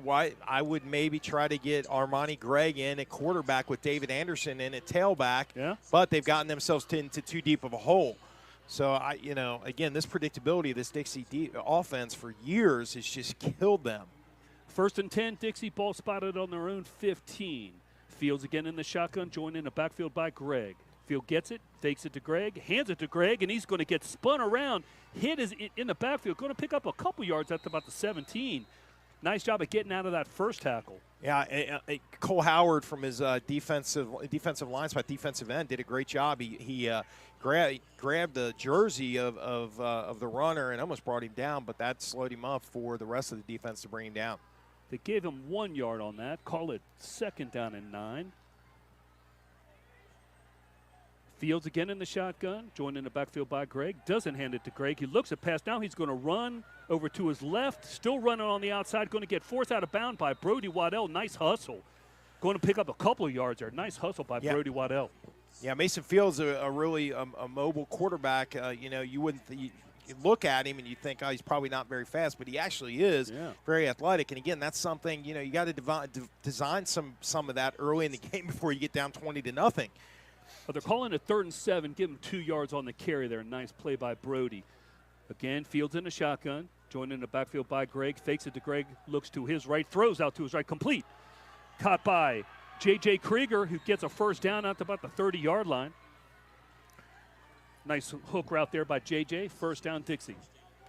would maybe try to get Armani Gregg in at quarterback with David Anderson in at tailback. Yeah. But they've gotten themselves into too deep of a hole. So, again, this predictability of this Dixie offense for years has just killed them. First and 10, Dixie, ball spotted on their own 15. Fields again in the shotgun, joined in the backfield by Greg. Field gets it, fakes it to Greg, hands it to Greg, and he's going to get spun around. Hit is in the backfield, going to pick up a couple yards at about the 17. Nice job of getting out of that first tackle. Yeah, Cole Howard from his defensive line spot, defensive end, did a great job. He grabbed the jersey of the runner and almost brought him down, but that slowed him up for the rest of the defense to bring him down. They gave him 1 yard on that. Call it second down and 9. Fields again in the shotgun, joined in the backfield by Greg. Doesn't hand it to Greg. He looks at pass. Now he's going to run over to his left. Still running on the outside. Going to get forced out of bounds by Brody Waddell. Nice hustle. Going to pick up a couple of yards there. Nice hustle by Brody Waddell. Yeah, Mason Fields a really a mobile quarterback. You wouldn't you look at him and you think, oh, he's probably not very fast, but he actually is very athletic. And again, that's something you got to design some of that early in the game before you get down 20-0. But they're calling it 3rd and 7. Give him 2 yards on the carry there. Nice play by Brody. Again, Fields in the shotgun, joined in the backfield by Greg. Fakes it to Greg, looks to his right, throws out to his right, complete. Caught by J.J. Krieger, who gets a first down out to about the 30-yard line. Nice hook route there by J.J. First down, Dixie.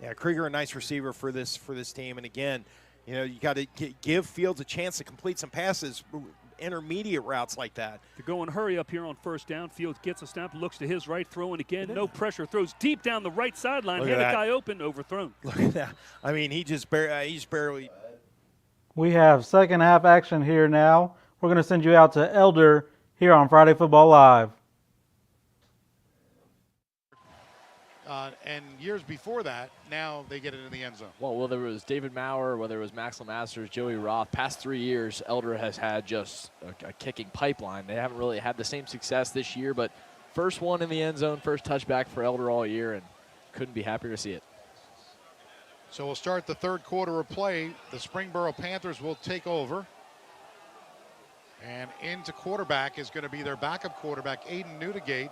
Yeah, Krieger a nice receiver for this team. And again, you got to give Fields a chance to complete some passes, intermediate routes like that. To go and hurry up here on first down. Fields gets a snap, looks to his right, throwing again. No pressure, throws deep down the right sideline. Had a guy open, overthrown. Look at that. I mean, he just barely. We have second half action here now. We're going to send you out to Elder here on Friday Football Live. And years before that, now they get it in the end zone. Well, whether it was David Maurer, whether it was Max Lemasters, Joey Roth, past 3 years, Elder has had just a kicking pipeline. They haven't really had the same success this year, but first one in the end zone, first touchback for Elder all year, and couldn't be happier to see it. So we'll start the third quarter of play. The Springboro Panthers will take over. And into quarterback is going to be their backup quarterback, Aiden Newdigate.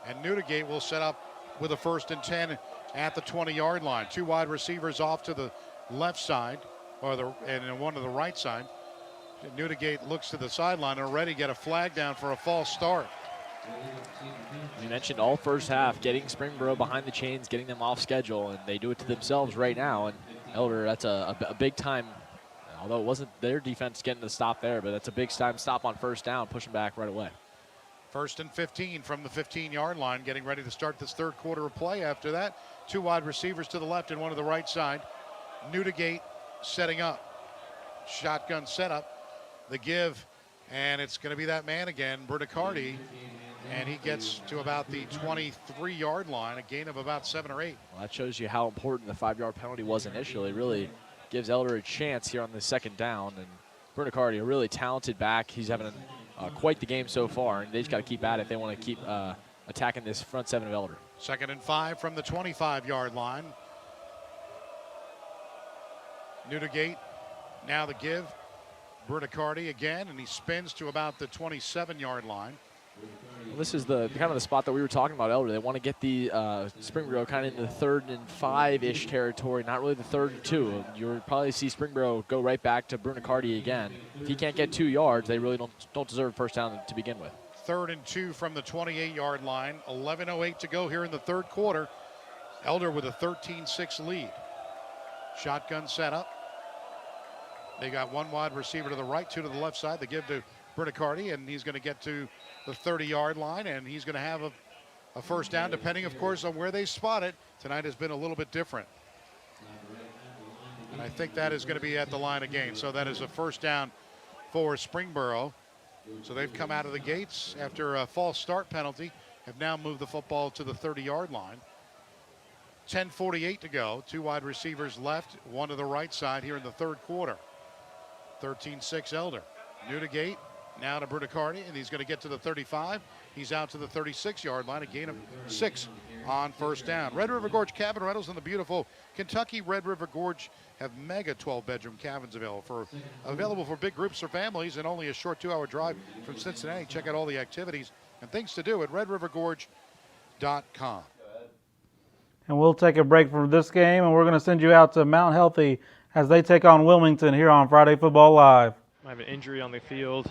And Newdigate will set up with a 1st and 10 at the 20-yard line. 2 wide receivers off to the left side, and one to the right side. Newdigate looks to the sideline and already get a flag down for a false start. You mentioned all first half, getting Springboro behind the chains, getting them off schedule, and they do it to themselves right now. And Elder, that's a big time, although it wasn't their defense getting the stop there, but that's a big time stop on first down, pushing back right away. 1st and 15 from the 15-yard line, getting ready to start this third quarter of play. After that, 2 wide receivers to the left and one to the right side. Newdigate setting up. Shotgun setup. The give, and it's going to be that man again, Berticardi, and he gets to about the 23-yard line, a gain of about 7 or 8. Well, that shows you how important the 5-yard penalty was initially. It really gives Elder a chance here on the second down, and Berticardi, a really talented back. He's having quite the game so far, and they just got to keep at it if they want to keep attacking this front 7 of Elder. 2nd and 5 from the 25-yard line. Newdigate, now the give. Berticardi again, and he spins to about the 27-yard line. This is the kind of the spot that we were talking about, Elder. They want to get the Springboro kind of in the 3rd and 5-ish territory, not really the 3rd and 2. You'll probably see Springboro go right back to Brunicardi again. If he can't get 2 yards, they really don't deserve a first down to begin with. 3rd and 2 from the 28-yard line. 11:08 to go here in the 3rd quarter. Elder with a 13-6 lead. Shotgun set up. They got 1 wide receiver to the right, 2 to the left side. They give to Brunicardi, and he's going to get to the 30-yard line, and he's going to have a first down, depending, of course, on where they spot it. Tonight has been a little bit different. And I think that is going to be at the line again. So that is a first down for Springboro. So they've come out of the gates after a false start penalty, have now moved the football to the 30-yard line. 10:48 to go. 2 wide receivers left, 1 to the right side here in the 3rd quarter. 13-6 Elder. New to gate. Now to Brunicardi, and he's going to get to the 35. He's out to the 36-yard line, a gain of 6 on first down. Red River Gorge Cabin Rentals in the beautiful Kentucky Red River Gorge have mega 12-bedroom cabins available for big groups or families, and only a short 2-hour drive from Cincinnati. Check out all the activities and things to do at redrivergorge.com. And we'll take a break from this game, and we're going to send you out to Mount Healthy as they take on Wilmington here on Friday Football Live. I have an injury on the field.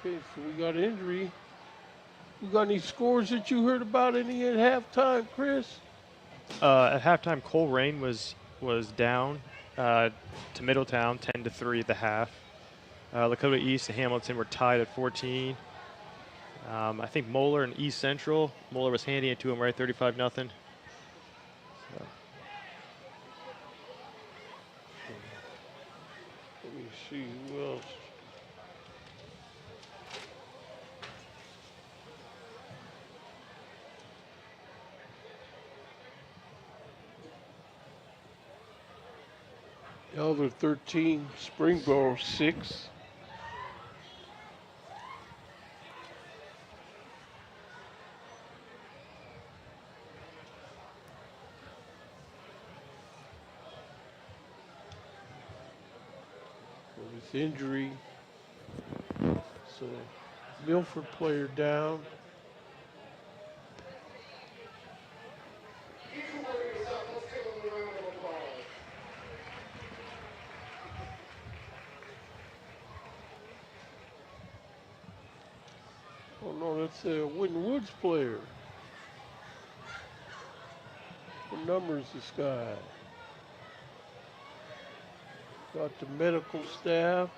Okay, so we got an injury. You got any scores that you heard about any at halftime, Chris? At halftime, Cole Rain was down to Middletown, 10-3 at the half. Lakota East and Hamilton were tied at 14. I think Moeller and East Central. Moeller was handing it to him, right, 35-0. So. Let me see who else. Elder 13, Springboro 6. With injury, so Milford player down. Oh no, that's a Winton Woods player. What number is this guy? Got the medical staff.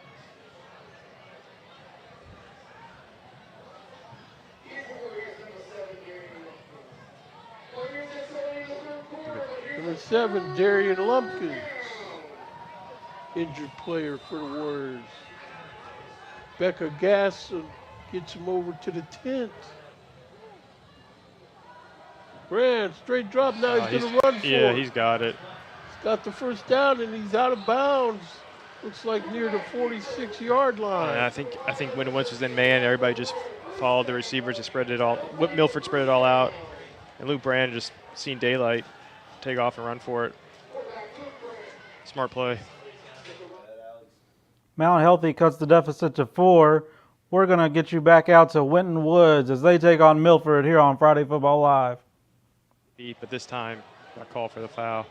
Number 7, Darian Lumpkins. Injured player for the Warriors. Becca Gasson gets him over to the tent. Brand, straight drop. Now he's going to run for it. Yeah, he's got it. He's got the first down, and he's out of bounds. Looks like near the 46-yard line. I think when Wentz was in man, everybody just followed the receivers and spread it all. Milford spread it all out, and Luke Brand just seen daylight, take off and run for it. Smart play. Mount Healthy cuts the deficit to 4. We're going to get you back out to Winton Woods as they take on Milford here on Friday Football Live. But this time, got called for the foul.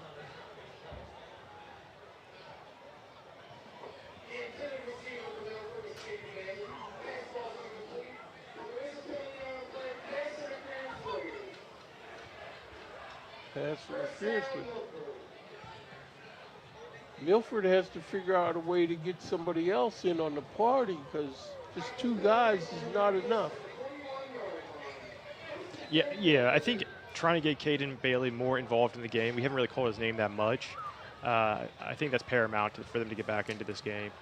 Pass interference, but Milford has to figure out a way to get somebody else in on the party because just 2 guys is not enough. Yeah. I think trying to get Caden Bailey more involved in the game. We haven't really called his name that much. I think that's paramount for them to get back into this game.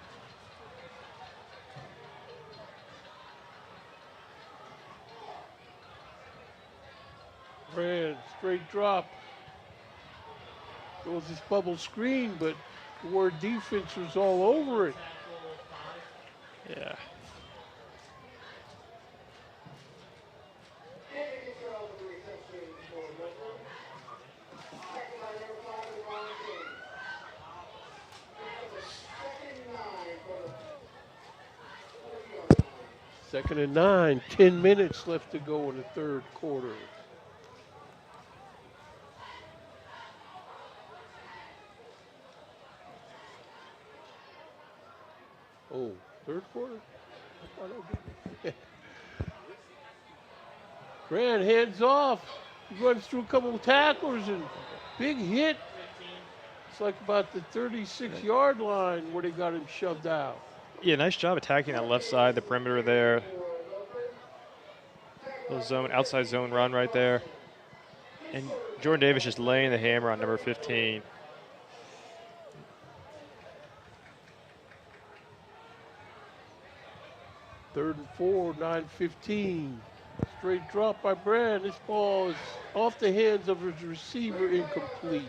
Brand, straight drop. It was this bubble screen, but the word defense was all over it. Yeah. 2nd and 9, 10 minutes left to go in the third quarter. Oh, third quarter? I thought I did. Grant hands off. He runs through a couple of tacklers and big hit. It's like about the 36-yard line where they got him shoved out. Yeah, nice job attacking that left side, the perimeter there. Little zone, outside zone run right there. And Jordan Davis just laying the hammer on number 15. Third and 4, 9:15. Straight drop by Brand. This ball is off the hands of his receiver, incomplete.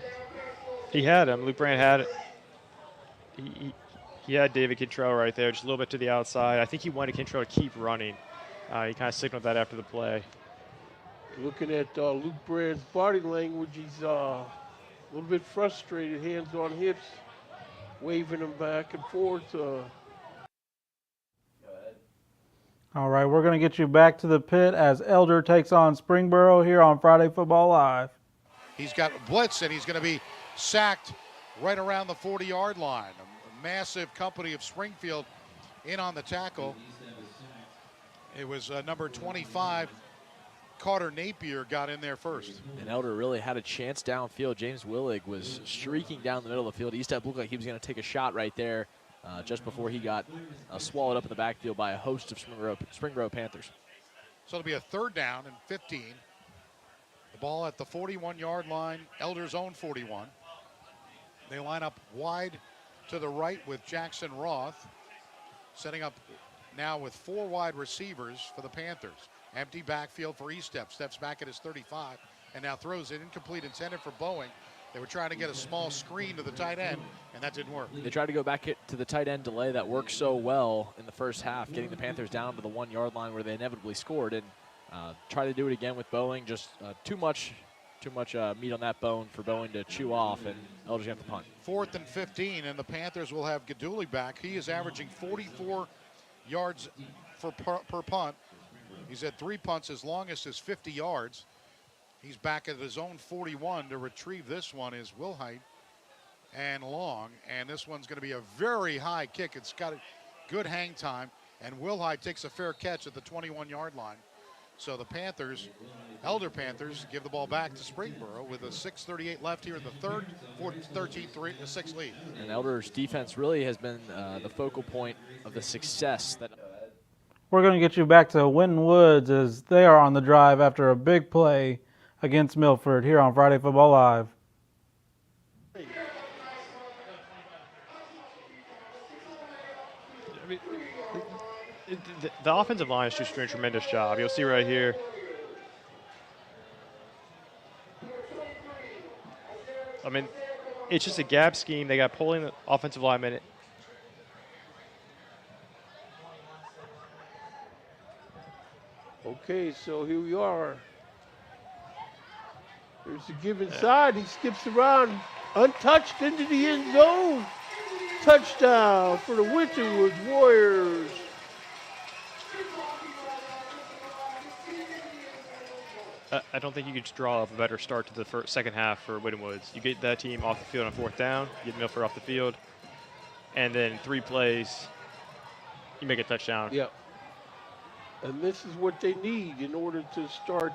He had him. Luke Brand had it. He had David Cantrell right there, just a little bit to the outside. I think he wanted Cantrell to keep running. He kind of signaled that after the play. Looking at Luke Brand's body language, he's a little bit frustrated, hands on hips, waving him back and forth. All right, we're going to get you back to the pit as Elder takes on Springboro here on Friday Football Live. He's got blitz, and he's going to be sacked right around the 40-yard line. A massive company of Springfield in on the tackle. It was number 25, Carter Napier, got in there first. And Elder really had a chance downfield. James Willig was streaking down the middle of the field. Estep looked like he was going to take a shot right there just before he got swallowed up in the backfield by a host of Springboro Panthers. So it'll be a 3rd down and 15. The ball at the 41-yard line, Elder's own 41. They line up wide to the right with Jackson Roth, setting up now with 4 wide receivers for the Panthers. Empty backfield for Estep. Steps back at his 35 and now throws it incomplete, intended for Boeing. They were trying to get a small screen to the tight end, and that didn't work. They tried to go back to the tight end delay that worked so well in the first half, getting the Panthers down to the 1-yard line where they inevitably scored, and try to do it again with Boeing. Just too much meat on that bone for Boeing to chew off, and Elder's going to have to punt. 4th and 15, and the Panthers will have Gaduli back. He is averaging 44 yards per punt. He's had 3 punts as long as his 50 yards. He's back at his own 41 to retrieve this one is Wilhite and long. And this one's going to be a very high kick. It's got a good hang time. And Wilhite takes a fair catch at the 21-yard line. So the Panthers, Elder Panthers, give the ball back to Springboro with a 6:38 left here in the third, 13-6 lead. And Elder's defense really has been the focal point of the success that. We're going to get you back to Winton Woods as they are on the drive after a big play against Milford here on Friday Football Live. I mean, the offensive line is just doing a tremendous job. You'll see right here. I mean, it's just a gap scheme. They got pulling the offensive lineman. Okay, so here we are. There's a give inside. He skips around, untouched into the end zone. Touchdown for the Winton Woods Warriors. I don't think you could just draw up a better start to the second half for Winton Woods. You get that team off the field on 4th down, get Milford off the field, and then 3 plays, you make a touchdown. Yep. And this is what they need in order to start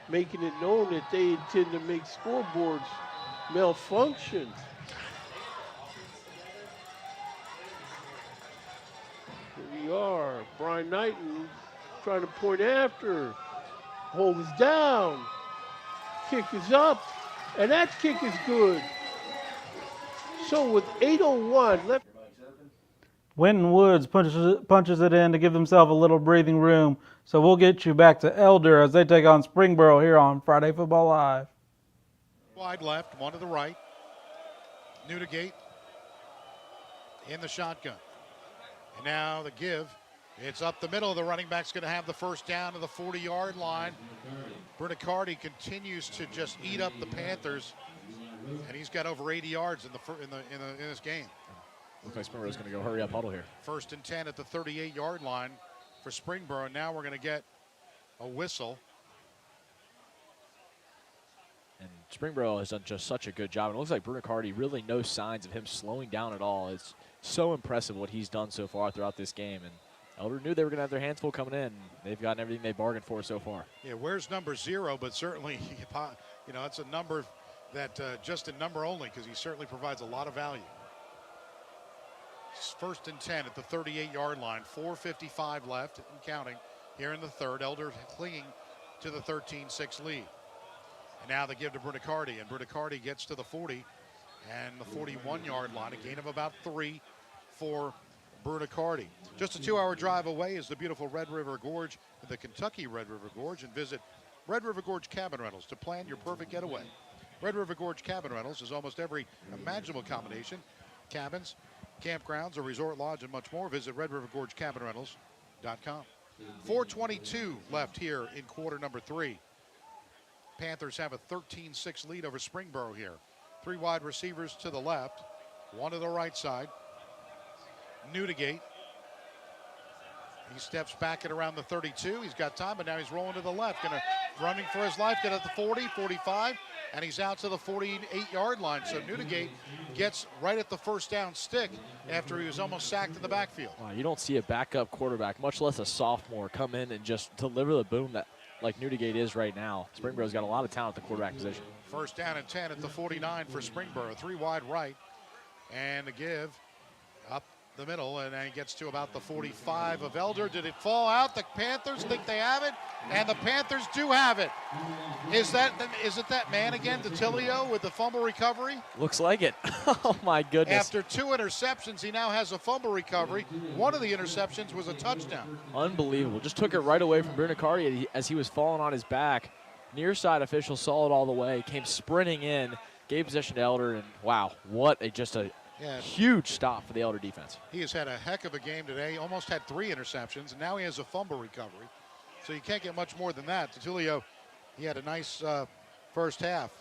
making it known that they intend to make scoreboards malfunction. Here we are. Brian Knighton trying to point after. Hold is down. Kick is up. And that kick is good. So with 8:01 left. Winton Woods punches it in to give themselves a little breathing room. So we'll get you back to Elder as they take on Springboro here on Friday Football Live. Wide left, one to the right. Newdigate in the shotgun. And now the give. It's up the middle. The running back's going to have the first down to the 40-yard line. Bernicardi continues to just eat up the Panthers, and he's got over 80 yards in this game. Looks like Springboro's going to go hurry up huddle here. 1st and 10 at the 38-yard line for Springboro. Now we're going to get a whistle. And Springboro has done just such a good job. And it looks like Brunicardi, really no signs of him slowing down at all. It's so impressive what he's done so far throughout this game. And Elder knew they were going to have their hands full coming in. They've gotten everything they bargained for so far. Yeah, where's number 0? But certainly, you know, it's a number that just a number only, because he certainly provides a lot of value. It's 1st and 10 at the 38-yard line. 4:55 left and counting here in the third. Elder clinging to the 13-6 lead. And now they give to Brunicardi, and Brunicardi gets to the 40 and the 41-yard line. A gain of about 3 for Brunicardi. Just a 2-hour drive away is the beautiful Red River Gorge, the Kentucky Red River Gorge, and visit Red River Gorge Cabin Rentals to plan your perfect getaway. Red River Gorge Cabin Rentals is almost every imaginable combination: cabins, campgrounds, a resort lodge, and much more. Visit RedRiverGorgeCabinRentals.com. 4:22 left here in quarter number 3. Panthers have a 13-6 lead over Springboro here. 3 wide receivers to the left, 1 to the right side. Newdigate. He steps back at around the 32. He's got time, but now he's rolling to the left. Running for his life, get at the 40, 45, and he's out to the 48-yard line. So Newdigate gets right at the first down stick after he was almost sacked in the backfield. Wow, you don't see a backup quarterback, much less a sophomore, come in and just deliver the boom that like Newdigate is right now. Springboro's got a lot of talent at the quarterback position. 1st down and 10 at the 49 for Springboro. 3 wide right, and a give up the middle, and then he gets to about the 45 of Elder. Did it fall out? The Panthers think they have it, and the Panthers do have it. Is it that man again, DeTilio, with the fumble recovery? Looks like it. Oh my goodness. After 2 interceptions, he now has a fumble recovery. One of the interceptions was a touchdown. Unbelievable. Just took it right away from Brunicardi as he was falling on his back. Near side official saw it all the way, came sprinting in, gave possession to Elder, and wow, what a huge stop for the Elder defense. He has had a heck of a game today. Almost had 3 interceptions, and now he has a fumble recovery. So you can't get much more than that. DeTilio, he had a nice first half,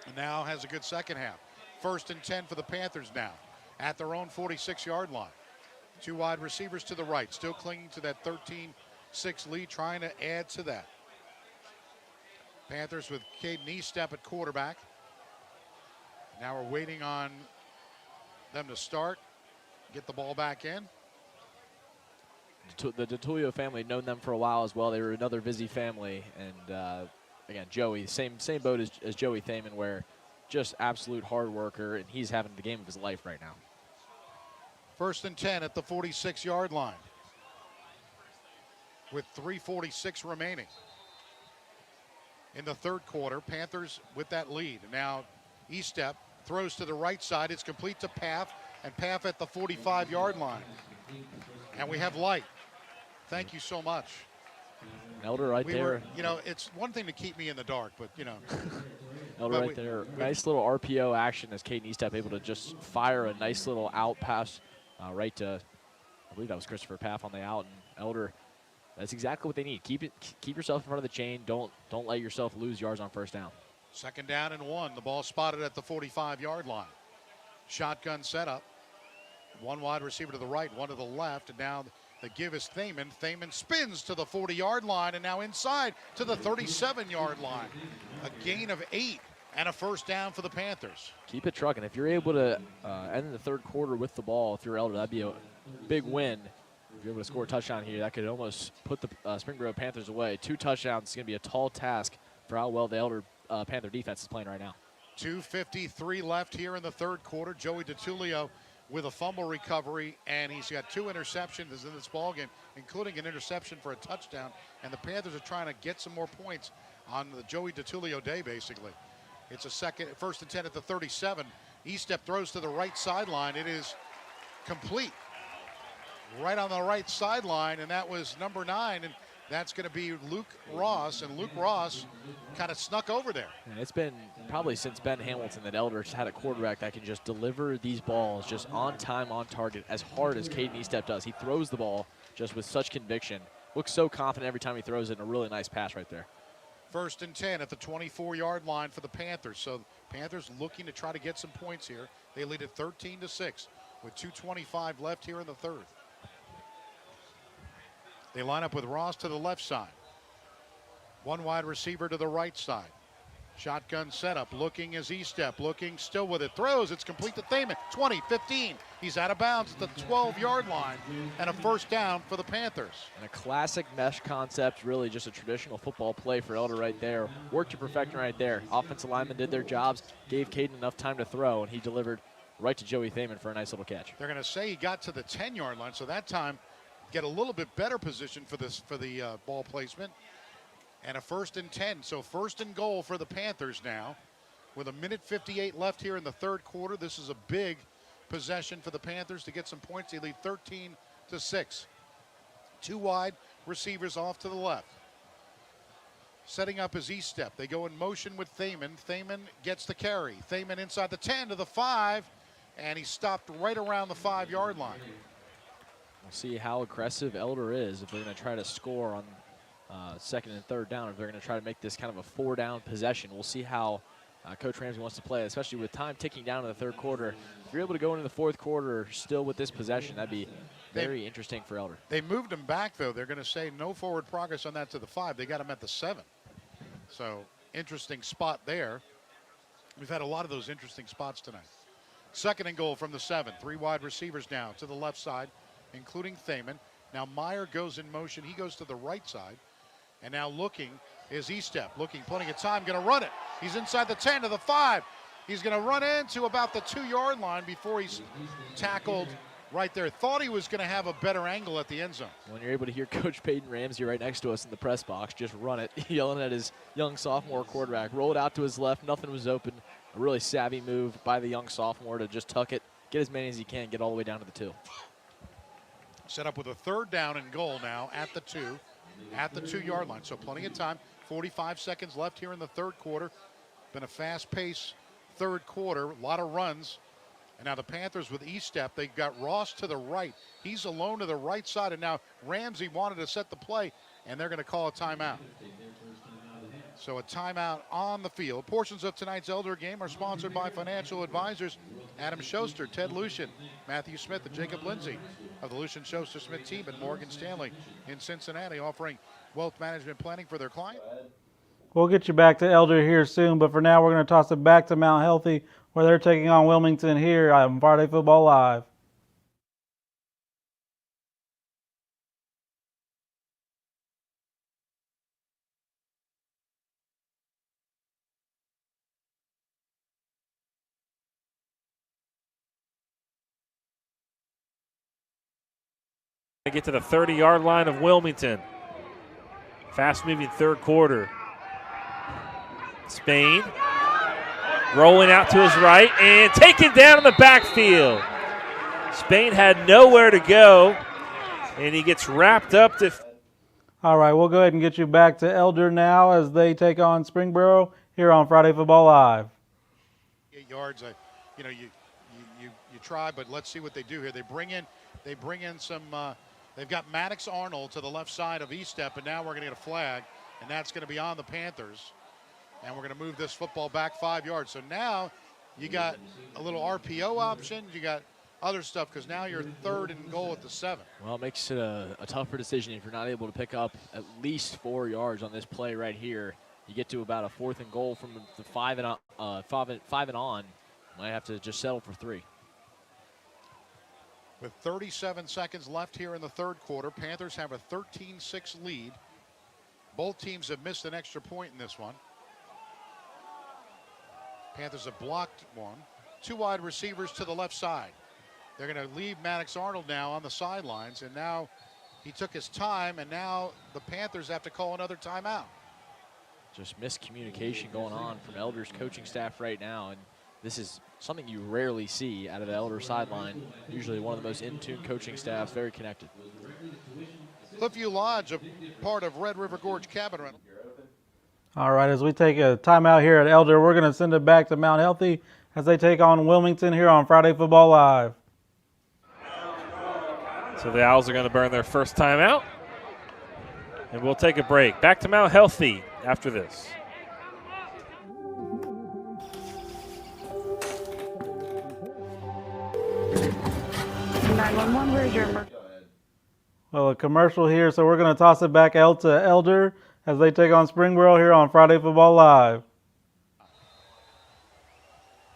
and now has a good second half. 1st and 10 for the Panthers now at their own 46-yard line. 2 wide receivers to the right, still clinging to that 13-6 lead, trying to add to that. Panthers with Caden Eastep at quarterback. Now we're waiting on them to start, get the ball back in. The DeTulio family had known them for a while as well. They were another busy family, and again, Joey, same boat as Joey Thaman, where just absolute hard worker, and he's having the game of his life right now. 1st and 10 at the 46-yard line with 3:46 remaining in the third quarter. Panthers with that lead. Now Eastep throws to the right side. It's complete to Paff, and Paff at the 45-yard line. And we have light. Thank you so much. Elder right there. You know, it's one thing to keep me in the dark, but, you know. Elder right there. Nice little RPO action as Caden Eastep able to just fire a nice little out pass right to, I believe that was Christopher Paff on the out. And Elder, that's exactly what they need. Keep yourself in front of the chain. Don't let yourself lose yards on first down. 2nd down and 1. The ball spotted at the 45-yard line. Shotgun setup. 1 wide receiver to the right, 1 to the left, and now the give is Thaman. Thaman spins to the 40-yard line and now inside to the 37-yard line. A gain of 8 and a first down for the Panthers. Keep it trucking. If you're able to end the third quarter with the ball, if you're Elder, that'd be a big win. If you're able to score a touchdown here, that could almost put the Springboro Panthers away. 2 touchdowns is going to be a tall task for how well the Elder Panther defense is playing right now. 2:53 left here in the third quarter. Joey DeTulio with a fumble recovery, and he's got 2 interceptions in this ballgame, including an interception for a touchdown. And the Panthers are trying to get some more points on the Joey DeTulio day, basically. It's a 1st and 10 at the 37. Eastep throws to the right sideline. It is complete. Right on the right sideline, and that was number 9, and that's going to be Luke Ross, and Luke Ross kind of snuck over there. And it's been probably since Ben Hamilton that Elder's had a quarterback that can just deliver these balls just on time, on target, as hard as Caden Eastep does. He throws the ball just with such conviction. Looks so confident every time he throws it, and a really nice pass right there. 1st and 10 at the 24-yard line for the Panthers. So Panthers looking to try to get some points here. They lead at 13-6 with 2:25 left here in the third. They line up with Ross to the left side. One wide receiver to the right side. Shotgun setup, looking as E-step, looking still with it, throws, it's complete to Thaman, 20, 15. He's out of bounds at the 12-yard line, and a first down for the Panthers. And a classic mesh concept, really just a traditional football play for Elder right there. Worked to perfection right there. Offensive linemen did their jobs, gave Caden enough time to throw, and he delivered right to Joey Thaman for a nice little catch. They're going to say he got to the 10-yard line, so that time get a little bit better position for the ball placement. And a 1st and 10, so 1st and goal for the Panthers now. With 1:58 left here in the third quarter, this is a big possession for the Panthers to get some points. They lead 13-6. 2 wide receivers off to the left. Setting up his E-step. They go in motion with Thaman. Thaman gets the carry. Thaman inside the 10 to the 5, and he stopped right around the 5-yard line. We'll see how aggressive Elder is if they're going to try to score on 2nd and 3rd down, if they're going to try to make this kind of a 4-down possession. We'll see how Coach Ramsey wants to play, especially with time ticking down in the 3rd quarter. If you're able to go into the 4th quarter still with this possession, that'd be very interesting for Elder. They moved him back, though. They're going to say no forward progress on that to the 5. They got him at the 7. So interesting spot there. We've had a lot of those interesting spots tonight. 2nd and goal from the 7. 3 wide receivers now to the left side, including Thaman. Now Meyer goes in motion. He goes to the right side. And now looking is E-step, looking, plenty of time, going to run it. He's inside the 10 to the 5. He's going to run into about the 2-yard line before he's tackled right there. Thought he was going to have a better angle at the end zone. When you're able to hear Coach Peyton Ramsey right next to us in the press box, just run it, yelling at his young sophomore quarterback. Roll it out to his left, nothing was open. A really savvy move by the young sophomore to just tuck it, get as many as he can, get all the way down to the 2. Set up with a 3rd down and goal now at the 2. At the 2-yard line, so plenty of time. 45 seconds left here in the 3rd quarter. Been a fast-paced 3rd quarter, a lot of runs. And now the Panthers with E-step, they've got Ross to the right. He's alone to the right side, and now Ramsey wanted to set the play, and they're going to call a timeout. So a timeout on the field. Portions of tonight's Elder game are sponsored by financial advisors Adam Schuster, Ted Lucian, Matthew Smith, and Jacob Lindsay of the Lucian Schuster Smith team at Morgan Stanley in Cincinnati, offering wealth management planning for their clients. We'll get you back to Elder here soon, but for now we're going to toss it back to Mount Healthy, where they're taking on Wilmington here on Friday Football Live. They get to the 30-yard line of Wilmington. Fast-moving 3rd quarter. Spain rolling out to his right and taken down in the backfield. Spain had nowhere to go, and he gets wrapped up to. All right, we'll go ahead and get you back to Elder now as they take on Springboro here on Friday Football Live. 8 yards, you try, but let's see what they do here. They bring in some. They've got Maddox Arnold to the left side of E-step, and now we're going to get a flag, and that's going to be on the Panthers. And we're going to move this football back 5 yards. So now you got a little RPO option. You got other stuff because now you're 3rd and goal at the 7. Well, it makes it a tougher decision if you're not able to pick up at least 4 yards on this play right here. You get to about a 4th and goal from the 5 and on. Might have to just settle for 3. With 37 seconds left here in the 3rd quarter, Panthers have a 13-6 lead. Both teams have missed an extra point in this one. Panthers have blocked one. 2 wide receivers to the left side. They're going to leave Maddox Arnold now on the sidelines, and now he took his time, and now the Panthers have to call another timeout. Just miscommunication going on from Elder's coaching staff right now, and this is something you rarely see out of the Elder sideline. Usually one of the most in-tune coaching staffs, very connected. Cliffview Lodge, a part of Red River Gorge Cabin Rental. All right, as we take a timeout here at Elder, we're going to send it back to Mount Healthy as they take on Wilmington here on Friday Football Live. So the Owls are going to burn their first timeout, and we'll take a break. Back to Mount Healthy after this. Well, a commercial here, so we're going to toss it back out to Elder as they take on Springboro here on Friday Football Live.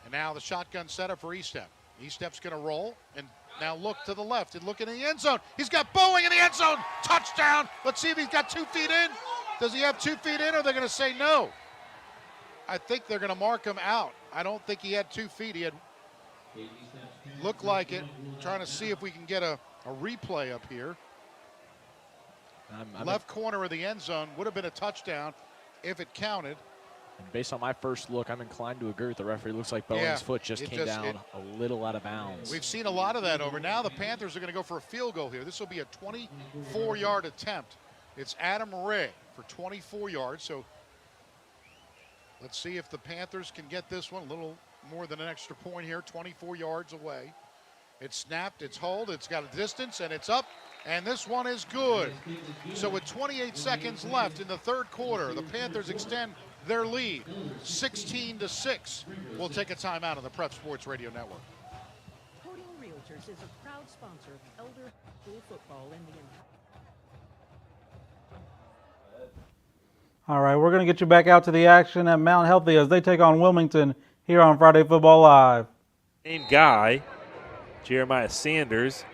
And now the shotgun setup for E-Step. E-Step's going to roll and now look to the left and look in the end zone. He's got Boeing in the end zone. Touchdown. Let's see if he's got 2 feet in. Does he have 2 feet in, or are they going to say no? I think they're going to mark him out. I don't think he had 2 feet. He had looked like it. Trying to see if we can get a replay up here. Left corner of the end zone would have been a touchdown if it counted. And based on my first look, I'm inclined to agree with the referee. Looks like Bowen's foot just came down a little out of bounds. We've seen a lot of that over. Now the Panthers are going to go for a field goal here. This will be a 24-yard attempt. It's Adam Ray for 24 yards. So let's see if the Panthers can get this one. A little more than an extra point here, 24 yards away. It's snapped, it's hold, it's got a distance, and it's up. And this one is good. So with 28 seconds left in the third quarter, the Panthers extend their lead 16-6. We'll take a timeout on the Prep Sports Radio Network. Podium Realtors is a proud sponsor of Elder School football in the All right, we're going to get you back out to the action at Mount Healthy as they take on Wilmington here on Friday Football Live. Same guy, Jeremiah Sanders,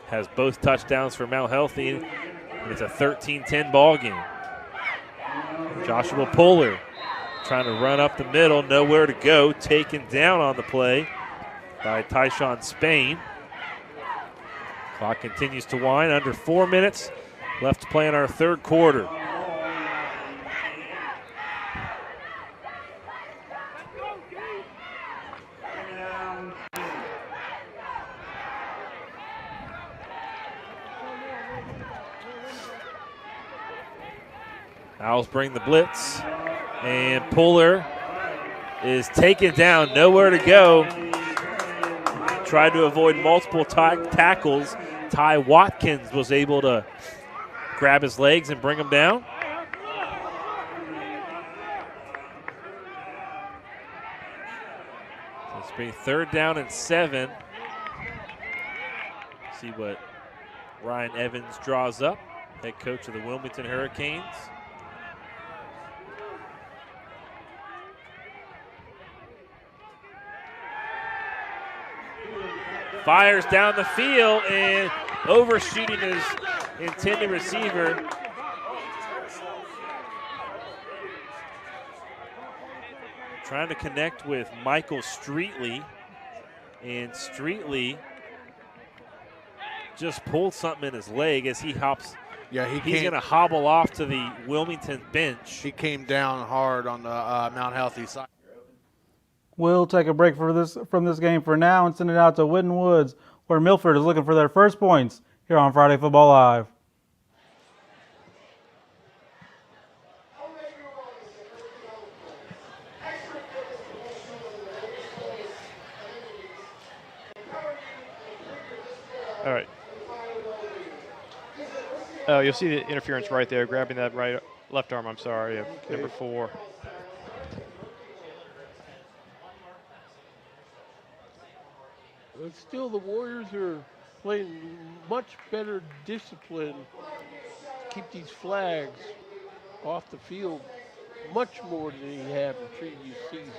has both touchdowns for Mount Healthy, and it's a 13-10 ball game. Joshua Puller trying to run up the middle, nowhere to go, taken down on the play by Tyshawn Spain. Clock continues to wind, under 4 minutes left to play in our third quarter. Owls bring the blitz, and Puller is taken down, nowhere to go. Tried to avoid multiple tackles. Ty Watkins was able to grab his legs and bring him down. So it's being 3rd down and 7. See what Ryan Evans draws up, head coach of the Wilmington Hurricanes. Fires down the field and overshooting his intended receiver. Trying to connect with Michael Streetley, and Streetley just pulled something in his leg as he hops. Yeah, he's going to hobble off to the Wilmington bench. He came down hard on the Mount Healthy side. We'll take a break from this game for now and send it out to Winton Woods, where Milford is looking for their first points here on Friday Football Live. All right. Oh, you'll see the interference right there, grabbing that left arm, I'm sorry, of number 4. But still, the Warriors are playing much better discipline to keep these flags off the field much more than they have in previous seasons.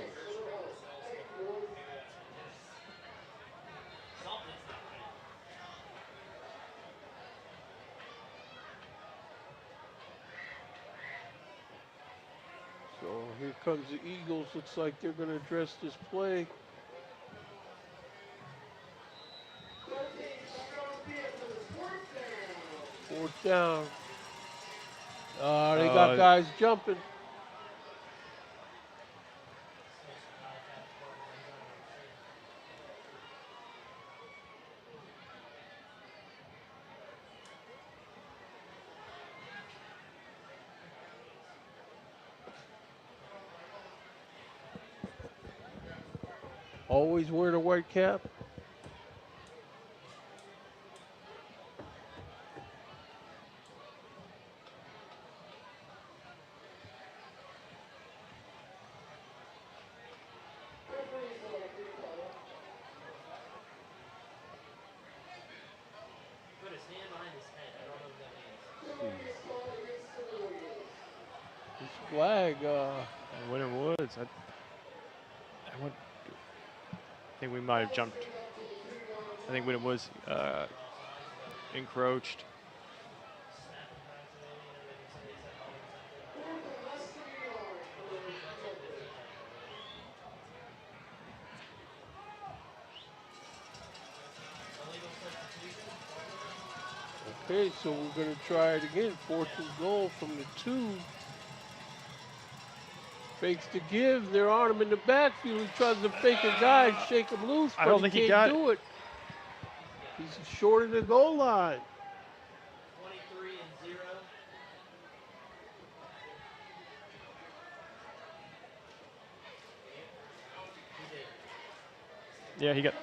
So here comes the Eagles. Looks like they're going to address this play. Fourth down. They got guys jumping. Always wearing a white cap. Put his hand behind his head. flag. Winter Woods. I think we might have jumped. I think Winter Woods encroached. Okay, so we're going to try it again. 4th and goal from the 2. Fakes the give. They're on him in the backfield. He tries to fake a guy and shake him loose, but I don't think he got do it. He's short of the goal line. 23-0. Yeah, he got.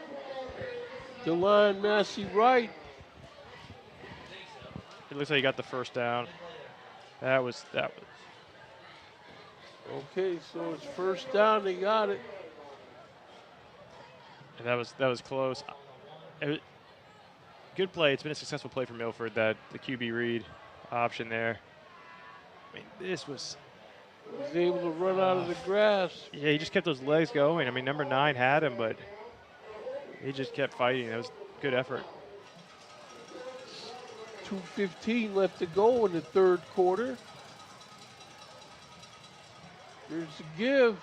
The line, Massey right. It looks like he got the first down. That was. Okay, so it's first down. They got it. And that was close. Good play. It's been a successful play for Milford. That the QB read option there. I mean, this was. Was able to run out of the grass. Yeah, he just kept those legs going. I mean, number 9 had him, but he just kept fighting. It was good effort. 2:15 left to go in the 3rd quarter. There's the give.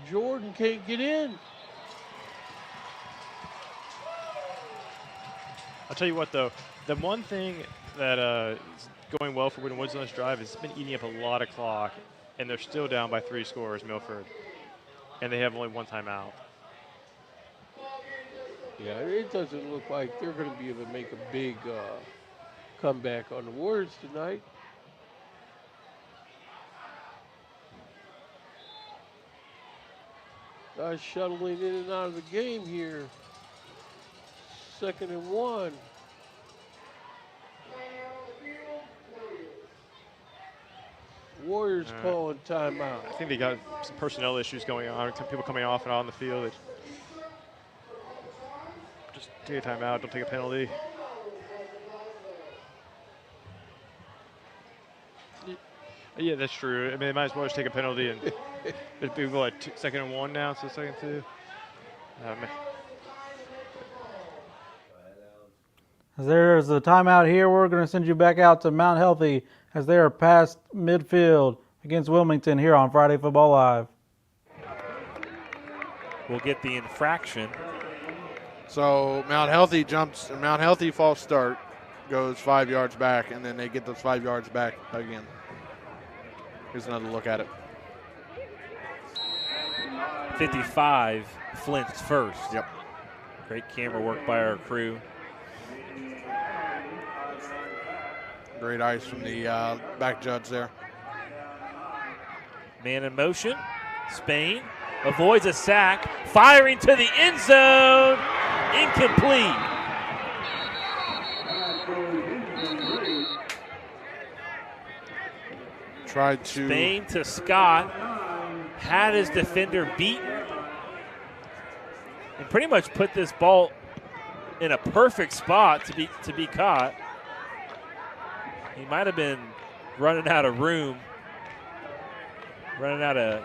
Jordan can't get in. I'll tell you what, though. The one thing that is going well for Winter Woods on this drive is it's been eating up a lot of clock, and they're still down by 3 scores, Milford. And they have only 1 timeout. Yeah, it doesn't look like they're going to be able to make a big comeback on the Warriors tonight. Guys shuttling in and out of the game here. 2nd and 1. Warriors calling timeout. I think they got some personnel issues going on. Some people coming off and on the field. Just take a timeout. Don't take a penalty. Yeah, that's true. I mean, they might as well just take a penalty and it'd be what, 2nd and 1 now, so 2nd and 2. As there's a timeout here, we're going to send you back out to Mount Healthy as they are past midfield against Wilmington here on Friday Football Live. We'll get the infraction. So Mount Healthy false start, goes 5 yards back, and then they get those 5 yards back again. Here's another look at it. 55, Flint's first. Yep. Great camera work by our crew. Great ice from the back judge there. Man in motion. Spain avoids a sack. Firing to the end zone. Incomplete. Tried to. Spain to Scott. Had his defender beaten. And pretty much put this ball in a perfect spot to be caught. He might have been running out of room, running out of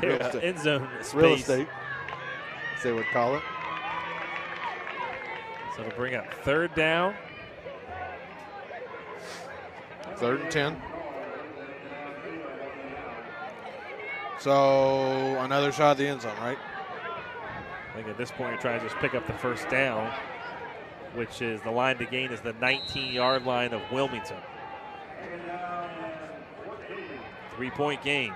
end zone space. Real estate, as they would call it. So to bring up 3rd down. 3rd and 10. So another shot at the end zone, right? I think at this point you're trying to just pick up the 1st down, which is the line to gain is the 19-yard line of Wilmington. 3-point game.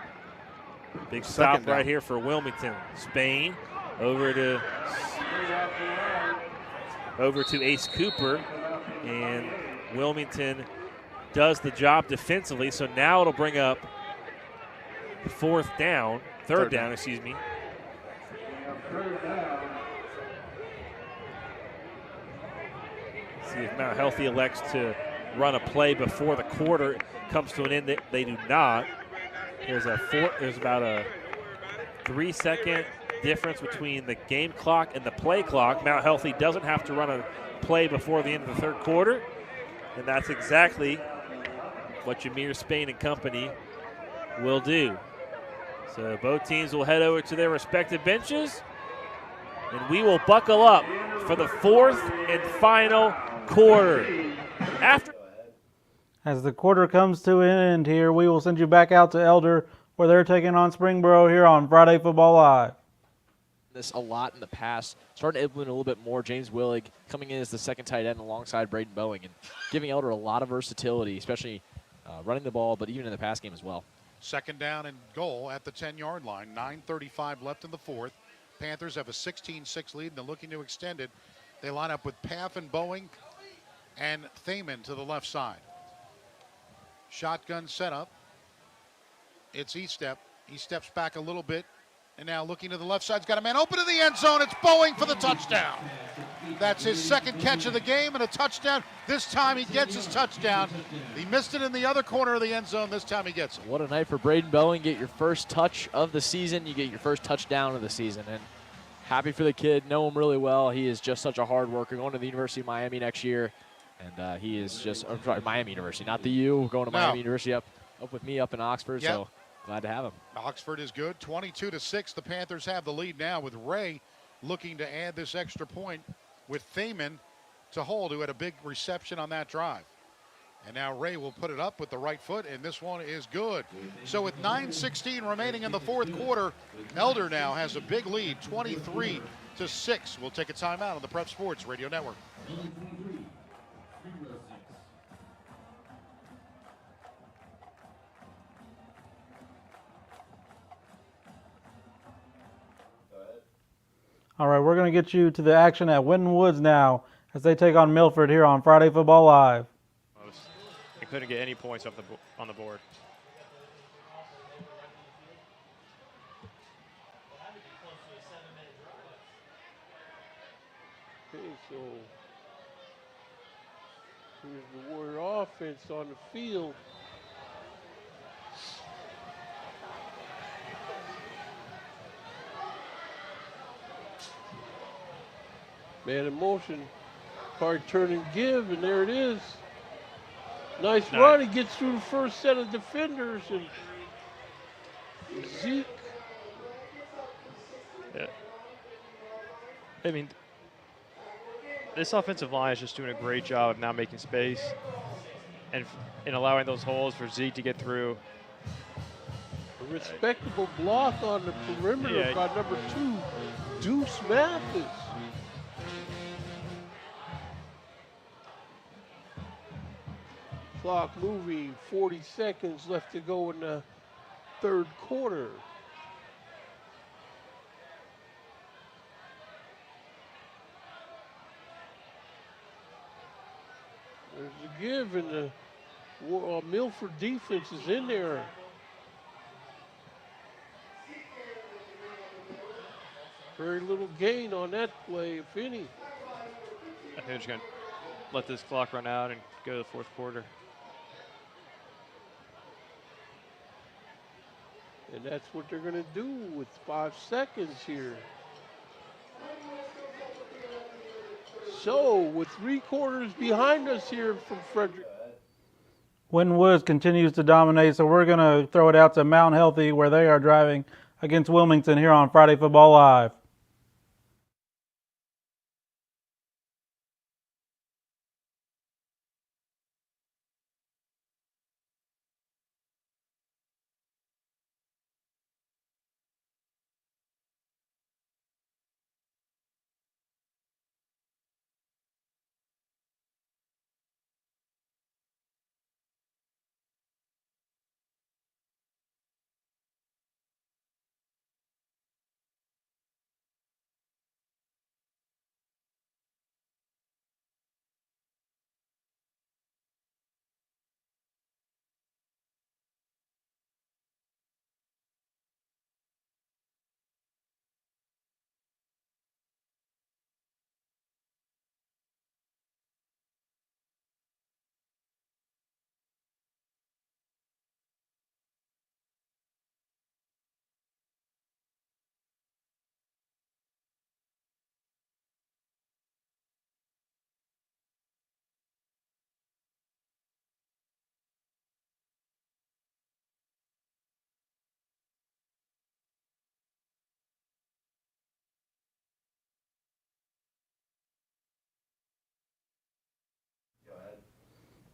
Big stop right here for Wilmington. Spain over to Ace Cooper, and Wilmington does the job defensively. So now it'll bring up 3rd down, excuse me. See if Mount Healthy elects to run a play before the quarter comes to an end. They do not. There's about a 3-second difference between the game clock and the play clock. Mount Healthy doesn't have to run a play before the end of the 3rd quarter, and that's exactly what Jameer Spain and company will do. So both teams will head over to their respective benches, and we will buckle up for the fourth and final quarter. As the quarter comes to an end here, we will send you back out to Elder, where they're taking on Springboro here on Friday Football Live. This a lot in the past, starting to implement a little bit more. James Willig coming in as the second tight end alongside Braden Boeing and giving Elder a lot of versatility, especially running the ball, but even in the pass game as well. Second down and goal at the 10-yard line. 9:35 left in the fourth. Panthers have a 16-6 lead, and they're looking to extend it. They line up with Paff and Boeing and Thaman to the left side. Shotgun setup. It's E-step. He steps back a little bit, and now looking to the left side. He's got a man open to the end zone. It's Boeing for the touchdown. That's his second catch of the game and a touchdown. This time he gets his touchdown. He missed it in the other corner of the end zone. This time he gets it. What a night for Braden Boeing. Get your first touch of the season. You get your first touchdown of the season. And happy for the kid. Know him really well. He is just such a hard worker. Going to the University of Miami next year. And he is just, I'm sorry, Miami University, not the U. Going to Miami University up with me up in Oxford. Yep. So glad to have him. Oxford is good. 22-6. The Panthers have the lead now with Ray looking to add this extra point with Thaman to hold, who had a big reception on that drive. And now Ray will put it up with the right foot, and this one is good. So with 9:16 remaining in the fourth quarter, Elder now has a big lead, 23-6. We'll take a timeout on the Prep Sports Radio Network. All right, we're going to get you to the action at Winton Woods now as they take on Milford here on Friday Football Live. They couldn't get any points on the board. Okay, so here's the Warrior offense on the field. Man in motion, hard turn and give, and there it is. Nice run. He gets through the first set of defenders, and Zeke. Yeah. I mean, this offensive line is just doing a great job of now making space and allowing those holes for Zeke to get through. A respectable block on the perimeter by number 2, Deuce Mathis. Clock moving, 40 seconds left to go in the third quarter. There's a give, and the Milford defense is in there. Very little gain on that play, if any. I think they're just going to let this clock run out and go to the fourth quarter. And that's what they're going to do with 5 seconds here. So, with 3 quarters behind us here from Frederick. Winton Woods continues to dominate, so we're going to throw it out to Mount Healthy, where they are driving against Wilmington here on Friday Football Live.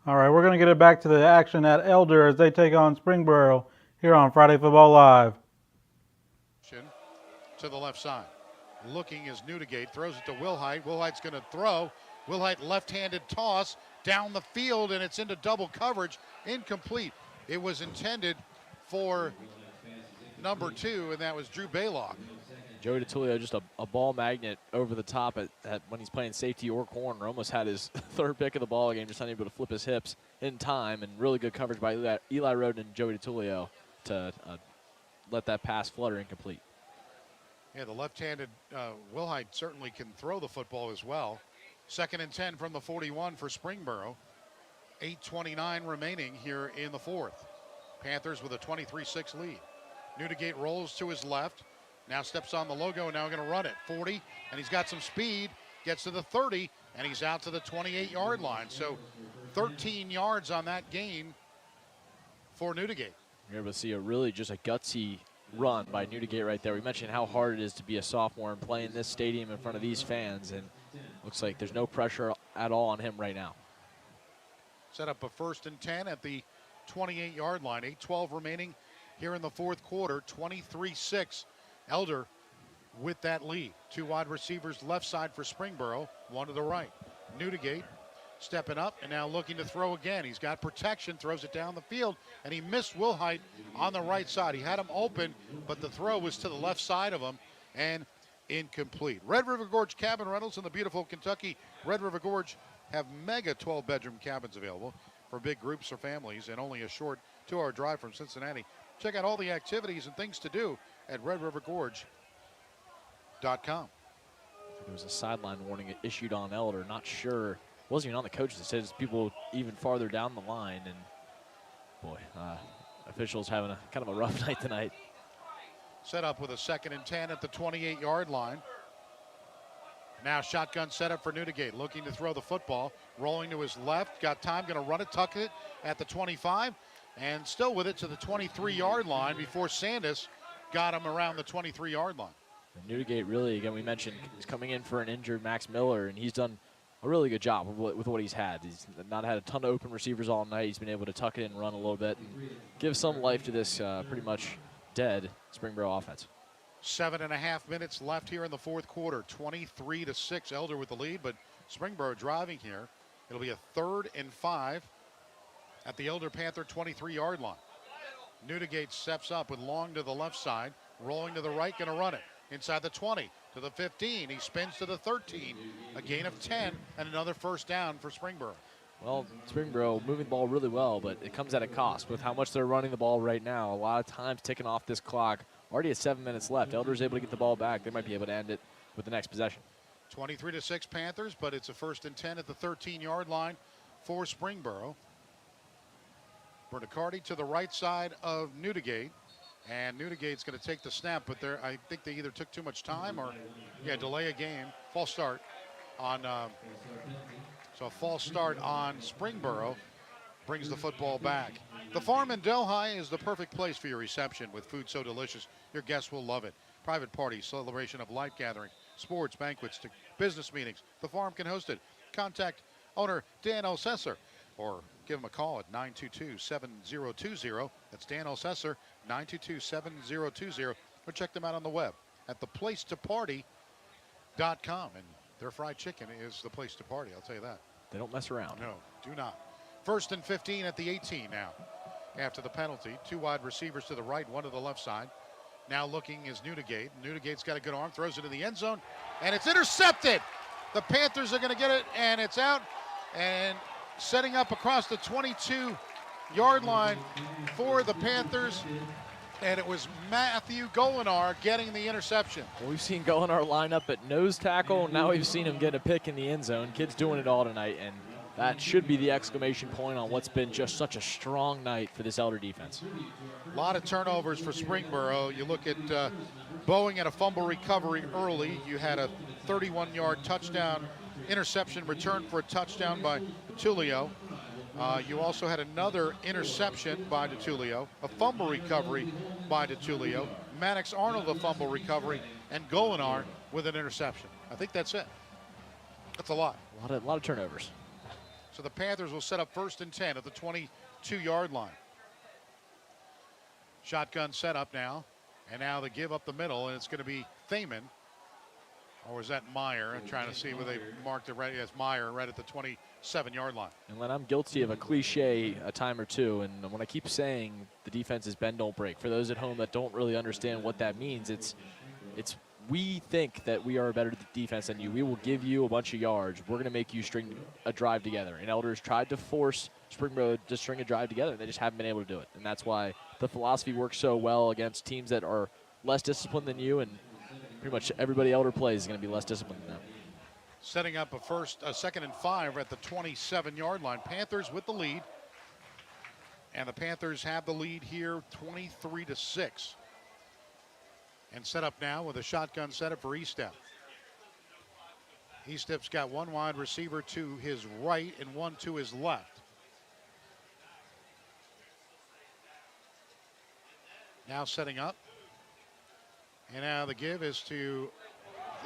All right, we're going to get it back to the action at Elder as they take on Springboro here on Friday Football Live. To the left side. Looking is Newdigate, throws it to Wilhite. Wilhite's going to throw. Wilhite left-handed toss down the field, and it's into double coverage. Incomplete. It was intended for number 2, and that was Drew Baylock. Joey DiTullio just a ball magnet over the top at when he's playing safety or corner. Almost had his third pick of the ball game, just unable to flip his hips in time, and really good coverage by Eli Roden and Joey DiTullio to let that pass flutter incomplete. Yeah, the left-handed Wilhite certainly can throw the football as well. 2nd and 10 from the 41 for Springboro. 8:29 remaining here in the 4th. Panthers with a 23-6 lead. Newdigate rolls to his left. Now steps on the logo, and now going to run it. 40, and he's got some speed. Gets to the 30, and he's out to the 28-yard line. So 13 yards on that gain for Newdigate. You're able to see just a gutsy run by Newdigate right there. We mentioned how hard it is to be a sophomore and play in this stadium in front of these fans, and looks like there's no pressure at all on him right now. Set up a 1st and 10 at the 28-yard line. 8:12 remaining here in the 4th quarter. 23-6. Elder with that lead. 2 wide receivers left side for Springboro, 1 to the right. Newdigate stepping up and now looking to throw again. He's got protection, throws it down the field, and he missed Wilhite on the right side. He had him open, but the throw was to the left side of him and incomplete. Red River Gorge Cabin Rentals in the beautiful Kentucky Red River Gorge have mega 12-bedroom cabins available for big groups or families, and only a short 2-hour drive from Cincinnati. Check out all the activities and things to do at redrivergorge.com. There was a sideline warning issued on Elder. Not sure. Wasn't even on the coaches. It says people even farther down the line. And, boy, officials having a kind of a rough night tonight. Set up with a 2nd and 10 at the 28-yard line. Now shotgun setup for Newdigate, looking to throw the football, rolling to his left, got time, going to run it, tuck it at the 25, and still with it to the 23-yard line before Sandus got him around the 23-yard line. And Newdigate really, again, we mentioned, is coming in for an injured Max Miller, and he's done a really good job with what he's had. He's not had a ton of open receivers all night. He's been able to tuck it in and run a little bit and give some life to this pretty much dead Springboro offense. 7.5 minutes left here in the 4th quarter. 23-6. Elder with the lead, but Springboro driving here. It'll be a 3rd and 5 at the Elder Panther 23-yard line. Newdigate steps up with Long to the left side, rolling to the right, going to run it. Inside the 20 to the 15. He spins to the 13. A gain of 10 and another 1st down for Springboro. Well, Springboro moving the ball really well, but it comes at a cost with how much they're running the ball right now. A lot of times ticking off this clock. Already at 7 minutes left. Elder's able to get the ball back. They might be able to end it with the next possession. 23-6 Panthers, but it's a 1st and 10 at the 13-yard line for Springboro. Bernicardi to the right side of Newdigate. And Newdigate's going to take the snap, but I think they either took too much time or, delay a game. False start on, so a false start on Springboro brings the football back. The Farm in Delhi is the perfect place for your reception with food so delicious your guests will love it. Private parties, celebration of life gathering, sports, banquets, to business meetings. The Farm can host it. Contact owner Dan Elsesser or give him a call at 922-7020. That's Dan Elsesser, 922-7020. Or check them out on the web at theplacetoparty.com. And their fried chicken is the place to party, I'll tell you that. They don't mess around. No, do not. 1st and 15 at the 18 now. After the penalty, 2 wide receivers to the right, 1 to the left side. Now looking is Newdigate. Newdigate's got a good arm, throws it in the end zone, and it's intercepted. The Panthers are going to get it, and it's out. And setting up across the 22-yard line for the Panthers, and it was Matthew Golinar getting the interception. Well, we've seen Golinar line up at nose tackle. Now we've seen him get a pick in the end zone. Kid's doing it all tonight, and that should be the exclamation point on what's been just such a strong night for this Elder defense. A lot of turnovers for Springboro. You look at Boeing had a fumble recovery early. You had a 31-yard touchdown interception return for a touchdown by DiTullio. You also had another interception by DiTullio, a fumble recovery by DiTullio, Maddox Arnold a fumble recovery, and Golinar with an interception. I think that's it. That's a lot. A lot of turnovers. So the Panthers will set up 1st and 10 at the 22-yard line. Shotgun set up now. And now the give up the middle, and it's going to be Thaman. Or was that Meyer? I'm trying to see where they marked it right. Yes, Meyer right at the 27-yard line. And Len, I'm guilty of a cliche a time or two, and when I keep saying the defense is bend, don't break, for those at home that don't really understand what that means, it's we think that we are a better defense than you. We will give you a bunch of yards. We're going to make you string a drive together. And Elders tried to force Springboro to string a drive together, and they just haven't been able to do it. And that's why the philosophy works so well against teams that are less disciplined than you, and pretty much everybody Elder plays is going to be less disciplined than them. Setting up a 2nd and 5 at the 27-yard line. Panthers with the lead. And the Panthers have the lead here 23-6. And set up now with a shotgun setup for Estep. Estep's got one wide receiver to his right and one to his left. Now setting up. And now the give is to,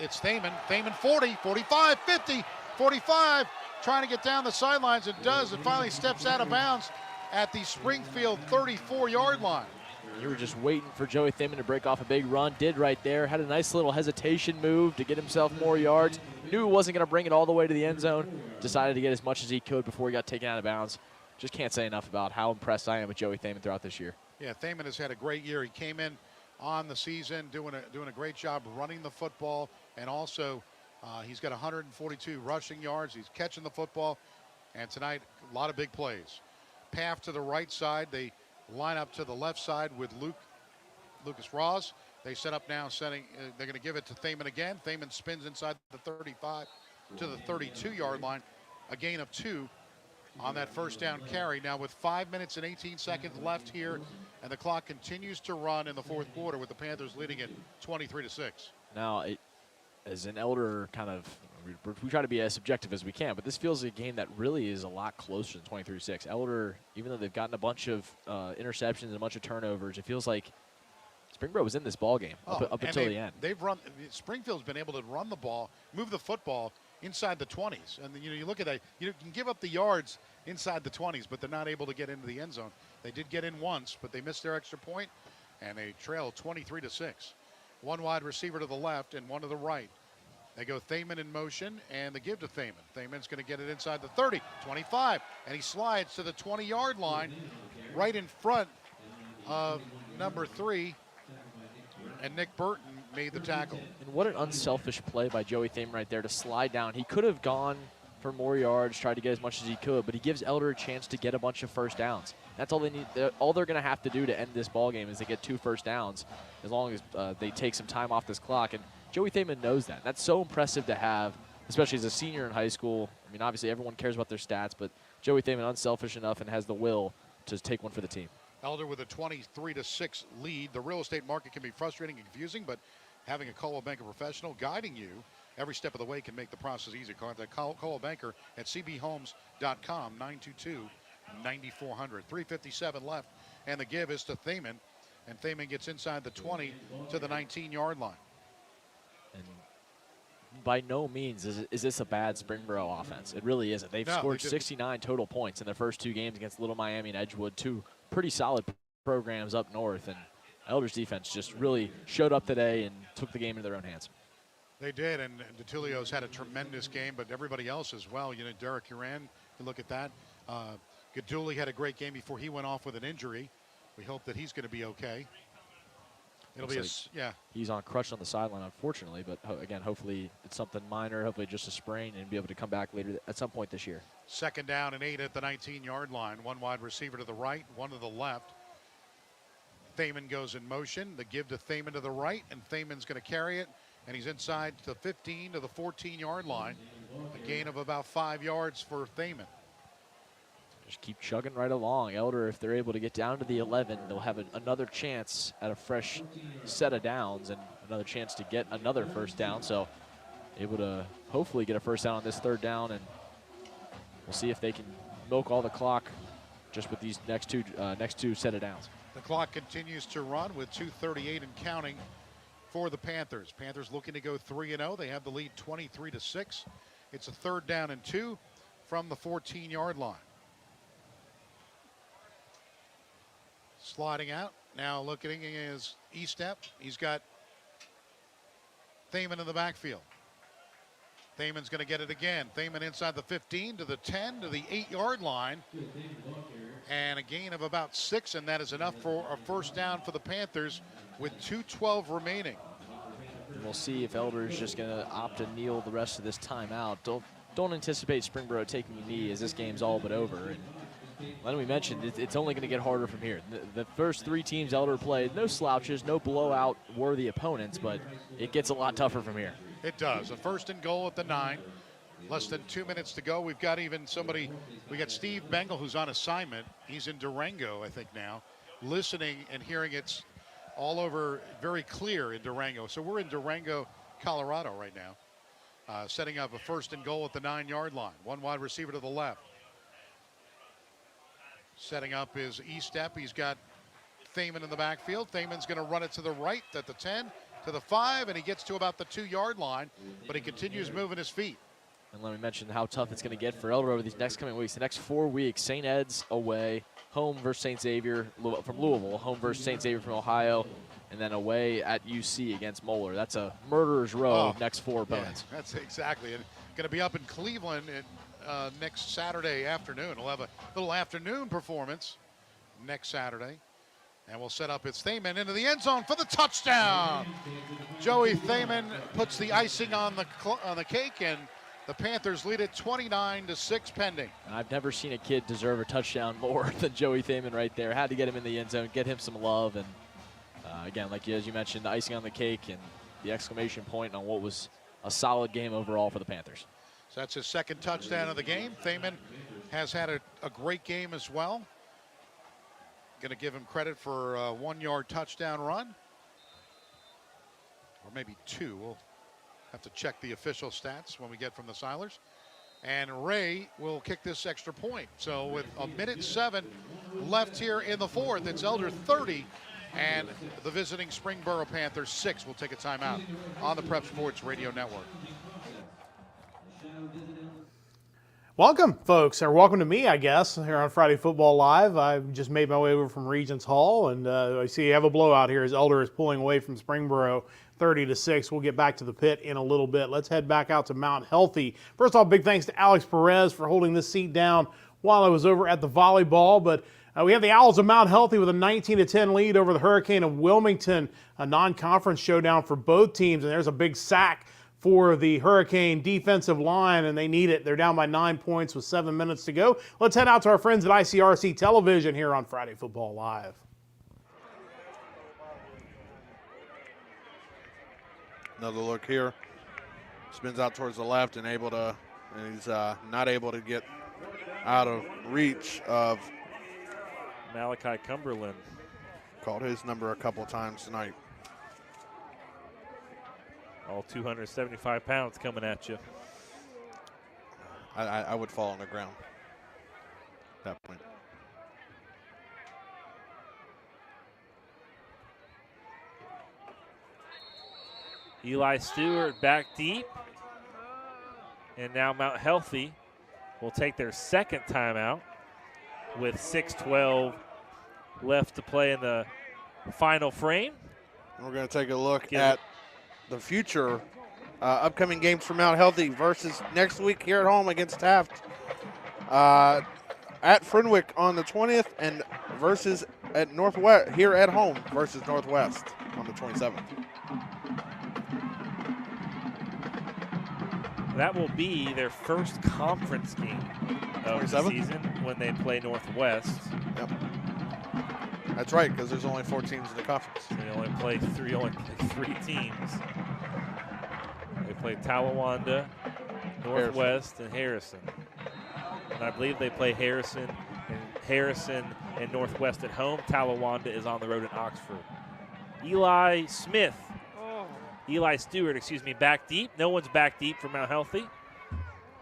it's Thaman. Thaman 40, 45, 50, 45. Trying to get down the sidelines. It does. It finally steps out of bounds at the Springfield 34-yard line. You were just waiting for Joey Thaman to break off a big run. Did right there. Had a nice little hesitation move to get himself more yards. Knew he wasn't going to bring it all the way to the end zone. Decided to get as much as he could before he got taken out of bounds. Just can't say enough about how impressed I am with Joey Thaman throughout this year. Yeah, Thaman has had a great year. He came in on the season doing a great job running the football, and also he's got 142 rushing yards. He's catching the football, and tonight a lot of big plays. Path to the right side. They line up to the left side with Lucas Ross. They set up now, they're going to give it to Thaman again. Thaman spins inside the 35 to the 32-yard line. A gain of 2 on that first down carry. Now with 5 minutes and 18 seconds left here, and the clock continues to run in the fourth quarter with the Panthers leading it 23-6. Now, as an Elder kind of, we try to be as subjective as we can, but this feels like a game that really is a lot closer than 23-6. Elder, even though they've gotten a bunch of interceptions and a bunch of turnovers, it feels like Springboro was in this ball game up until the end. Springfield's been able to run the ball, move the football inside the 20s. And you look at that, you can give up the yards inside the 20s, but they're not able to get into the end zone. They did get in once, but they missed their extra point, and they trail 23-6. One wide receiver to the left and one to the right. They go Thaman in motion, and they give to Thaman. Thaman's going to get it inside the 30, 25, and he slides to the 20-yard line right in front of number 3, and Nick Burton made the tackle. And what an unselfish play by Joey Thaman right there to slide down. He could have gone for more yards, tried to get as much as he could, but he gives Elder a chance to get a bunch of first downs. That's all they need. All they're going to have to do to end this ball game is to get 2 first downs, as long as they take some time off this clock. And Joey Thaman knows that. That's so impressive to have, especially as a senior in high school. I mean, obviously everyone cares about their stats, but Joey Thaman unselfish enough and has the will to take one for the team. Elder with a 23-6 lead. The real estate market can be frustrating and confusing, but having a Coldwell Banker professional guiding you every step of the way can make the process easier. Contact Coldwell Banker at cbhomes.com, 922-9400. 3:57 left, and the give is to Thaman, and Thaman gets inside the 20 to the 19-yard line. And by no means is this a bad Springboro offense. It really isn't. They've scored 69 total points in their first 2 games against Little Miami and Edgewood, 2 pretty solid programs up north, and Elder's defense just really showed up today and took the game into their own hands. They did, and DeTulio's had a tremendous game, but everybody else as well. You know, Derek Uran, you look at that. Gaduli had a great game before he went off with an injury. We hope that he's going to be okay. It'll be He's on crutch on the sideline, unfortunately, but again, hopefully it's something minor, hopefully just a sprain, and be able to come back later at some point this year. 2nd down and 8 at the 19-yard line. One wide receiver to the right, one to the left. Thaman goes in motion. The give to Thaman to the right, and Thaman's going to carry it, and he's inside the 15 to the 14-yard line. A gain of about 5 yards for Thaman. Just keep chugging right along. Elder, if they're able to get down to the 11, they'll have another chance at a fresh set of downs and another chance to get another first down. So able to hopefully get a first down on this 3rd down, and we'll see if they can milk all the clock just with these next two set of downs. The clock continues to run with 2:38 and counting for the Panthers. Panthers looking to go 3-0. They have the lead 23-6. It's a 3rd down and 2. from the 14-yard line. Sliding out. Now looking at his E-step. He's got Thaman in the backfield. Thaman's going to get it again. Thaman inside the 15 to the 10 to the 8-yard line. And a gain of about 6, and that is enough for a first down for the Panthers with 2:12 remaining. We'll see if Elder is just going to opt to kneel the rest of this time out. Don't anticipate Springboro taking a knee as this game's all but over. And like we mentioned, it's only going to get harder from here. The first 3 teams Elder played, no slouches, no blowout-worthy opponents, but it gets a lot tougher from here. It does. A first and goal at the 9. Less than 2 minutes to go. We've got even somebody, we got Steve Bengal who's on assignment. He's in Durango, I think now, listening and hearing it's all over very clear in Durango. So we're in Durango, Colorado right now, setting up a first and goal at the 9-yard line. One wide receiver to the left. Setting up his E-step. He's got Thaman in the backfield. Thaman's going to run it to the right at the 10, to the 5, and he gets to about the 2-yard line, but he continues moving his feet. And let me mention how tough it's going to get for Elder over these next coming weeks. The next 4 weeks, St. Ed's away, home versus St. Xavier from Louisville, home versus St. Xavier from Ohio, and then away at UC against Moeller. That's a murderer's row of next 4 opponents. Yeah, that's exactly. And going to be up in Cleveland next Saturday afternoon. We'll have a little afternoon performance next Saturday. And we'll set up its Thaman into the end zone for the touchdown. Joey Thaman puts the icing on the cake, and the Panthers lead it 29-6 pending. I've never seen a kid deserve a touchdown more than Joey Thaman right there. Had to get him in the end zone, get him some love, and again, as you mentioned, the icing on the cake and the exclamation point on what was a solid game overall for the Panthers. So that's his second touchdown of the game. Thaman has had a great game as well. Going to give him credit for a 1-yard touchdown run. Or maybe 2. We'll have to check the official stats when we get from the Silers. And Ray will kick this extra point. So with 1:07 left here in the 4th, it's Elder 30 and the visiting Springboro Panthers 6. We'll take a timeout on the Prep Sports Radio Network. Welcome, folks, or welcome to me, I guess, here on Friday Football Live. I've just made my way over from Regents Hall, and I see you have a blowout here as Elder is pulling away from Springboro 30-6. We'll get back to the pit in a little bit. Let's head back out to Mount Healthy. First off, big thanks to Alex Perez for holding this seat down while I was over at the volleyball, but we have the Owls of Mount Healthy with a 19-10 lead over the Hurricane of Wilmington, a non-conference showdown for both teams, and there's a big sack for the Hurricane defensive line, and they need it. They're down by 9 points with 7 minutes to go. Let's head out to our friends at ICRC Television here on Friday Football Live. Another look here. Spins out towards the left and he's not able to get out of reach of Malachi Cumberland. Called his number a couple times tonight. All 275 pounds coming at you. I would fall on the ground at that point. Eli Stewart back deep. And now Mount Healthy will take their second timeout with 6:12 left to play in the final frame. We're going to take a look at the future upcoming games for Mount Healthy versus next week here at home against Taft. At Frenwick on the 20th and versus at Northwest here at home versus Northwest on the 27th. That will be their first conference game of the season when they play Northwest. Yep. That's right, because there's only 4 teams in the conference. They only play three teams. They play Talawanda, Northwest, and Harrison. And I believe they play Harrison and Northwest at home. Talawanda is on the road in Oxford. Eli Stewart, back deep. No one's back deep for Mount Healthy.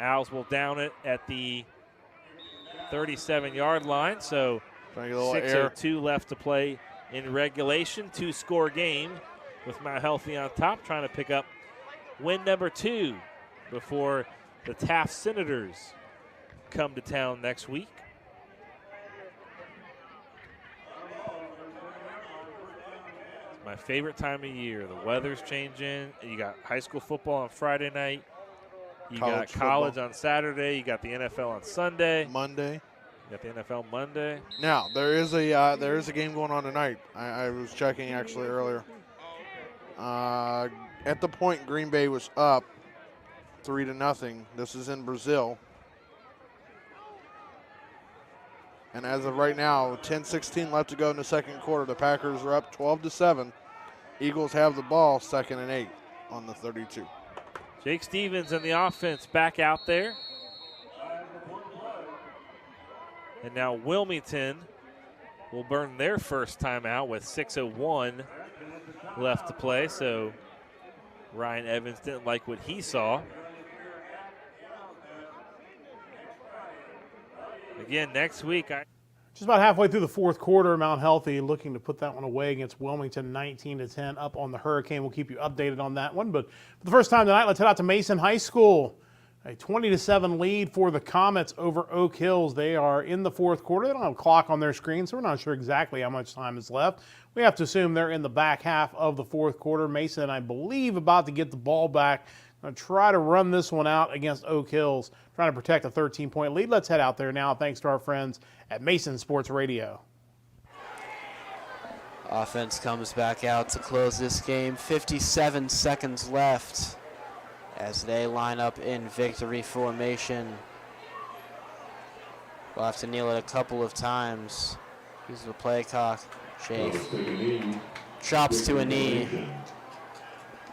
Owls will down it at the 37-yard line. So 6:02 left to play in regulation. 2-score game with Mount Healthy on top, trying to pick up win number 2 before the Taft Senators come to town next week. It's my favorite time of year. The weather's changing. You got high school football on Friday night. You got college on Saturday. You got the NFL on Sunday. Monday. You got the NFL Monday. Now there is a game going on tonight. I was checking actually earlier. At the point, Green Bay was up 3-0. This is in Brazil. And as of right now, 10:16 left to go in the second quarter. The Packers are up 12-7. Eagles have the ball, 2nd and 8 on the 32. Jake Stevens and the offense back out there. And now Wilmington will burn their first timeout with 6:01 left to play. So Ryan Evans didn't like what he saw. Again, next week. Just about halfway through the fourth quarter, Mount Healthy looking to put that one away against Wilmington, 19-10 up on the Hurricane. We'll keep you updated on that one. But for the first time tonight, let's head out to Mason High School. A 20-7 lead for the Comets over Oak Hills. They are in the fourth quarter. They don't have a clock on their screen, so we're not sure exactly how much time is left. We have to assume they're in the back half of the fourth quarter. Mason, I believe, about to get the ball back. Going to try to run this one out against Oak Hills, trying to protect a 13-point lead. Let's head out there now, thanks to our friends at Mason Sports Radio. Offense comes back out to close this game. 57 seconds left as they line up in victory formation. We'll have to kneel it a couple of times. Here's the play clock. Shafe chops to a knee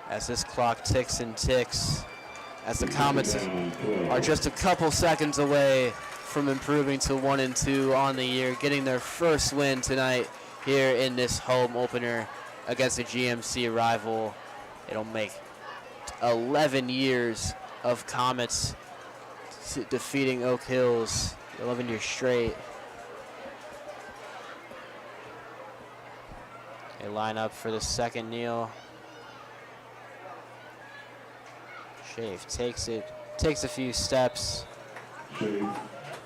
as this clock ticks and ticks, as the Comets are just a couple seconds away from improving to 1-2 on the year, getting their first win tonight here in this home opener against a GMC rival. It'll make 11 years of Comets defeating Oak Hills, 11 years straight. They line up for the second kneel. Shafe takes a few steps,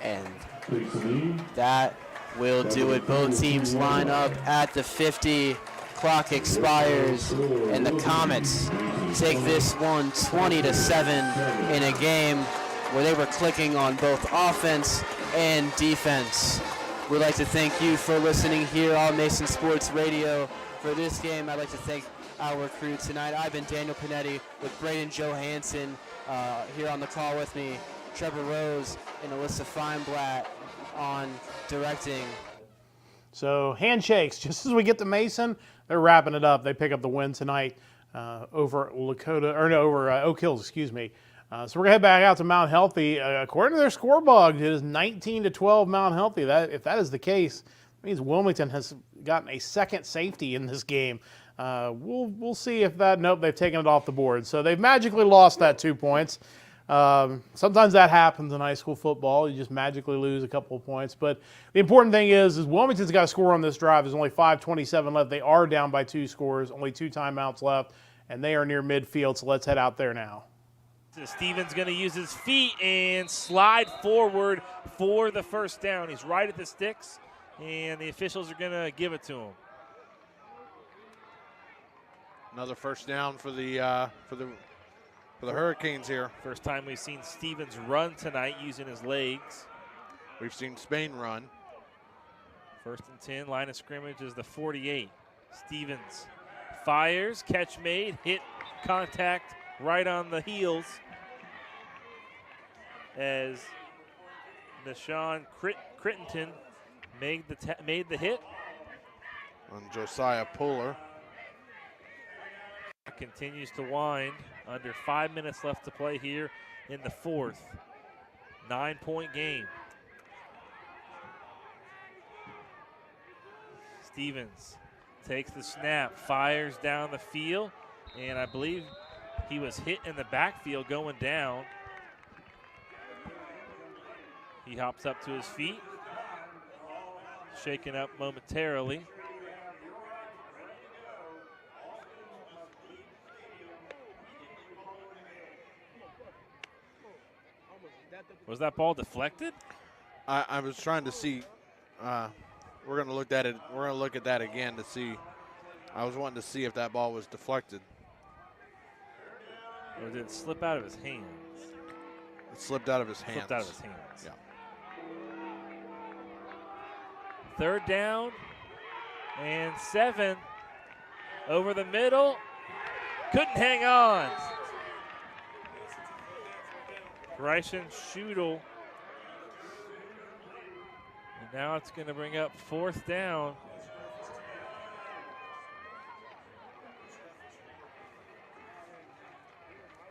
and that will do it. Both teams line up at the 50. Clock expires, and the Comets take this one 20-7 in a game where they were clicking on both offense and defense. We'd like to thank you for listening here on Mason Sports Radio. For this game, I'd like to thank our crew tonight. I've been Daniel Panetti with Braden Johansson here on the call with me, Trevor Rose and Alyssa Feinblatt on directing. So handshakes, just as we get to Mason, they're wrapping it up. They pick up the win tonight over Oak Hills, excuse me. So we're gonna head back out to Mount Healthy. According to their scoreboard, it is 19-12 Mount Healthy. If that is the case, it means Wilmington has gotten a second safety in this game. We'll see if that. Nope, they've taken it off the board. So they've magically lost that 2 points. Sometimes that happens in high school football. You just magically lose a couple of points. But the important thing is Wilmington's got to score on this drive. There's only 5:27 left. They are down by 2 scores, only 2 timeouts left, and they are near midfield. So let's head out there now. So Stevens going to use his feet and slide forward for the first down. He's right at the sticks, and the officials are going to give it to him. Another first down for the Hurricanes here. First time we've seen Stevens run tonight using his legs. We've seen Spain run. 1st and 10, line of scrimmage is the 48. Stevens fires, catch made, hit contact right on the heels as Nashawn Crittenton made the hit. On Josiah Puller. Continues to wind. Under 5 minutes left to play here in the fourth. 9-point game. Stevens takes the snap, fires down the field, and I believe he was hit in the backfield going down. He hops up to his feet, shaken up momentarily. Was that ball deflected? I was trying to see. We're going to look at it. We're going to look at that again to see. I was wanting to see if that ball was deflected. Or did it slip out of his hands? It slipped out of his hands. Slipped out of his hands. Yeah. Third down and 7. Over the middle. Couldn't hang on. Bryson Schudel. And now it's going to bring up 4th down.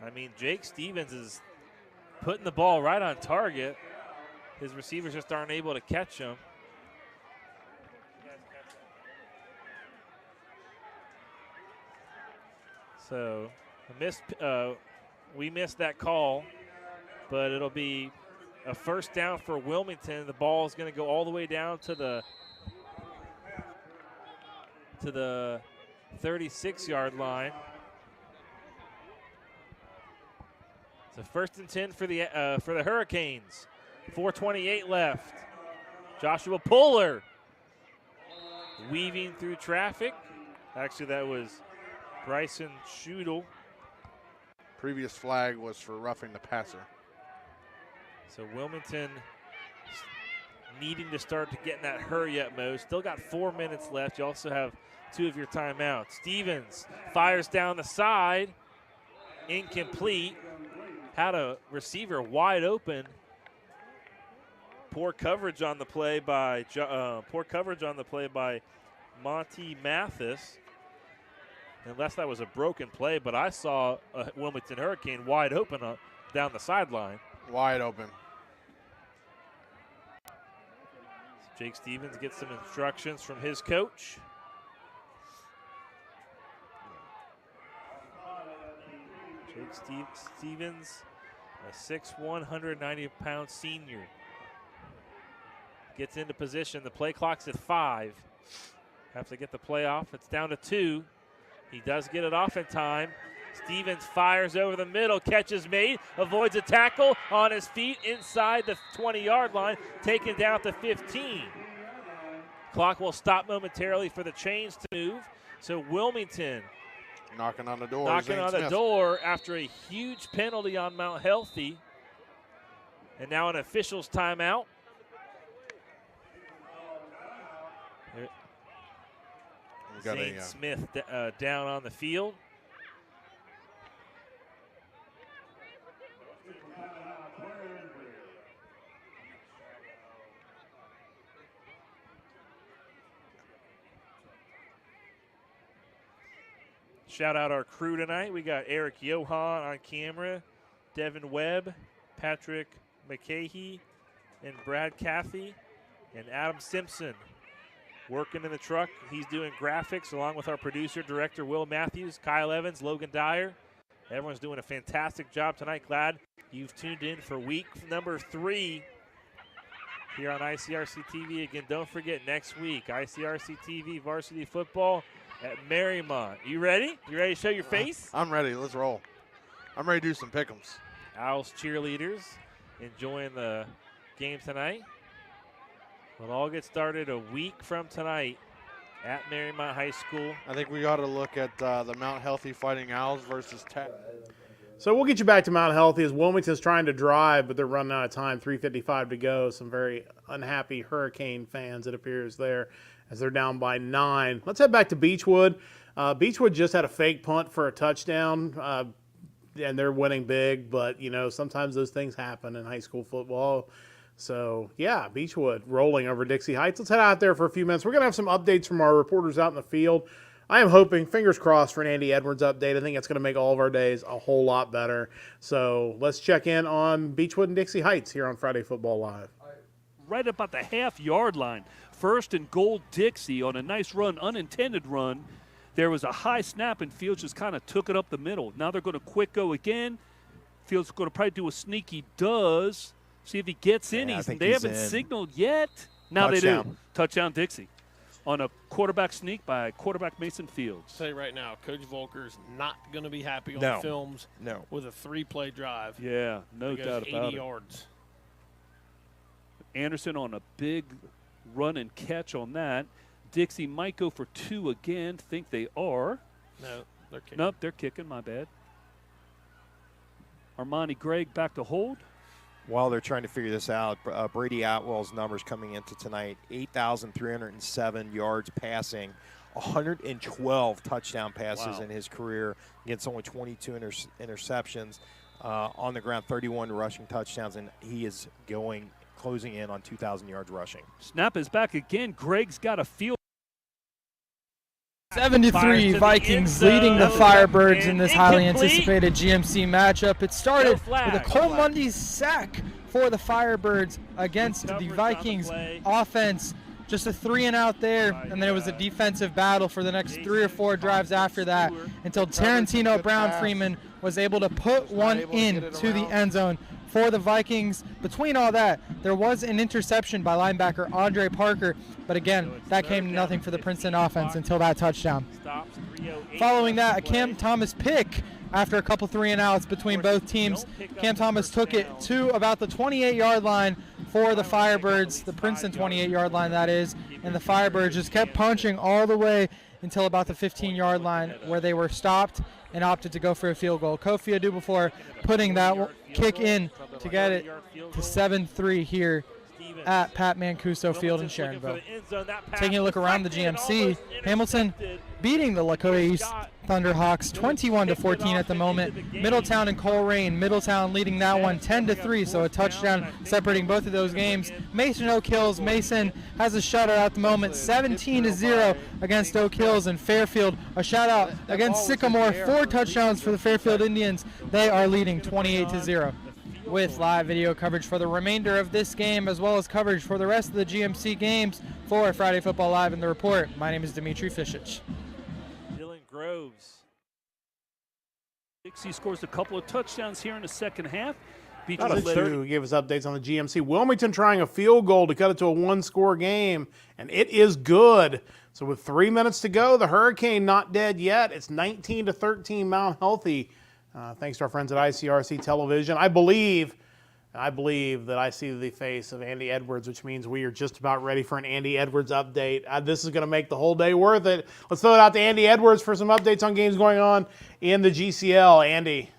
I mean, Jake Stevens is putting the ball right on target. His receivers just aren't able to catch him. So we missed that call, but it'll be a 1st down for Wilmington. The ball is going to go all the way down to the 36-yard line. It's a 1st and 10 for the Hurricanes. 4:28 left. Joshua Puller weaving through traffic. Actually, that was Bryson Schudel. Previous flag was for roughing the passer. So Wilmington needing to start to get in that hurry-up mode. Still got 4 minutes left. You also have 2 of your timeouts. Stevens fires down the side. Incomplete. Had a receiver wide open. Poor coverage on the play by Monty Mathis. Unless that was a broken play, but I saw a Wilmington Hurricane wide open down the sideline. Wide open. Jake Stevens gets some instructions from his coach. Jake Stevens, a 6'1", 190-pound senior. Gets into position. The play clock's at 5. Have to get the play off. It's down to 2. He does get it off in time. Stevens fires over the middle. Catch is made. Avoids a tackle on his feet inside the 20-yard line. Taken down to 15. Clock will stop momentarily for the chains to move. So Wilmington knocking on the door. Knocking on the door after a huge penalty on Mount Healthy. And now an official's timeout. Zane Smith down on the field. Shout out our crew tonight. We got Eric Johan on camera, Devin Webb, Patrick McCahey, and Brad Caffey, and Adam Simpson working in the truck. He's doing graphics along with our producer, director Will Matthews, Kyle Evans, Logan Dyer. Everyone's doing a fantastic job tonight. Glad you've tuned in for week number 3 here on ICRC TV. Again, don't forget next week, ICRC TV varsity football at Marymount. You ready? You ready to show your face? I'm ready. Let's roll. I'm ready to do some pick'ems. Owls cheerleaders enjoying the game tonight. We'll all get started a week from tonight at Marymount High School. I think we got to look at the Mount Healthy Fighting Owls versus Tech. So we'll get you back to Mount Healthy as Wilmington's trying to drive, but they're running out of time. 3:55 to go. Some very unhappy Hurricane fans, it appears, there as they're down by 9. Let's head back to Beechwood. Beechwood just had a fake punt for a touchdown, and they're winning big. But, you know, sometimes those things happen in high school football. So, yeah, Beechwood rolling over Dixie Heights. Let's head out there for a few minutes. We're going to have some updates from our reporters out in the field. I am hoping, fingers crossed, for an Andy Edwards update. I think it's going to make all of our days a whole lot better. So let's check in on Beechwood and Dixie Heights here on Friday Football Live. Right about the half-yard line. 1st and goal, Dixie on a nice run, unintended run. There was a high snap, and Fields just kind of took it up the middle. Now they're going to quick go again. Fields going to probably do a sneaky does. See if he gets in. They haven't signaled yet. Now Touchdown. They do. Touchdown, Dixie. On a quarterback sneak by quarterback Mason Fields. Say right now, Coach Volker's not going to be happy on No. films No. with a 3-play drive. Yeah, no doubt about it. 80 yards. Anderson on a big run and catch on that. Dixie might go for 2 again. Think they are. No, they're kicking. Nope, they're kicking. My bad. Armani Gregg back to hold. While they're trying to figure this out, Brady Atwell's numbers coming into tonight, 8,307 yards passing, 112 touchdown passes in his career against only 22 interceptions. On the ground, 31 rushing touchdowns, and he is closing in on 2,000 yards rushing. Snap is back again. Gregg's got a field. 73 Vikings leading the Firebirds in this highly anticipated GMC matchup. It started with a Cole Mundy sack for the Firebirds against the Vikings offense. Just a 3-and-out there, and then it was a defensive battle for the next 3 or 4 drives after that until Tarantino Brown-Freeman was able to put one into the end zone for the Vikings. Between all that, there was an interception by linebacker Andre Parker, but again, that came to nothing for the Princeton offense until that touchdown. Following that, a Cam Thomas pick after a couple 3-and-outs between both teams. Cam Thomas took it to about the 28-yard line for the Firebirds, the Princeton 28-yard line that is, and the Firebirds just kept punching all the way until about the 15-yard line where they were stopped and opted to go for a field goal. Kofi Adu before putting that kick in to get it to 7-3 here at Pat Mancuso Field in Sharonville. Taking a look around the GMC, Hamilton beating the Lakota East Thunderhawks 21-14 at the moment. Middletown and Coleraine. Middletown leading that one 10-3, so a touchdown separating both of those games. Mason Oak Hills. Mason has a shutout at the moment, 17-0 against Oak Hills, and Fairfield a shutout against Sycamore. 4 touchdowns for the Fairfield Indians. They are leading 28-0. With live video coverage for the remainder of this game, as well as coverage for the rest of the GMC games for Friday Football Live in the Report, my name is Dimitri Fishich. Dylan Groves. Dixie scores a couple of touchdowns here in the second half. Give us updates on the GMC. Wilmington trying a field goal to cut it to a 1-score game, and it is good. So with 3 minutes to go, the Hurricane not dead yet. It's 19-13 Mount Healthy. Thanks to our friends at ICRC Television. I believe that I see the face of Andy Edwards, which means we are just about ready for an Andy Edwards update. This is going to make the whole day worth it. Let's throw it out to Andy Edwards for some updates on games going on in the GCL. Andy.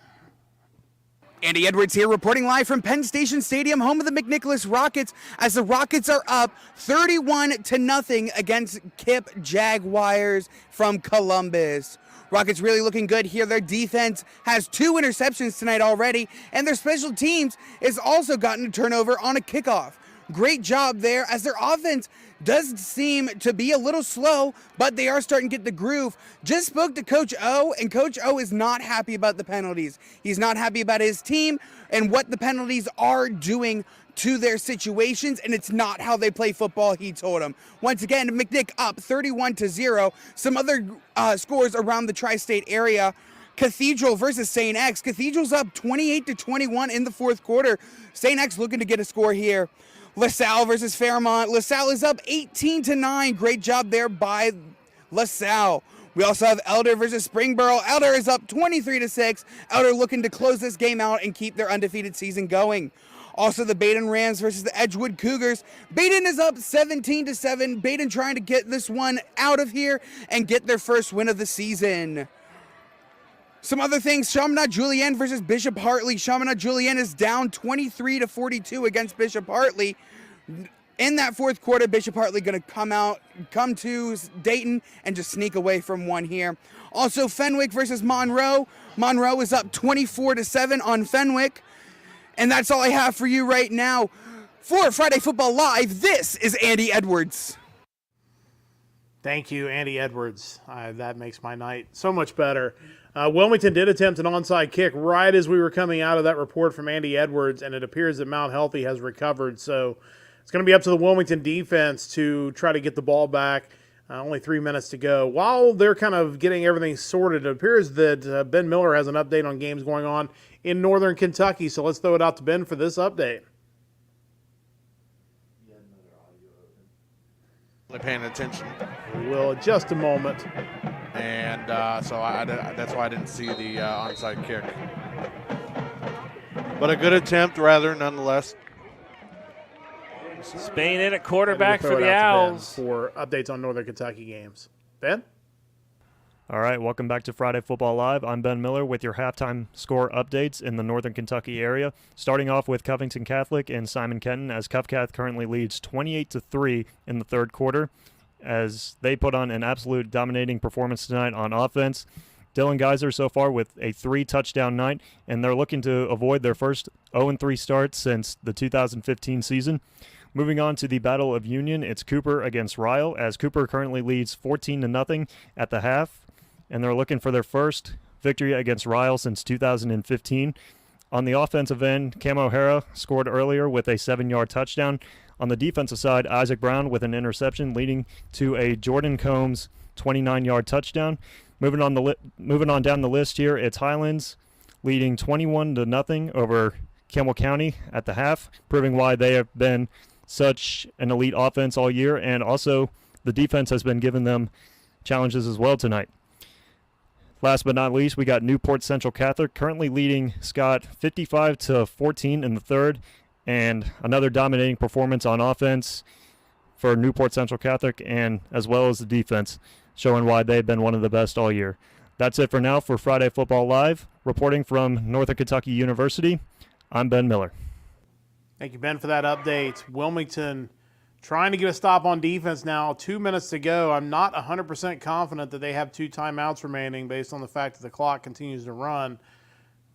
Andy Edwards here reporting live from Penn Station Stadium, home of the McNicholas Rockets, as the Rockets are up 31-0 against Kip Jaguars from Columbus. Rockets really looking good here. Their defense has 2 interceptions tonight already, and their special teams has also gotten a turnover on a kickoff. Great job there, as their offense does seem to be a little slow, but they are starting to get the groove. Just spoke to Coach O, and Coach O is not happy about the penalties. He's not happy about his team and what the penalties are doing to their situations, and it's not how they play football, he told him. Once again, McNick up 31-0. Some other scores around the tri-state area. Cathedral versus St. X. Cathedral's up 28-21 in the fourth quarter. St. X looking to get a score here. LaSalle versus Fairmont. LaSalle is up 18-9. Great job there by LaSalle. We also have Elder versus Springboro. Elder is up 23-6. Elder looking to close this game out and keep their undefeated season going. Also, the Baden Rams versus the Edgewood Cougars. Baden is up 17-7. Baden trying to get this one out of here and get their first win of the season. Some other things, Chaminade Julienne versus Bishop Hartley. Chaminade Julienne is down 23-42 against Bishop Hartley. In that fourth quarter, Bishop Hartley going to come to Dayton and just sneak away from one here. Also, Fenwick versus Monroe. Monroe is up 24-7 on Fenwick. And that's all I have for you right now. For Friday Football Live, this is Andy Edwards. Thank you, Andy Edwards. That makes my night so much better. Wilmington did attempt an onside kick right as we were coming out of that report from Andy Edwards, and it appears that Mount Healthy has recovered. So it's going to be up to the Wilmington defense to try to get the ball back. Only 3 minutes to go. While they're kind of getting everything sorted, it appears that Ben Miller has an update on games going on in northern Kentucky. So let's throw it out to Ben for this update. Paying attention. We will in just a moment. And so that's why I didn't see the onside kick. But a good attempt, rather, nonetheless. Spain in at quarterback Throw for it the out to Ben Owls. for updates on Northern Kentucky games. Ben? All right, welcome back to Friday Football Live. I'm Ben Miller with your halftime score updates in the Northern Kentucky area. Starting off with Covington Catholic and Simon Kenton, as Covcath currently leads 28-3 in the third quarter, as they put on an absolute dominating performance tonight on offense. Dylan Geyser so far with a 3-touchdown night, and they're looking to avoid their first 0-3 start since the 2015 season. Moving on to the Battle of Union, it's Cooper against Ryle, as Cooper currently leads 14-0 at the half, and they're looking for their first victory against Ryle since 2015. On the offensive end, Cam O'Hara scored earlier with a 7-yard touchdown. On the defensive side, Isaac Brown with an interception, leading to a Jordan Combs 29-yard touchdown. Moving on down the list here, it's Highlands leading 21-0 over Campbell County at the half, proving why they have been such an elite offense all year, and also the defense has been giving them challenges as well tonight. Last but not least, we got Newport Central Catholic currently leading Scott 55-14 in the third, and another dominating performance on offense for Newport Central Catholic, and as well as the defense, showing why they've been one of the best all year. That's it for now for Friday Football Live. Reporting from Northern Kentucky University, I'm Ben Miller. Thank you, Ben, for that update. Wilmington trying to get a stop on defense now. 2 minutes to go. I'm not 100% confident that they have 2 timeouts remaining based on the fact that the clock continues to run.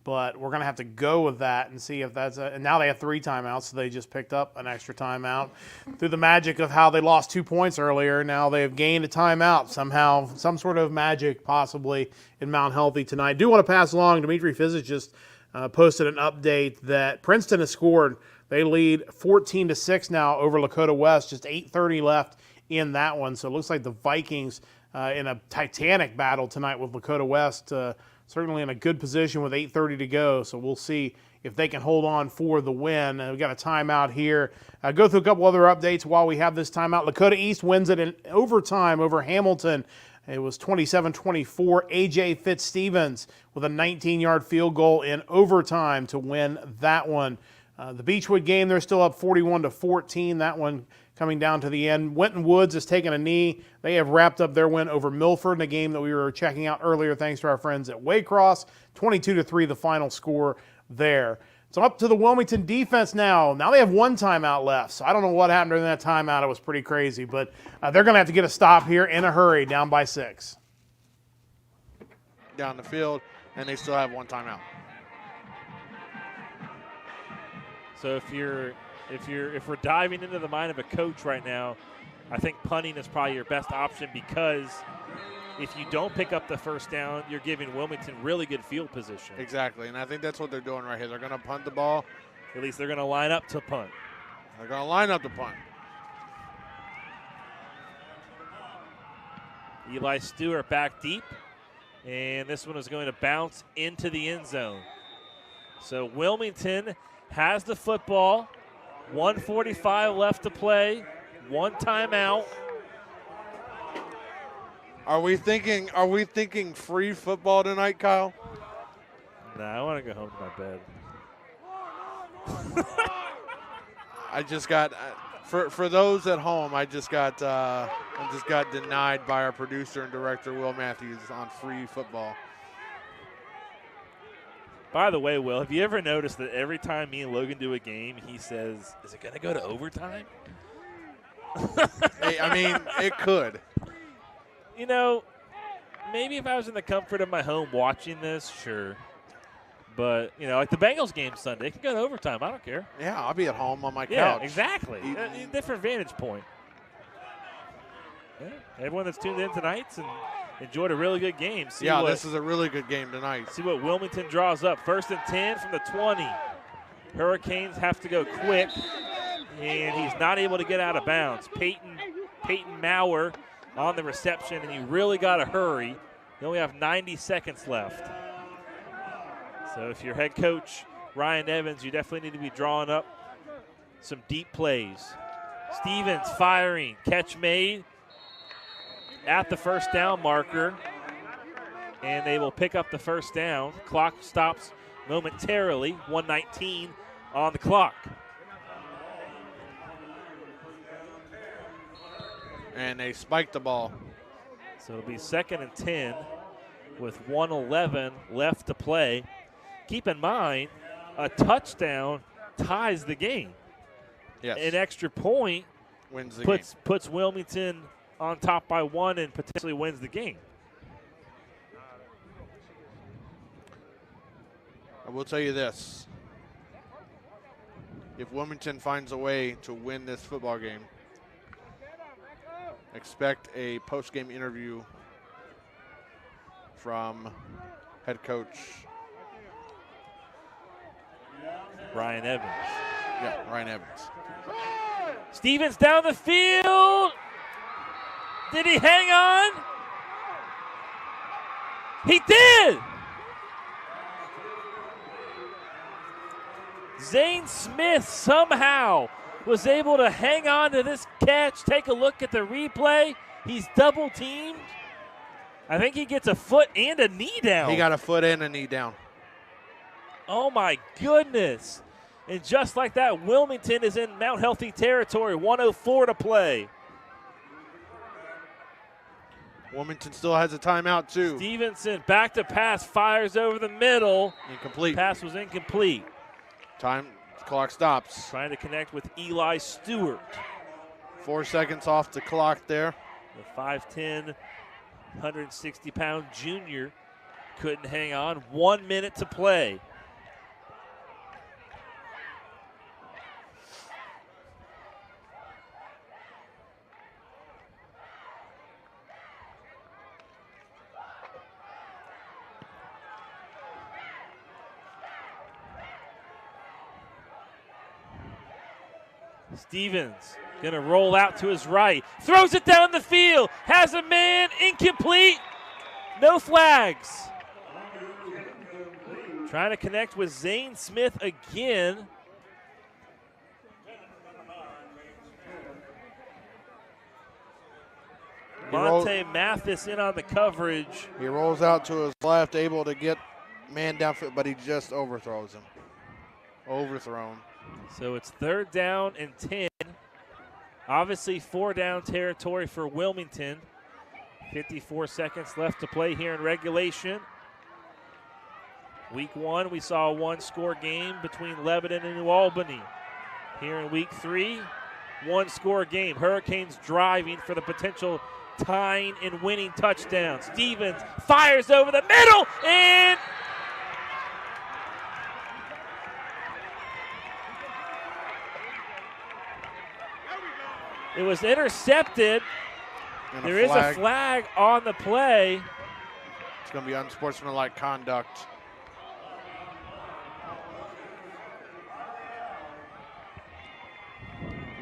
But we're going to have to go with that and see if that's and now they have 3 timeouts, so they just picked up an extra timeout. Through the magic of how they lost 2 points earlier, now they have gained a timeout somehow, some sort of magic possibly in Mount Healthy tonight. I do want to pass along, Dimitri Fizic just posted an update that Princeton has scored. They lead 14-6 now over Lakota West, just 8:30 left in that one. So it looks like the Vikings in a titanic battle tonight with Lakota West, certainly in a good position with 8:30 to go. So we'll see if they can hold on for the win. We've got a timeout here. Go through a couple other updates while we have this timeout. Lakota East wins it in overtime over Hamilton. It was 27-24. A.J. Fitzstevens with a 19-yard field goal in overtime to win that one. The Beechwood game, they're still up 41-14. That one coming down to the end. Winton Woods has taken a knee. They have wrapped up their win over Milford in a game that we were checking out earlier thanks to our friends at Waycross. 22-3 the final score there. So up to the Wilmington defense now. Now they have 1 timeout left. So I don't know what happened during that timeout. It was pretty crazy. But they're going to have to get a stop here in a hurry, down by 6. Down the field, and they still have 1 timeout. So if we're diving into the mind of a coach right now, I think punting is probably your best option, because if you don't pick up the first down, you're giving Wilmington really good field position. Exactly, and I think that's what they're doing right here. They're going to punt the ball. At least they're going to line up to punt. They're going to line up to punt. Eli Stewart back deep, and this one is going to bounce into the end zone. So Wilmington has the football, 1:45 left to play, 1 timeout. Are we thinking free football tonight, Kyle? Nah, I want to go home to my bed. I just got for those at home. I just got denied by our producer and director Will Matthews on free football. By the way, Will, have you ever noticed that every time me and Logan do a game, he says, "Is it going to go to overtime?" Hey, I mean, it could. You know, maybe if I was in the comfort of my home watching this, sure. But, you know, like the Bengals game Sunday, it can go to overtime. I don't care. Yeah, I'll be at home on my couch. Yeah, exactly. Different vantage point. Yeah. Everyone that's tuned in tonight and enjoyed a really good game. This is a really good game tonight. See what Wilmington draws up. 1st and 10 from the 20. Hurricanes have to go quick, and he's not able to get out of bounds. Peyton Maurer on the reception, and you really got to hurry. You only have 90 seconds left. So if you're head coach Ryan Evans, you definitely need to be drawing up some deep plays. Stevens firing, catch made at the first down marker, and they will pick up the first down. Clock stops momentarily, 1:19 on the clock. And they spiked the ball. So it'll be 2nd and 10 with 1:11 left to play. Keep in mind, a touchdown ties the game. Yes. An extra point wins the puts Wilmington on top by 1 and potentially wins the game. I will tell you this. If Wilmington finds a way to win this football game, expect a post-game interview from head coach Ryan Evans. Yeah, Ryan Evans. Stevens down the field. Did he hang on? He did. Zane Smith somehow was able to hang on to this catch. Take a look at the replay. He's double teamed. I think he gets a foot and a knee down. He got a foot and a knee down. Oh my goodness. And just like that, Wilmington is in Mount Healthy territory. 1:04 to play. Wilmington still has a timeout too. Stevenson back to pass, fires over the middle. Incomplete. Pass was incomplete. Clock stops. Trying to connect with Eli Stewart. 4 seconds off the clock there. The 5'10", 160-pound junior couldn't hang on. 1 minute to play. Stevens going to roll out to his right. Throws it down the field. Has a man. Incomplete. No flags. Trying to connect with Zane Smith again. Monte Mathis in on the coverage. He rolls out to his left, able to get man downfield, but he just overthrows him. Overthrown. So it's 3rd down and 10. Obviously 4 down territory for Wilmington. 54 seconds left to play here in regulation. Week 1, we saw a 1-score game between Lebanon and New Albany. Here in week 3, 1-score game. Hurricanes driving for the potential tying and winning touchdown. Stevens fires over the middle, and it was intercepted. There is a flag on the play. It's going to be unsportsmanlike conduct.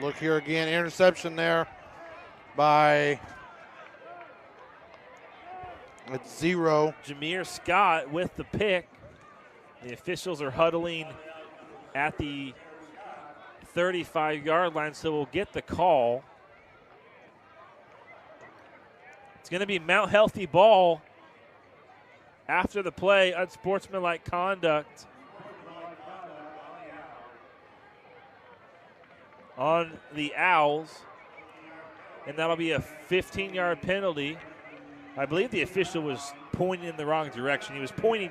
Look here again, interception there by it's 0. Jameer Scott with the pick. The officials are huddling at the 35-yard line, so we'll get the call. It's going to be Mount Healthy ball after the play, unsportsmanlike conduct on the Owls, and that'll be a 15-yard penalty. I believe the official was pointing in the wrong direction. He was pointing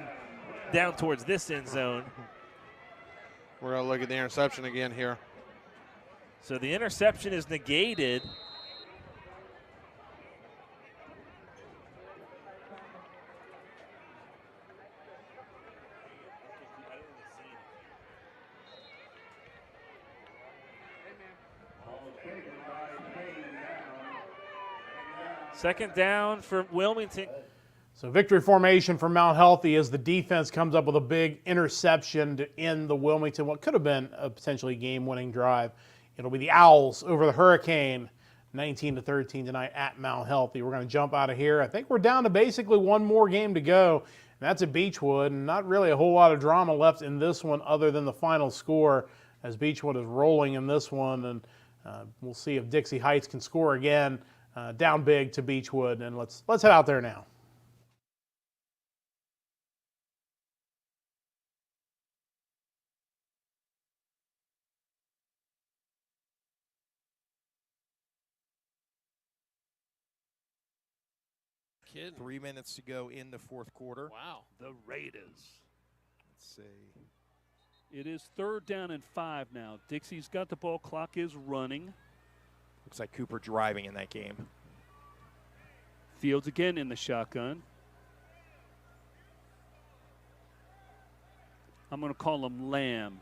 down towards this end zone. We're going to look at the interception again here. So the interception is negated. Second down for Wilmington. So victory formation for Mount Healthy as the defense comes up with a big interception to end the Wilmington, what could have been a potentially game-winning drive. It'll be the Owls over the Hurricane, 19-13 tonight at Mount Healthy. We're going to jump out of here. I think we're down to basically one more game to go, and that's at Beechwood, and not really a whole lot of drama left in this one other than the final score as Beechwood is rolling in this one, and we'll see if Dixie Heights can score again. Down big to Beechwood, and let's head out there now. kidding. 3 minutes to go in the fourth quarter. Wow. The Raiders. Let's see. It is 3rd down and 5 now. Dixie's got the ball. Clock is running. Looks like Cooper driving in that game. Fields again in the shotgun. I'm going to call him Lamb.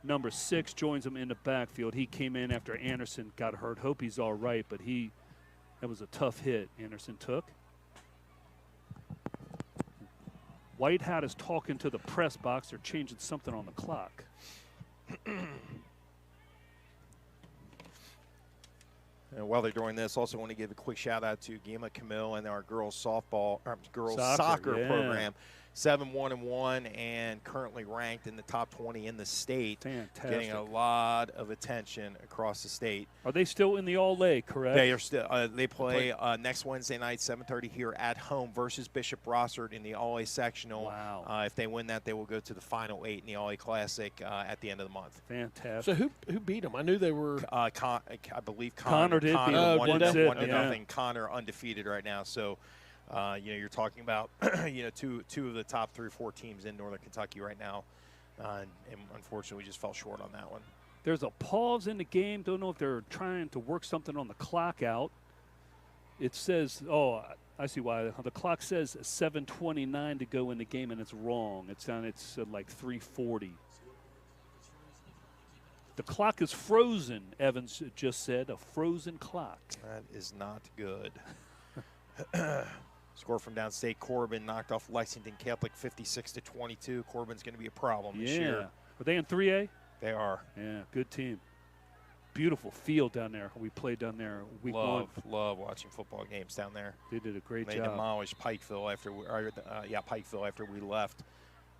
Number 6 joins him in the backfield. He came in after Anderson got hurt. Hope he's all right, but that was a tough hit Anderson took. Whitehat is talking to the press box. They're changing something on the clock. And while they're doing this, also want to give a quick shout out to Gima Camille and our girls soccer program. 7-1-1 and currently ranked in the top 20 in the state. Fantastic. Getting a lot of attention across the state. Are they still in the All-A, correct? They are still. They play next Wednesday night, 7:30 here at home versus Bishop Brossard in the All-A sectional. Wow. If they win that, they will go to the Final 8 in the All-A Classic at the end of the month. Fantastic. So who beat them? I knew they were. I believe Connor did beat Connor them. 1-0. Connor undefeated right now. So. You're talking about two of the top 3 or 4 teams in Northern Kentucky right now, and unfortunately we just fell short on that one. There's a pause in the game. Don't know if they're trying to work something on the clock out. It says, I see why. The clock says 7:29 to go in the game, and it's wrong. It's like 3:40. The clock is frozen, Evans just said. A frozen clock. That is not good. Score from downstate. Corbin knocked off Lexington Catholic 56-22. Corbin's going to be a problem this year. Are they in 3A? They are. Yeah, good team. Beautiful field down there. We played down there week 1. Love watching football games down there. They did a great They job. demolished Pikeville after we left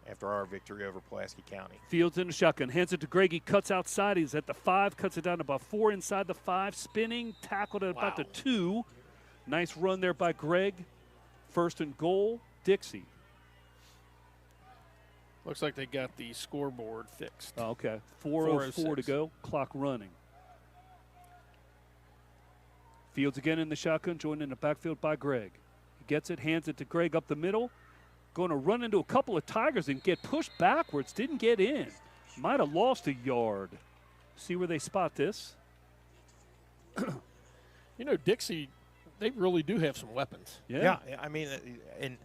after our victory over Pulaski County. Fields in the shotgun. Hands it to Greg. He cuts outside. He's at the 5. Cuts it down to about 4 inside the 5. Spinning. Tackled at about the 2. Nice run there by Greg. 1st and goal, Dixie. Looks like they got the scoreboard fixed. Oh, okay. 4:04 to go. Clock running. Fields again in the shotgun, joined in the backfield by Greg. He gets it, hands it to Greg up the middle. Going to run into a couple of Tigers and get pushed backwards. Didn't get in. Might have lost a yard. See where they spot this? Dixie, they really do have some weapons. Yeah, I mean, and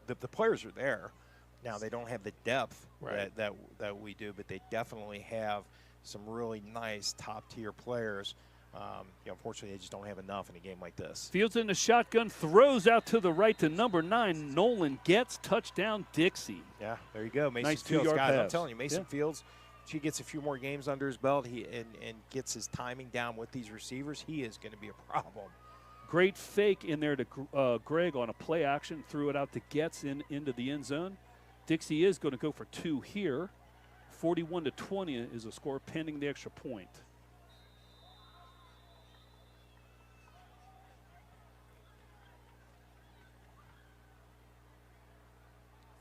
the players are there. Now, they don't have the depth that we do, but they definitely have some really nice top-tier players. Unfortunately, they just don't have enough in a game like this. Fields in the shotgun, throws out to the right to number 9. Nolan gets touchdown, Dixie. Yeah, there you go. Mason Nice Fields, 2-yard guys. pass. I'm telling you, Mason Fields, if he gets a few more games under his belt and gets his timing down with these receivers, he is going to be a problem. Great fake in there to Greg on a play action. Threw it out to Getz into the end zone. Dixie is going to go for 2 here. 41-20 is a score pending the extra point.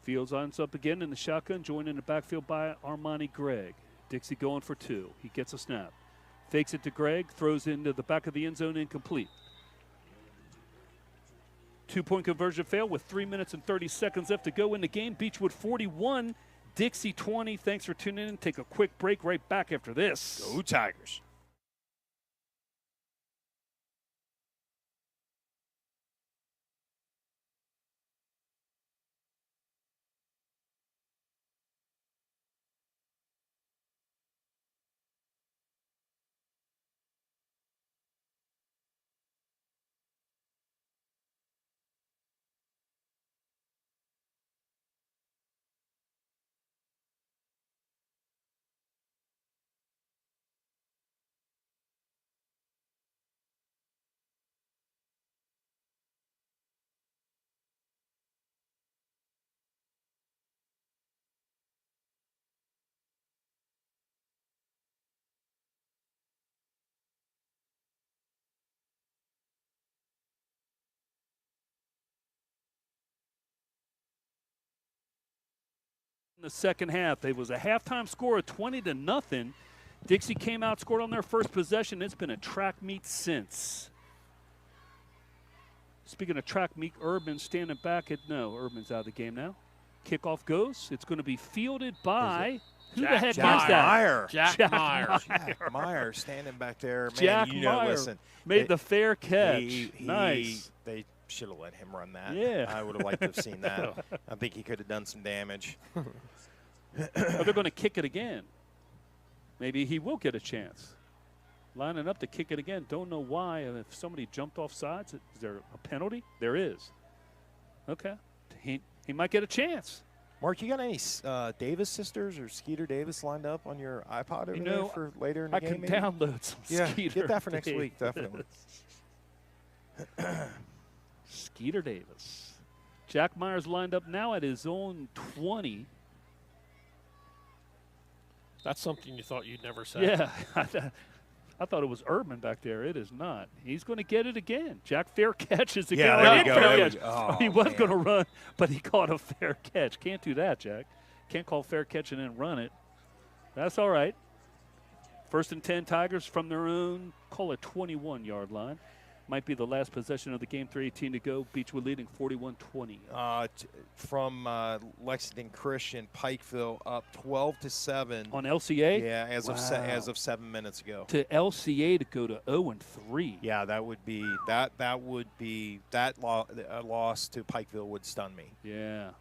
Fields lines up again in the shotgun, joined in the backfield by Armani Gregg. Dixie going for 2. He gets a snap. Fakes it to Gregg, throws into the back of the end zone, incomplete. 2-point conversion fail with 3 minutes and 30 seconds left to go in the game. Beechwood 41, Dixie 20. Thanks for tuning in. Take a quick break. Right back after this. Go Tigers. In the second half, it was a halftime score of 20-0. Dixie came out, scored on their first possession. It's been a track meet since. Speaking of track meet, Urban standing back at, no, Urban's out of the game now. Kickoff goes. It's going to be fielded by, who the heck is that? Meyer. Jack Meyer. Jack Meyer standing back there. Man, Jack Meyer listen, made the fair catch. Nice. They should have let him run that. Yeah. I would have liked to have seen that. I think he could have done some damage. They're going to kick it again. Maybe he will get a chance. Lining up to kick it again. Don't know why. If somebody jumped off sides, is there a penalty? There is. Okay. He might get a chance. Mark, you got any Davis sisters or Skeeter Davis lined up on your iPod over there for later in the game? I can maybe? download some Skeeter. Get that for next week, definitely. Skeeter Davis. Jack Myers lined up now at his own 20. That's something you thought you'd never say. Yeah. I thought it was Urban back there. It is not. He's going to get it again. Jack, fair catch is again. Yeah, there you go. Oh, he was going to run, but he caught a fair catch. Can't do that, Jack. Can't call fair catch and then run it. That's all right. 1st and 10 Tigers from their own, call it 21-yard line. Might be the last possession of the game, 3:18 to go. Beechwood leading 41-20. From Lexington Christian, Pikeville up 12-7 on LCA. Yeah, as of 7 minutes ago. To LCA to go to 0-3. Yeah, that would be a loss to Pikeville would stun me. Yeah.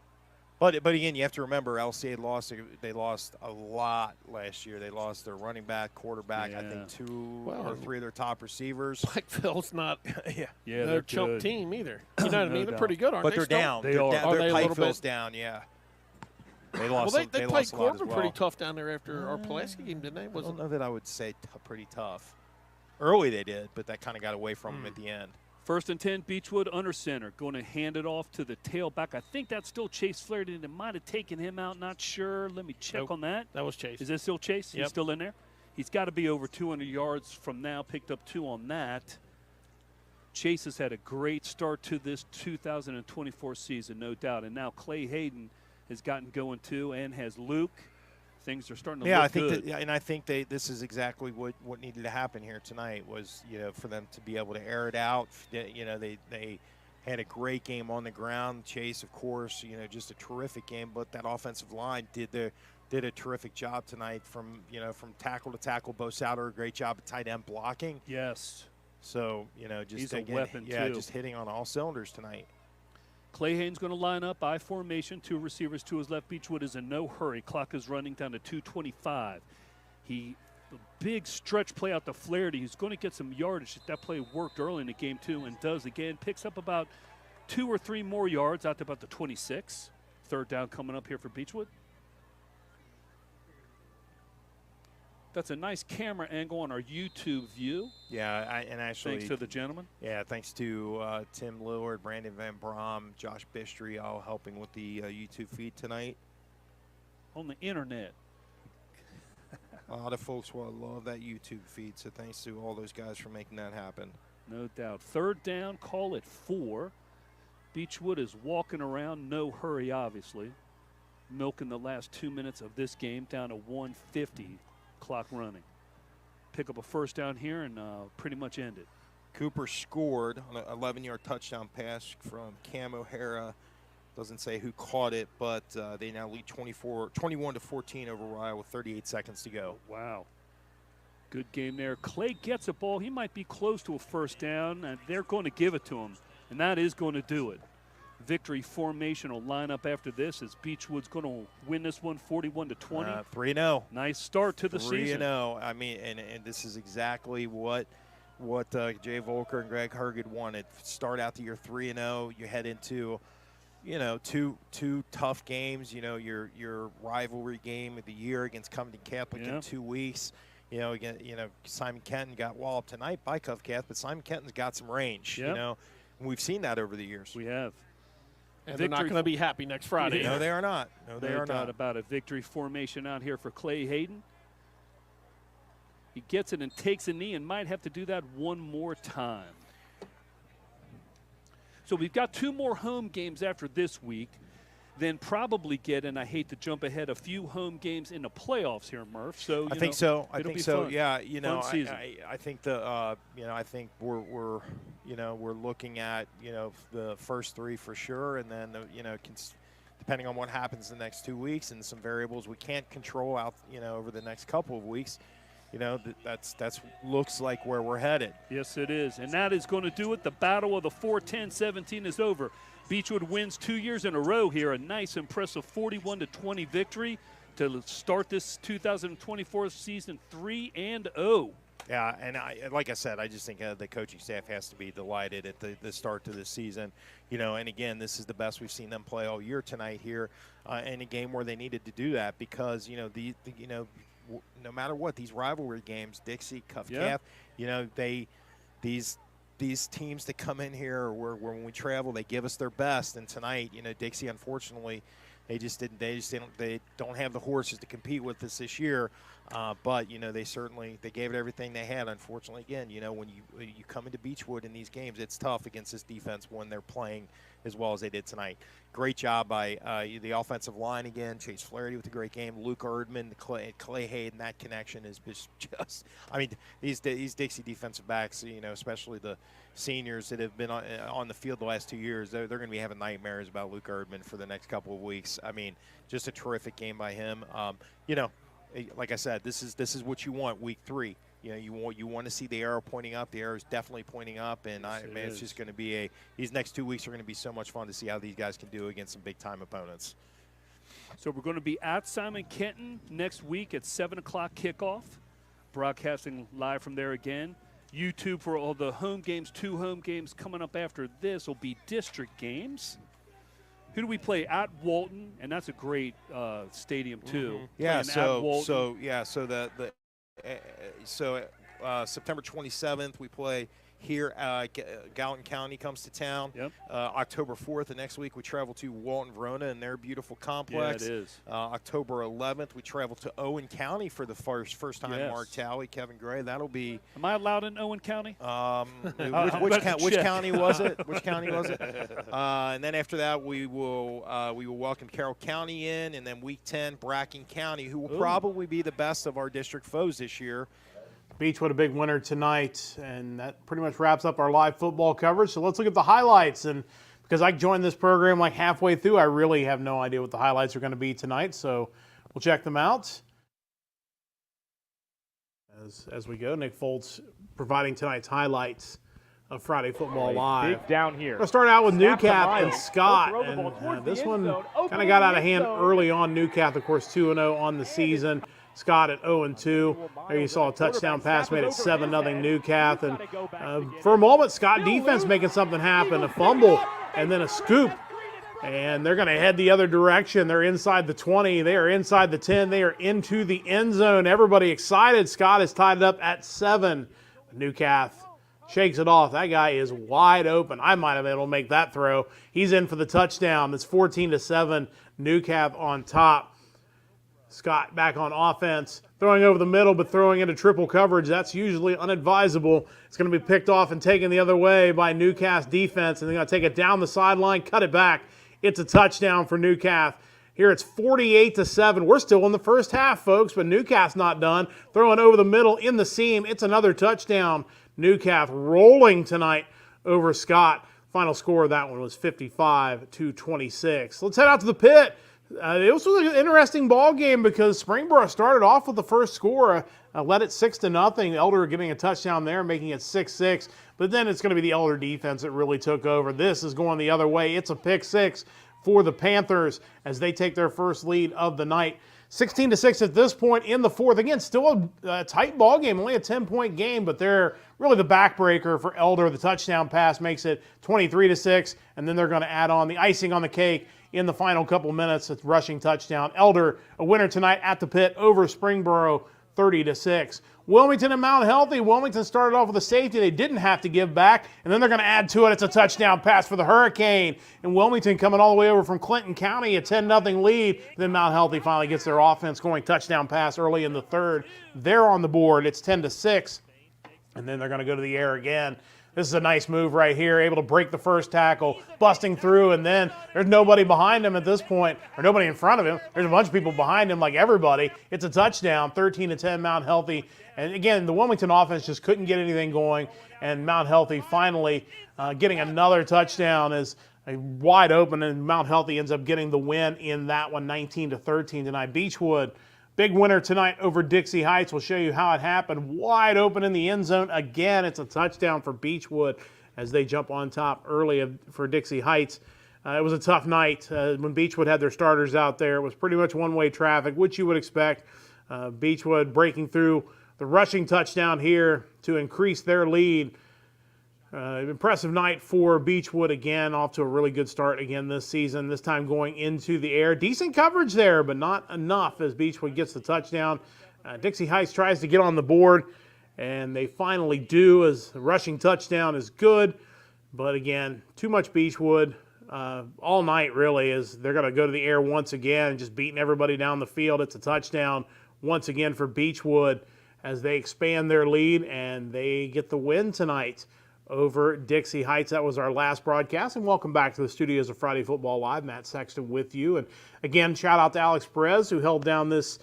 But again, you have to remember LCA lost. They lost a lot last year. They lost their running back, quarterback. I think 2 or 3 of their top receivers. Pikeville's not yeah, no chump team either. You know what I mean? They're pretty good, aren't but they? But they're down. They are. Their they Pikeville's down. Yeah. They lost. Well, they played lost a lot as Corbin well. pretty tough down there after our Pulaski game, didn't they? I don't know that I would say pretty tough. Early they did, but that kind of got away from them at the end. 1st and 10, Beechwood under center. Going to hand it off to the tailback. I think that's still Chase Flaherty. It might have taken him out. Not sure. Let me check on that. That was Chase. Is that still Chase? Yep. He's still in there? He's got to be over 200 yards from now. Picked up 2 on that. Chase has had a great start to this 2024 season, no doubt. And now Clay Hayden has gotten going too, and has Luke. Things are starting to look good. I think this is exactly what needed to happen here tonight was, for them to be able to air it out. They had a great game on the ground. Chase, of course, just a terrific game. But that offensive line did a terrific job tonight from tackle to tackle. Bo Souter, a great job at tight end blocking. Yes. So, just he's a weapon too. Just hitting on all cylinders tonight. Clay Haynes going to line up, I formation, 2 receivers to his left. Beechwood is in no hurry. Clock is running down to 2:25. A big stretch play out to Flaherty. He's going to get some yardage. That play worked early in the game too, and does again. Picks up about 2 or 3 more yards out to about the 26. 3rd down coming up here for Beechwood. That's a nice camera angle on our YouTube view. Yeah, and actually, thanks to the gentleman. Yeah, thanks to Tim Lillard, Brandon Van Brom, Josh Bistry, all helping with the YouTube feed tonight. On the internet. A lot of folks will love that YouTube feed, so thanks to all those guys for making that happen. No doubt. 3rd down, call it 4. Beechwood is walking around, no hurry, obviously. Milking the last 2 minutes of this game down to 1:50. Clock running. Pick up a 1st down here and pretty much end it. Cooper scored on an 11-yard touchdown pass from Cam O'Hara. Doesn't say who caught it, but they now lead 21-14 over Rye with 38 seconds to go. Wow. Good game there. Clay gets a ball. He might be close to a 1st down, and they're going to give it to him, and that is going to do it. Victory formation will line up after this as Beechwood's going to win this one 41-20. 3-0. Nice start to the season. 3-0. I mean, and this is exactly what Jay Volker and Greg Herged wanted. Start out the year 3-0. You head into, two tough games. Your rivalry game of the year against Covington Catholic in 2 weeks. Simon Kenton got walloped tonight by Cov Cath, but Simon Kenton's got some range. Yep. And we've seen that over the years. We have. And they're not going to be happy next Friday. No, they are not. No, they are doubt not. About a victory formation out here for Clay Hayden. He gets it and takes a knee and might have to do that one more time. So we've got 2 more home games after this week. then probably get, and I hate to jump ahead, a few home games in the playoffs here, Murph. So I think so. Fun. Yeah, Fun season. I think I think we're looking at the first three for sure, and then depending on what happens in the next 2 weeks and some variables we can't control out over the next couple of weeks. That's looks like where we're headed. Yes, it is. And that is going to do it. The battle of the 4-10-17 is over. Beechwood wins 2 years in a row here. A nice, impressive 41-20 victory to start this 2024 season 3-0. Yeah, and like I said, I just think the coaching staff has to be delighted at the start to this season. And again, this is the best we've seen them play all year tonight here in a game where they needed to do that because, no matter what, these rivalry games, Dixie, Cuff Calf, these teams that come in here, when we travel, they give us their best. And tonight, Dixie, unfortunately, they don't have the horses to compete with us this year. But they gave it everything they had. Unfortunately, again, when you come into Beechwood in these games, it's tough against this defense when they're playing as well as they did tonight. Great job by the offensive line again. Chase Flaherty with a great game. Luke Erdman, Clay Hayden, that connection is just – I mean, these Dixie defensive backs, especially the seniors that have been on the field the last 2 years, they're going to be having nightmares about Luke Erdman for the next couple of weeks. I mean, just a terrific game by him. Like I said, this is what you want week 3. You want to see the arrow pointing up. The arrow is definitely pointing up, and it's just going to be these next 2 weeks are going to be so much fun to see how these guys can do against some big time opponents. So we're going to be at Simon Kenton next week at 7 o'clock kickoff, broadcasting live from there again. YouTube for all the home games. 2 home games coming up after this will be district games. Who do we play at Walton? And that's a great stadium too. Yeah. So September 27th we play here. Gallatin County comes to town. Yep. October 4th, the next week we travel to Walton Verona and their beautiful complex. Yeah, it is. October 11th we travel to Owen County for the first time. Yes. Mark Talley, Kevin Gray. That'll be. Am I allowed in Owen County? Which county was it? Which county was it? And then after that we will welcome Carroll County in, and then week 10 Bracken County, who will probably be the best of our district foes this year. Beechwood a big winner tonight, and that pretty much wraps up our live football coverage. So let's look at the highlights. And because I joined this program like halfway through, I really have no idea what the highlights are going to be tonight. So we'll check them out as we go. Nick Foltz providing tonight's highlights of Friday Football Live. Big down here. We'll start out with Newcap and Scott. And this one kind of got out of hand early on. Newcap, of course, 2-0 on the season. Scott at 0-2. There you saw a touchdown pass made it 7-0 Newcap. And for a moment, Scott defense making something happen. A fumble and then a scoop. And they're going to head the other direction. They're inside the 20. They are inside the 10. They are into the end zone. Everybody excited. Scott is tied it up at 7. Newcap shakes it off. That guy is wide open. I might have been able to make that throw. He's in for the touchdown. It's 14-7. Newcap on top. Scott back on offense, throwing over the middle, but throwing into triple coverage. That's usually unadvisable. It's going to be picked off and taken the other way by Newcap defense, and they're going to take it down the sideline, cut it back. It's a touchdown for Newcap. Here it's 48-7. We're still in the first half, folks, but Newcap's not done. Throwing over the middle in the seam. It's another touchdown. Newcap rolling tonight over Scott. Final score of that one was 55-26. Let's head out to the pit. It was an interesting ball game because Springboro started off with the first score, led it 6-0. Elder getting a touchdown there, making it 6-6. But then it's going to be the Elder defense that really took over. This is going the other way. It's a pick 6 for the Panthers as they take their first lead of the night. 16-6 at this point in the fourth. Again, still a tight ball game, only a 10-point game, but they're really the backbreaker for Elder. The touchdown pass makes it 23-6, and then they're going to add on the icing on the cake in the final couple minutes. It's rushing touchdown. Elder, a winner tonight at the pit over Springboro, 30-6. Wilmington and Mount Healthy. Wilmington started off with a safety they didn't have to give back, and then they're going to add to it. It's a touchdown pass for the Hurricane. And Wilmington coming all the way over from Clinton County, a 10-0 lead. Then Mount Healthy finally gets their offense going. Touchdown pass early in the third. They're on the board. It's 10-6. And then they're going to go to the air again. This is a nice move right here, able to break the first tackle, busting through, and then there's nobody behind him at this point, or nobody in front of him. There's a bunch of people behind him, like everybody. It's a touchdown, 13-10 Mount Healthy. And again, the Wilmington offense just couldn't get anything going, and Mount Healthy finally getting another touchdown is wide open, and Mount Healthy ends up getting the win in that one, 19-13 tonight. Beechwood, big winner tonight over Dixie Heights. We'll show you how it happened. Wide open in the end zone. Again, it's a touchdown for Beechwood as they jump on top early for Dixie Heights. It was a tough night when Beechwood had their starters out there. It was pretty much one-way traffic, which you would expect. Beechwood breaking through the rushing touchdown here to increase their lead. Impressive night for Beechwood again, off to a really good start again this season, this time going into the air. Decent coverage there, but not enough as Beechwood gets the touchdown. Dixie Heights tries to get on the board, and they finally do as the rushing touchdown is good. But again, too much Beechwood all night really as they're going to go to the air once again, just beating everybody down the field. It's a touchdown once again for Beechwood as they expand their lead, and they get the win tonight over Dixie Heights. That was our last broadcast, and welcome back to the studios of Friday Football Live. Matt Sexton with you. And again, shout out to Alex Perez, who held down this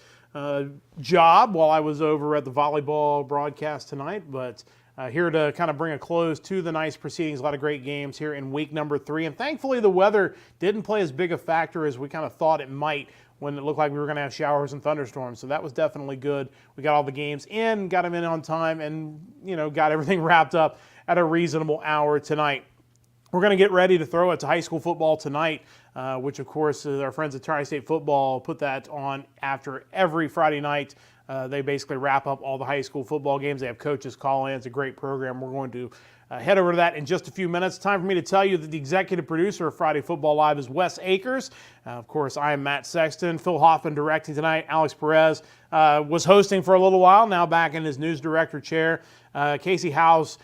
job while I was over at the volleyball broadcast tonight. But here to kind of bring a close to the night's proceedings. A lot of great games here in week number 3. And thankfully, the weather didn't play as big a factor as we kind of thought it might when it looked like we were going to have showers and thunderstorms. So that was definitely good. We got all the games in, got them in on time, and, got everything wrapped up at a reasonable hour tonight. We're going to get ready to throw it to high school football tonight, which, of course, our friends at Tri-State Football put that on after every Friday night. They basically wrap up all the high school football games. They have coaches call in. It's a great program. We're going to head over to that in just a few minutes. Time for me to tell you that the executive producer of Friday Football Live is Wes Akers. Of course, I am Matt Sexton. Phil Hoffman directing tonight. Alex Perez was hosting for a little while, now back in his news director chair. Casey House,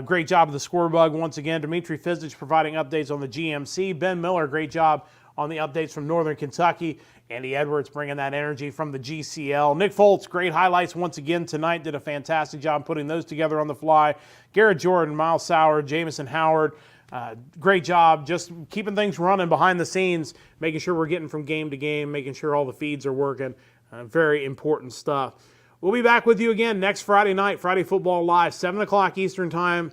great job of the score bug once again. Dimitri Fizich providing updates on the GMC. Ben Miller, great job on the updates from Northern Kentucky. Andy Edwards bringing that energy from the GCL. Nick Foltz, great highlights once again tonight. Did a fantastic job putting those together on the fly. Garrett Jordan, Miles Sauer, Jamison Howard. Great job just keeping things running behind the scenes, making sure we're getting from game to game, making sure all the feeds are working. Very important stuff. We'll be back with you again next Friday night, Friday Football Live, 7 o'clock Eastern Time.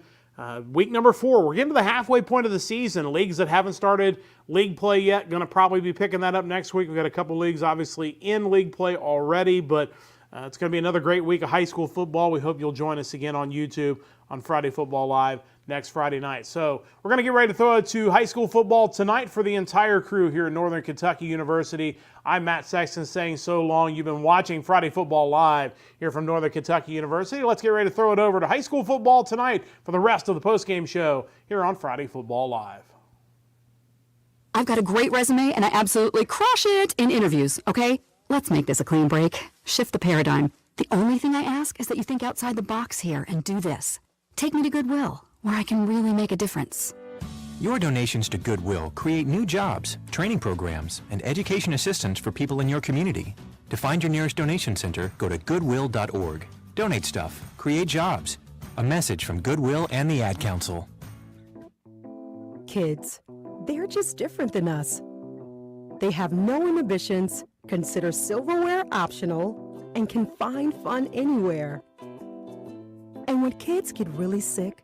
Week number 4. We're getting to the halfway point of the season. Leagues that haven't started league play yet, going to probably be picking that up next week. We've got a couple leagues obviously in league play already, but it's going to be another great week of high school football. We hope you'll join us again on YouTube on Friday Football Live next Friday night. So we're going to get ready to throw it to high school football tonight for the entire crew here at Northern Kentucky University. I'm Matt Sexton saying so long. You've been watching Friday Football Live here from Northern Kentucky University. Let's get ready to throw it over to high school football tonight for the rest of the postgame show here on Friday Football Live. I've got a great resume and I absolutely crush it in interviews, okay? Let's make this a clean break. Shift the paradigm. The only thing I ask is that you think outside the box here and do this. Take me to Goodwill, where I can really make a difference. Your donations to Goodwill create new jobs, training programs, and education assistance for people in your community. To find your nearest donation center, go to goodwill.org. Donate stuff, create jobs. A message from Goodwill and the Ad Council. Kids, they're just different than us. They have no inhibitions, consider silverware optional, and can find fun anywhere. And when kids get really sick,